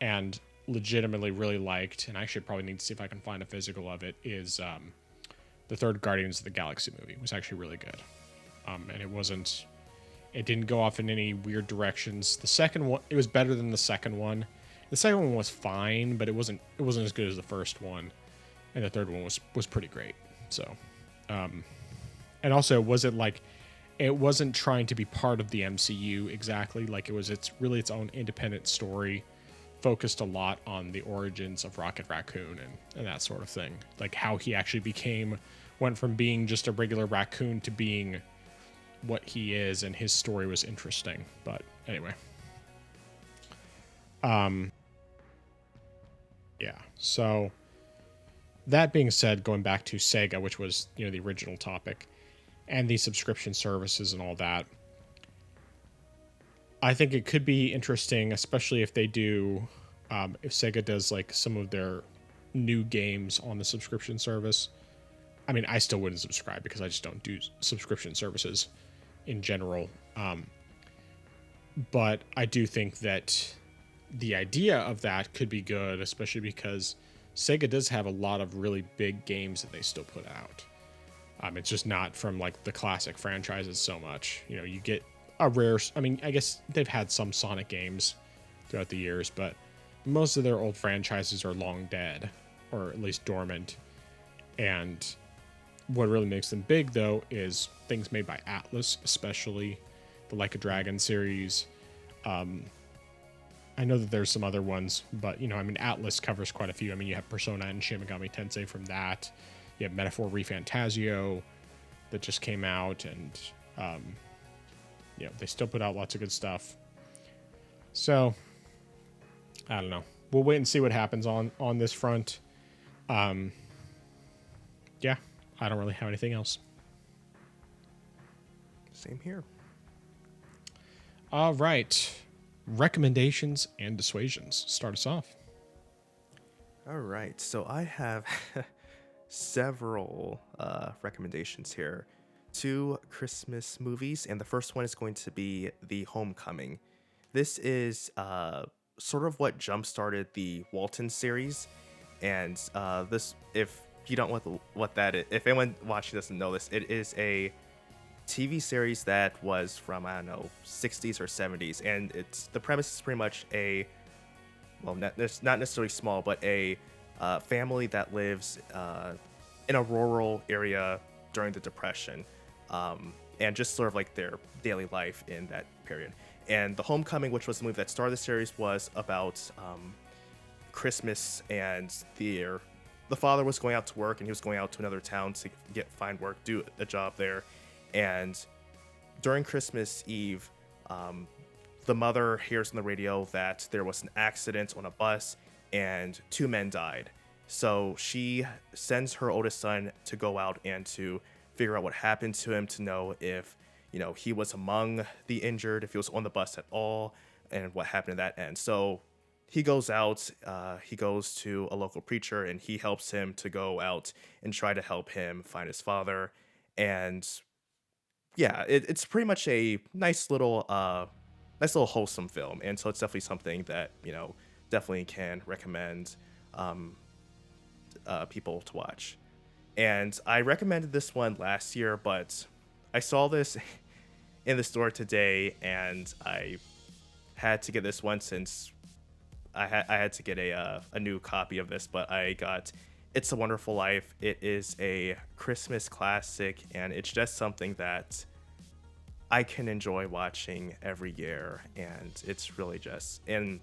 and legitimately really liked, and I should probably need to see if I can find a physical of it, is the third Guardians of the Galaxy movie. It was actually really good. And it didn't go off in any weird directions. The second one, it was better than the second one. The second one was fine, but it wasn't as good as the first one. And the third one was pretty great. So, and also it wasn't trying to be part of the MCU exactly. Like, it's really its own independent story, focused a lot on the origins of Rocket Raccoon and that sort of thing. Like how he actually went from being just a regular raccoon to being what he is, and his story was interesting. But anyway. Yeah. So that being said, going back to Sega, which was, the original topic, and the subscription services and all that, I think it could be interesting, especially if they do, if Sega does like some of their new games on the subscription service. I mean, I still wouldn't subscribe because I just don't do subscription services in general. But I do think that the idea of that could be good, especially because Sega does have a lot of really big games that they still put out. It's just not from like the classic franchises so much. You get a rare, I mean, I guess they've had some Sonic games throughout the years, but most of their old franchises are long dead, or at least dormant. And what really makes them big, though, is things made by Atlas, especially the Like a Dragon series. I know that there's some other ones, but, I mean, Atlas covers quite a few. I mean, you have Persona and Shin Megami Tensei from that. You have Metaphor ReFantazio that just came out, and, they still put out lots of good stuff. So, I don't know. We'll wait and see what happens on this front. Yeah, I don't really have anything else. Same here. All right. Recommendations and dissuasions. Start us off. All right. So I have several recommendations here. 2 Christmas movies, and the first one is going to be The Homecoming. This is sort of what jump-started the Walton series, and this, if you don't know what that is, if anyone watching doesn't know this, it is a TV series that was from, 60s or 70s, and the premise is pretty much not necessarily small, but a family that lives in a rural area during the Depression, and just sort of like their daily life in that period. And The Homecoming, which was the movie that started the series, was about Christmas, and the father was going out to work, and he was going out to another town to find work, do a job there. And during Christmas Eve, the mother hears on the radio that there was an accident on a bus and 2 men died. So she sends her oldest son to go out and to figure out what happened to him, to know if he was among the injured, if he was on the bus at all, and what happened at that end. So he goes out, he goes to a local preacher, and he helps him to go out and try to help him find his father. And yeah, it's pretty much a nice little wholesome film. And so it's definitely something that, definitely can recommend people to watch. And I recommended this one last year, but I saw this in the store today, and I had to get this one since I had to get a new copy of this, but I got It's a Wonderful Life. It is a Christmas classic, and it's just something that I can enjoy watching every year, and it's really and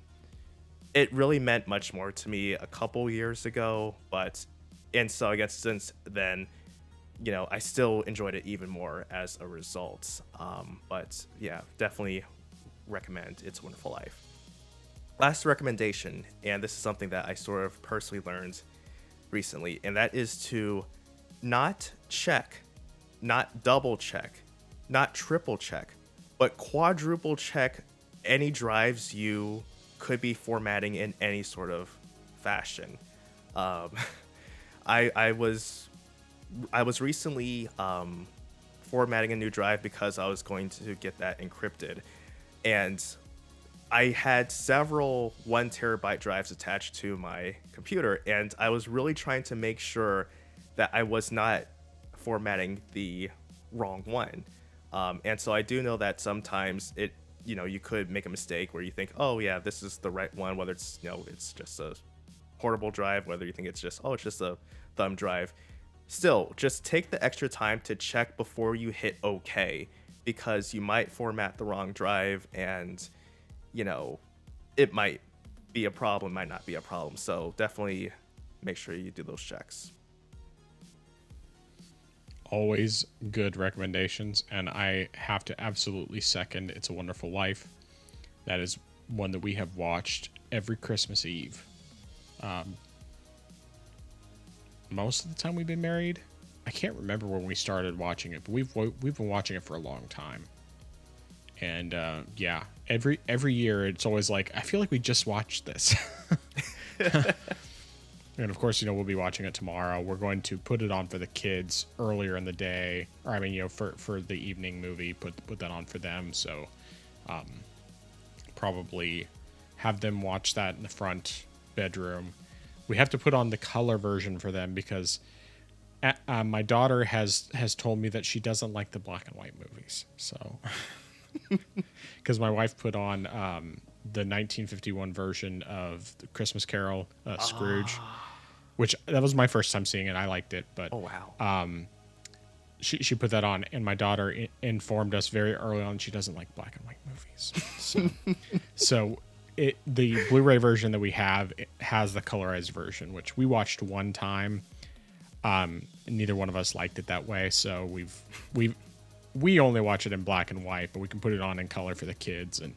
it really meant much more to me a couple years ago, and so I guess since then, I still enjoyed it even more as a result. But yeah, definitely recommend It's a Wonderful Life. Last recommendation, and this is something that I sort of personally learned recently, and that is to not check, not double check, not triple check, but quadruple check any drives you could be formatting in any sort of fashion. I was recently formatting a new drive because I was going to get that encrypted, and I had several 1 terabyte drives attached to my computer, and I was really trying to make sure that I was not formatting the wrong one. And so I do know that sometimes you could make a mistake where you think, oh yeah, this is the right one, whether it's, it's just a portable drive, whether you think it's just a thumb drive. Still, just take the extra time to check before you hit OK, because you might format the wrong drive, and it might be a problem, might not be a problem. So definitely make sure you do those checks. Always good recommendations, and I have to absolutely second It's a Wonderful Life. That is one that we have watched every Christmas Eve. Most of the time we've been married. I can't remember when we started watching it, but we've been watching it for a long time. And yeah, every year it's always like, I feel like we just watched this. And of course, we'll be watching it tomorrow. We're going to put it on for the kids earlier in the day, or I mean, for the evening movie, put that on for them. So probably have them watch that in the front bedroom. We have to put on the color version for them because my daughter has told me that she doesn't like the black and white movies. So because my wife put on the 1951 version of the Christmas Carol, Scrooge, Ah. which that was my first time seeing it. I liked it, but Oh wow. she put that on, and my daughter informed us very early on she doesn't like black and white movies. So the Blu-ray version that we have, it has the colorized version, which we watched one time. Neither one of us liked it that way, so we only watch it in black and white, but we can put it on in color for the kids, and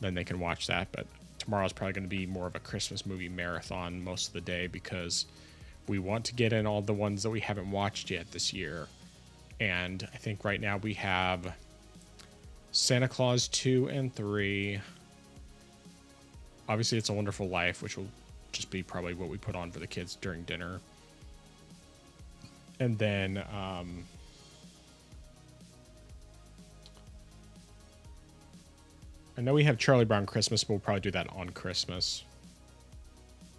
then they can watch that. But tomorrow's probably going to be more of a Christmas movie marathon most of the day because we want to get in all the ones that we haven't watched yet this year. And I think right now we have Santa Claus 2 and 3. Obviously, It's a Wonderful Life, which will just be probably what we put on for the kids during dinner. And then I know we have Charlie Brown Christmas, but we'll probably do that on Christmas.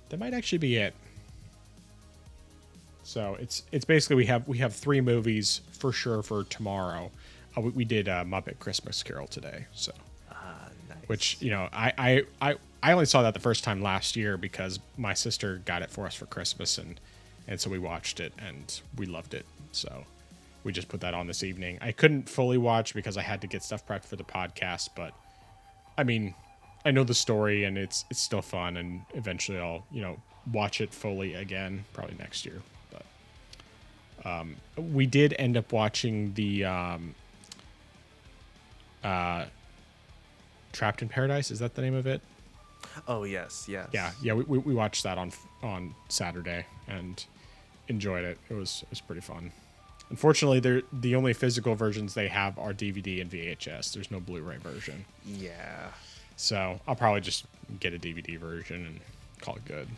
That might actually be it. So it's basically we have 3 movies for sure for tomorrow. We did Muppet Christmas Carol today, so Nice. which I only saw that the first time last year because my sister got it for us for Christmas, and so we watched it and we loved it. So we just put that on this evening. I couldn't fully watch because I had to get stuff prepped for the podcast, but I mean, I know the story and it's still fun, and eventually I'll watch it fully again probably next year. But we did end up watching the Trapped in Paradise. Is that the name of it? Oh yes. Yeah. We watched that on Saturday and enjoyed it. It was pretty fun. Unfortunately, the only physical versions they have are DVD and VHS. There's no Blu-ray version. Yeah. So I'll probably just get a DVD version and call it good.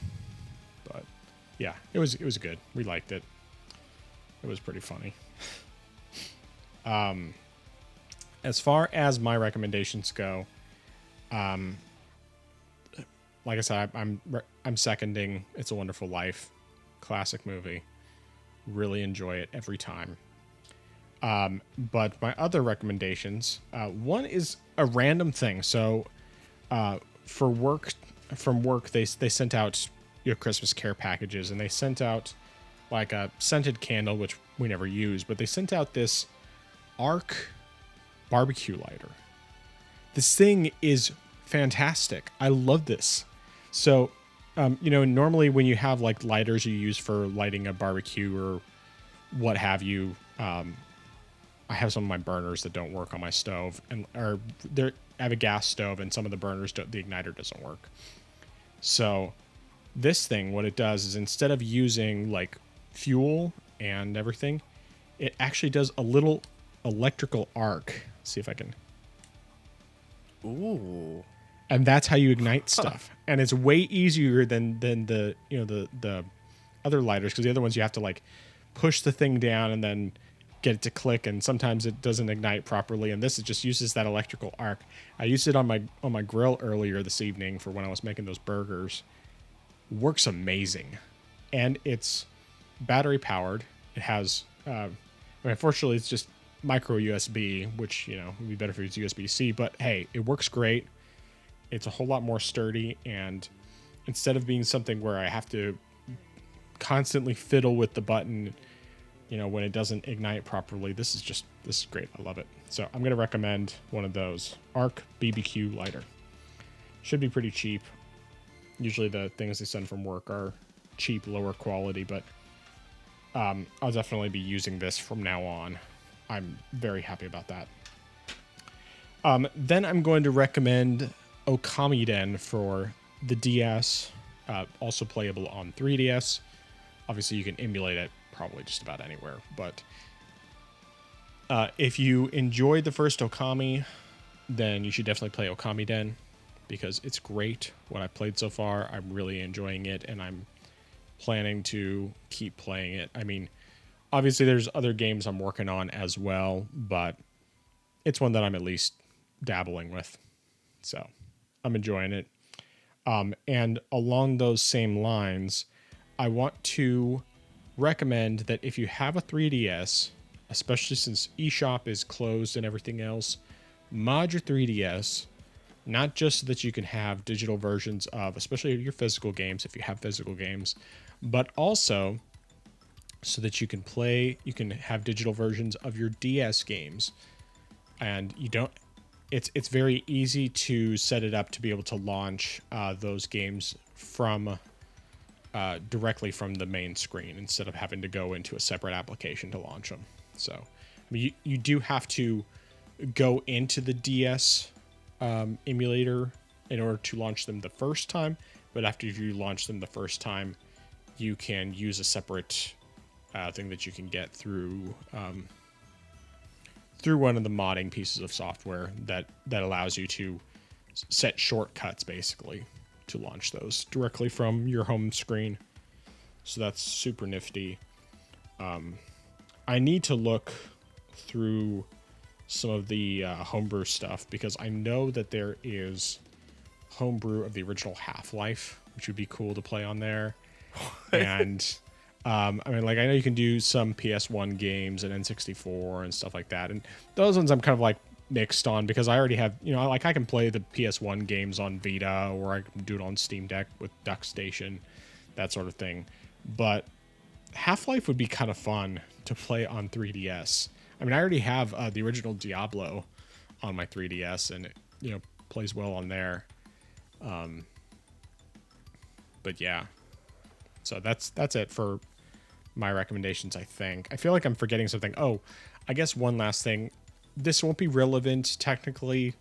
But yeah, it was good. We liked it. It was pretty funny. As far as my recommendations go, like I said, I'm seconding It's a Wonderful Life, classic movie. Really enjoy it every time. But my other recommendations, one is a random thing. So from work, they sent out Christmas care packages, and they sent out like a scented candle, which we never use, but they sent out this Arc barbecue lighter. This thing is fantastic. I love this. So, normally when you have like lighters you use for lighting a barbecue or what have you, I have some of my burners that don't work on my stove, I have a gas stove, and some of the burners the igniter doesn't work. So this thing, what it does is instead of using like fuel and everything, it actually does a little electrical arc. Let's see if I can. Ooh. And that's how you ignite stuff. And it's way easier than the the other lighters, because the other ones you have to like push the thing down and then get it to click, and sometimes it doesn't ignite properly. And this just uses that electrical arc. I used it on my grill earlier this evening for when I was making those burgers. Works amazing, and it's battery powered. It has, unfortunately, it's just micro USB, which would be better if it was USB-C. But hey, it works great. It's a whole lot more sturdy, and instead of being something where I have to constantly fiddle with the button, when it doesn't ignite properly, this is great. I love it. So I'm going to recommend one of those Arc BBQ lighter. Should be pretty cheap. Usually the things they send from work are cheap, lower quality, but I'll definitely be using this from now on. I'm very happy about that. Then I'm going to recommend Okami Den for the DS, also playable on 3DS. Obviously, you can emulate it probably just about anywhere, but if you enjoyed the first Okami, then you should definitely play Okami Den, because it's great. What I've played so far, I'm really enjoying it, and I'm planning to keep playing it. I mean, obviously there's other games I'm working on as well, but it's one that I'm at least dabbling with. So I'm enjoying it. And along those same lines, I want to recommend that if you have a 3DS, especially since eShop is closed and everything else, mod your 3DS not just so that you can have digital versions of, especially your physical games, if you have physical games, but also so that you can have digital versions of your DS games. And it's very easy to set it up to be able to launch those games from directly from the main screen instead of having to go into a separate application to launch them. So, I mean, you do have to go into the DS emulator in order to launch them the first time, but after you launch them the first time, you can use a separate thing that you can get through one of the modding pieces of software that allows you to set shortcuts basically to launch those directly from your home screen. So that's super nifty. I need to look through some of the homebrew stuff because I know that there is homebrew of the original Half-Life, which would be cool to play on there. And I mean, like, I know you can do some PS1 games and N64 and stuff like that. And those ones I'm kind of like mixed on because I already have, like I can play the PS1 games on Vita or I can do it on Steam Deck with DuckStation, that sort of thing. But Half-Life would be kind of fun to play on 3DS. I mean, I already have the original Diablo on my 3DS and it, plays well on there. But yeah. So that's it for my recommendations, I think. I feel like I'm forgetting something. Oh, I guess one last thing. This won't be relevant technically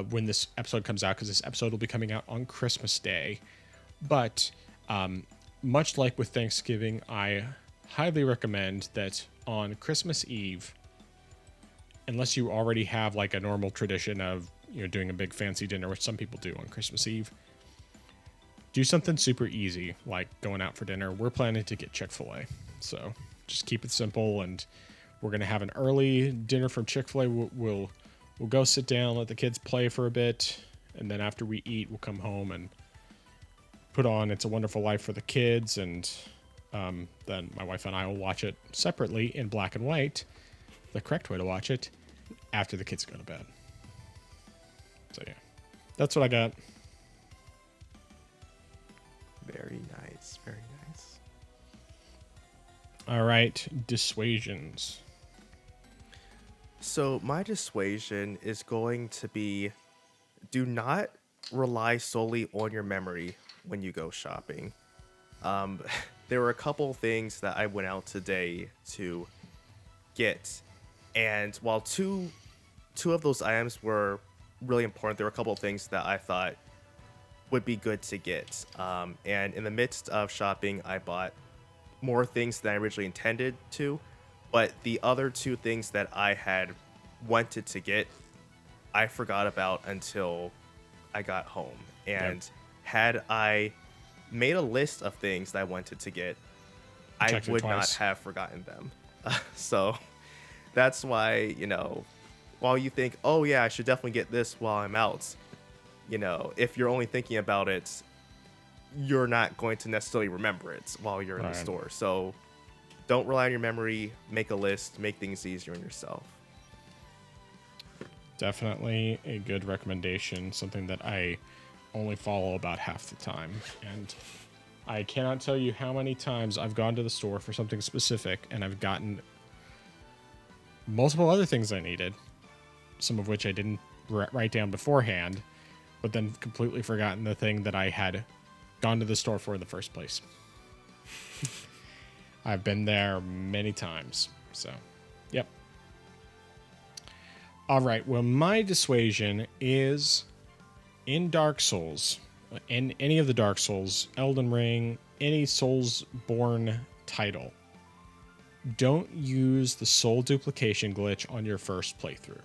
when this episode comes out because this episode will be coming out on Christmas Day. But much like with Thanksgiving, I highly recommend that on Christmas Eve, unless you already have like a normal tradition of doing a big fancy dinner, which some people do on Christmas Eve, do something super easy, like going out for dinner. We're planning to get Chick-fil-A. So just keep it simple, and we're going to have an early dinner from Chick-fil-A. We'll go sit down, let the kids play for a bit, and then after we eat, we'll come home and put on It's a Wonderful Life for the kids, and then my wife and I will watch it separately in black and white, the correct way to watch it, after the kids go to bed. So yeah, that's what I got. Very nice. Very nice. All right, dissuasions. So my dissuasion is going to be, do not rely solely on your memory when you go shopping. There were a couple things that I went out today to get, and while two of those items were really important, there were a couple of things that I thought would be good to get. And in the midst of shopping, I bought more things than I originally intended to, but the other two things that I had wanted to get, I forgot about until I got home. And had I made a list of things that I wanted to get, I would not have forgotten them. So that's why, while you think, oh yeah, I should definitely get this while I'm out, if you're only thinking about it, you're not going to necessarily remember it while you're in the store. So don't rely on your memory, make a list, make things easier on yourself. Definitely a good recommendation, something that I only follow about half the time. And I cannot tell you how many times I've gone to the store for something specific and I've gotten multiple other things I needed, some of which I didn't write down beforehand, but then completely forgotten the thing that I had gone to the store for in the first place. I've been there many times. So, yep. All right. Well, my dissuasion is in Dark Souls, in any of the Dark Souls, Elden Ring, any Soulsborne title, don't use the soul duplication glitch on your first playthrough.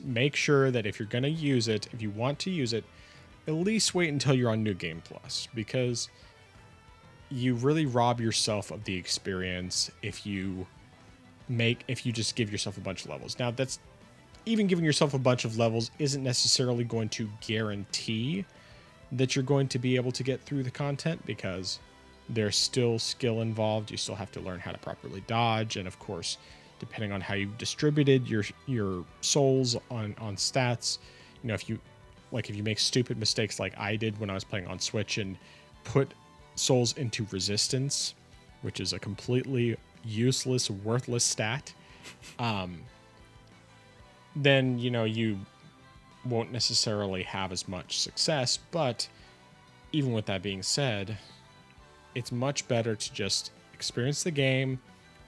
Make sure that if you're going to use it, if you want to use it, at least wait until you're on New Game Plus, because you really rob yourself of the experience if you just give yourself a bunch of levels. Now, that's even giving yourself a bunch of levels isn't necessarily going to guarantee that you're going to be able to get through the content, because there's still skill involved. You still have to learn how to properly dodge, and of course, depending on how you've distributed your souls on stats, if you make stupid mistakes like I did when I was playing on Switch and put souls into resistance, which is a completely useless, worthless stat, then, you won't necessarily have as much success. But even with that being said, it's much better to just experience the game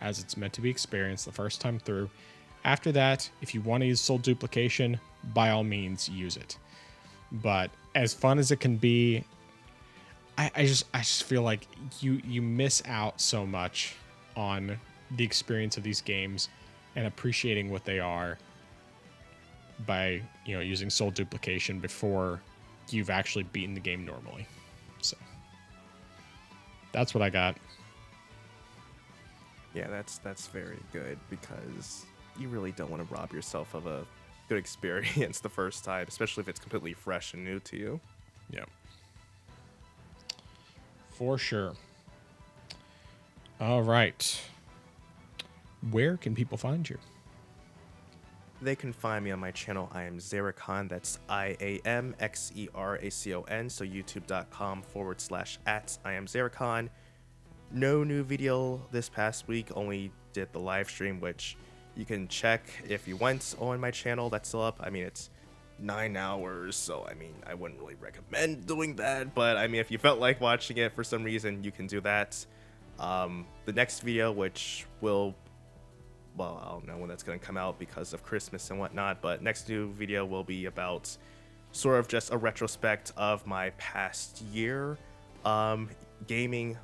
as it's meant to be experienced the first time through. After that, if you want to use soul duplication, by all means use it. But as fun as it can be, I just feel like you miss out so much on the experience of these games and appreciating what they are by using soul duplication before you've actually beaten the game normally. So that's what I got. Yeah, that's very good, because you really don't want to rob yourself of a good experience the first time, especially if it's completely fresh and new to you. Yeah. For sure. All right. Where can people find you? They can find me on my channel. I am Xeracon. That's IAMXERACON. So youtube.com/@IamXeracon. No new video this past week. Only did the live stream, which you can check if you want on my channel. That's still up. I mean, it's 9 hours, so I wouldn't really recommend doing that. But if you felt like watching it for some reason, you can do that. The next video, which will, well, I don't know when that's going to come out because of Christmas and whatnot, but next new video will be about sort of just a retrospect of my past year gaming,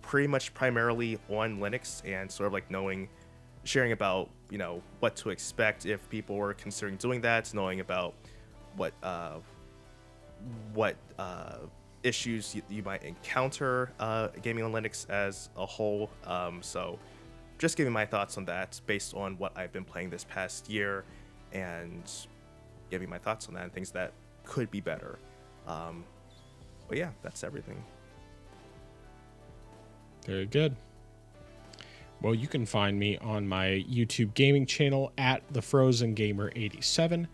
pretty much primarily on Linux, and sort of like sharing about what to expect if people were considering doing that, knowing about what issues you might encounter gaming on Linux as a whole. So just giving my thoughts on that based on what I've been playing this past year, and giving my thoughts on that and things that could be better. But yeah, that's everything. Very good. Well, you can find me on my YouTube gaming channel at TheFrozenGamer87.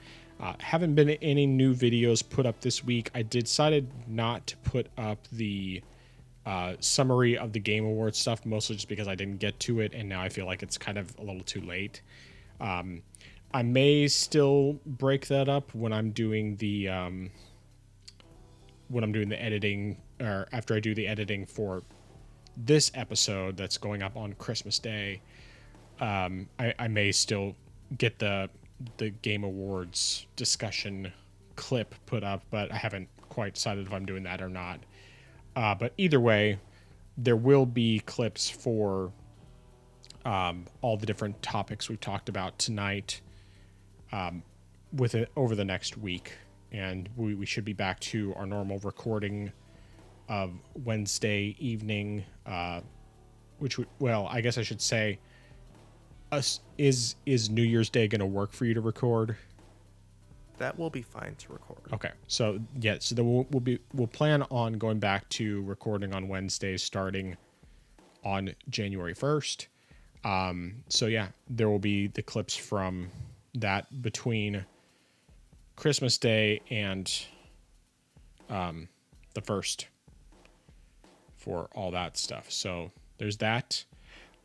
Haven't been any new videos put up this week. I decided not to put up the summary of the Game Awards stuff, mostly just because I didn't get to it, and now I feel like it's kind of a little too late. I may still break that up when I'm doing the editing, or after I do the editing for this episode that's going up on Christmas Day. I may still get the Game Awards discussion clip put up, but I haven't quite decided if I'm doing that or not. But either way, there will be clips for all the different topics we've talked about tonight with it over the next week. And we should be back to our normal recording of Wednesday evening, which I guess I should say, is New Year's Day going to work for you to record? That will be fine to record. Okay, so yeah, so then we'll plan on going back to recording on Wednesdays starting on January 1st. So yeah, there will be the clips from that between Christmas Day and the 1st for all that stuff. So there's that.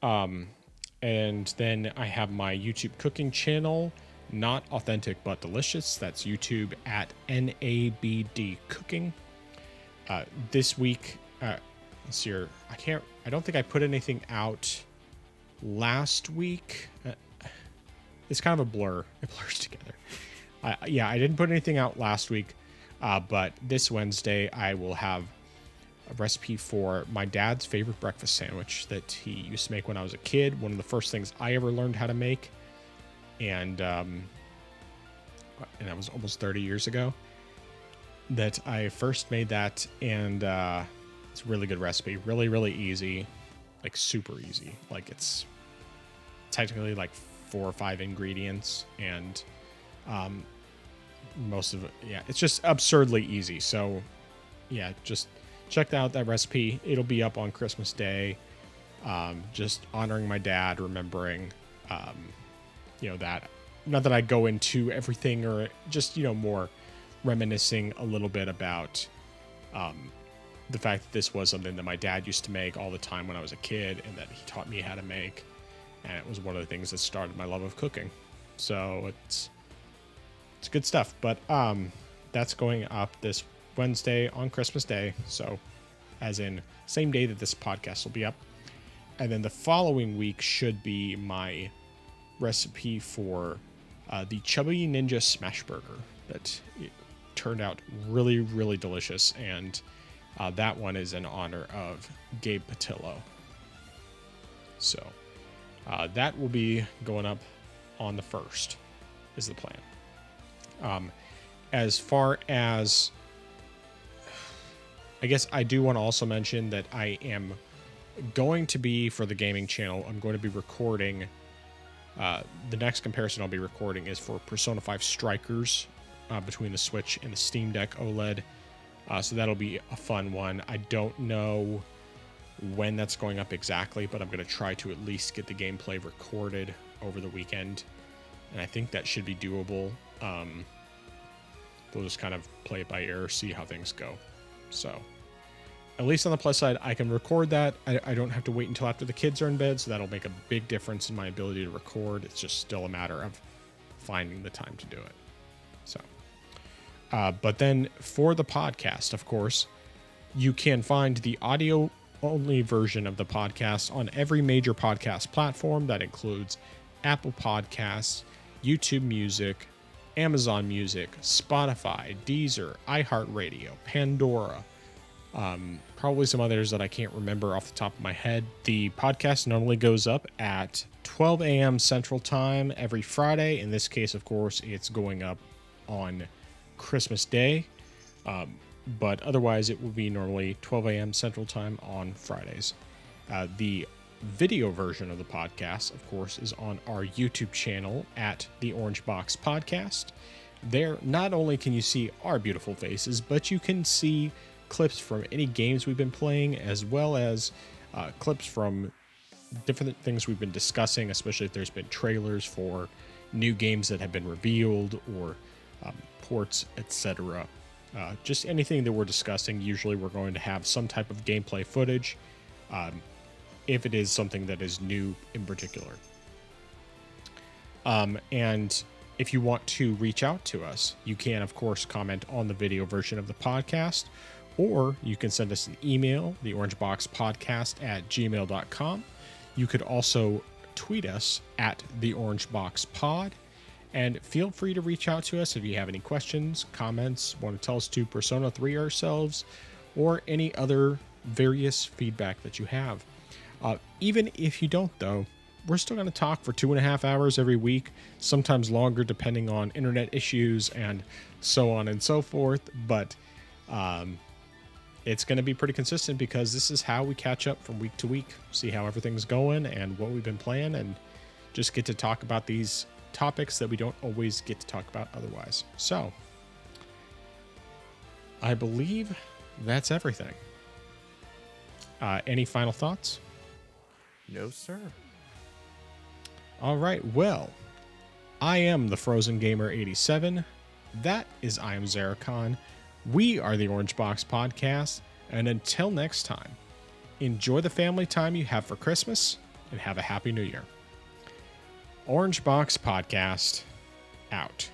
And then I have my YouTube cooking channel, Not Authentic But Delicious. That's YouTube at NABD Cooking. This week, let's see here. I don't think I put anything out last week. It's kind of a blur. It blurs together. I didn't put anything out last week, but this Wednesday I will have a recipe for my dad's favorite breakfast sandwich that he used to make when I was a kid. One of the first things I ever learned how to make. And that was almost 30 years ago that I first made that. And it's a really good recipe. Really, really easy. Like super easy. Like it's technically like 4 or 5 ingredients. And most of it, yeah, it's just absurdly easy. So yeah, just check out that recipe. It'll be up on Christmas Day. Just honoring my dad, remembering, that not that I go into everything, or just, more reminiscing a little bit about the fact that this was something that my dad used to make all the time when I was a kid, and that he taught me how to make. And it was one of the things that started my love of cooking. So it's good stuff. But that's going up this Wednesday on Christmas Day. So as in same day that this podcast will be up. And then the following week should be my recipe for the Chubby Ninja Smash Burger that turned out really, really delicious. And that one is in honor of Gabe Patillo. So that will be going up on the 1st is the plan. As far as, I guess I do want to also mention that I am going to be, for the gaming channel, I'm going to be recording, the next comparison I'll be recording is for Persona 5 Strikers between the Switch and the Steam Deck OLED. So that'll be a fun one. I don't know when that's going up exactly, but I'm going to try to at least get the gameplay recorded over the weekend. And I think that should be doable. We'll just kind of play it by ear, see how things go. So at least on the plus side, I can record that. I don't have to wait until after the kids are in bed, so that'll make a big difference in my ability to record. It's just still a matter of finding the time to do it. So, but then for the podcast, of course, you can find the audio only version of the podcast on every major podcast platform. That includes Apple Podcasts, YouTube Music, Amazon Music, Spotify, Deezer, iHeartRadio, Pandora, probably some others that I can't remember off the top of my head. The podcast normally goes up at 12 a.m. Central Time every Friday. In this case, of course, it's going up on Christmas Day. But otherwise, it will be normally 12 a.m. Central Time on Fridays. The video version of the podcast, of course, is on our YouTube channel at the Orange Box Podcast. There, not only can you see our beautiful faces, but you can see clips from any games we've been playing, as well as clips from different things we've been discussing, especially if there's been trailers for new games that have been revealed, or ports, etc. Just anything that we're discussing. Usually we're going to have some type of gameplay footage, if it is something that is new in particular. And if you want to reach out to us, you can, of course, comment on the video version of the podcast, or you can send us an email, theorangeboxpodcast@gmail.com. You could also tweet us at theorangeboxpod. And feel free to reach out to us if you have any questions, comments, want to tell us to Persona 3 ourselves, or any other various feedback that you have. Even if you don't, though, we're still going to talk for 2.5 hours every week, sometimes longer depending on internet issues and so on and so forth. But it's going to be pretty consistent, because this is how we catch up from week to week, see how everything's going and what we've been playing, and just get to talk about these topics that we don't always get to talk about otherwise. So I believe that's everything. Any final thoughts? No, sir. All right. Well, I am the Frozen Gamer 87. That is I am Zaracon. We are the Orange Box Podcast. And until next time, enjoy the family time you have for Christmas, and have a Happy New Year. Orange Box Podcast out.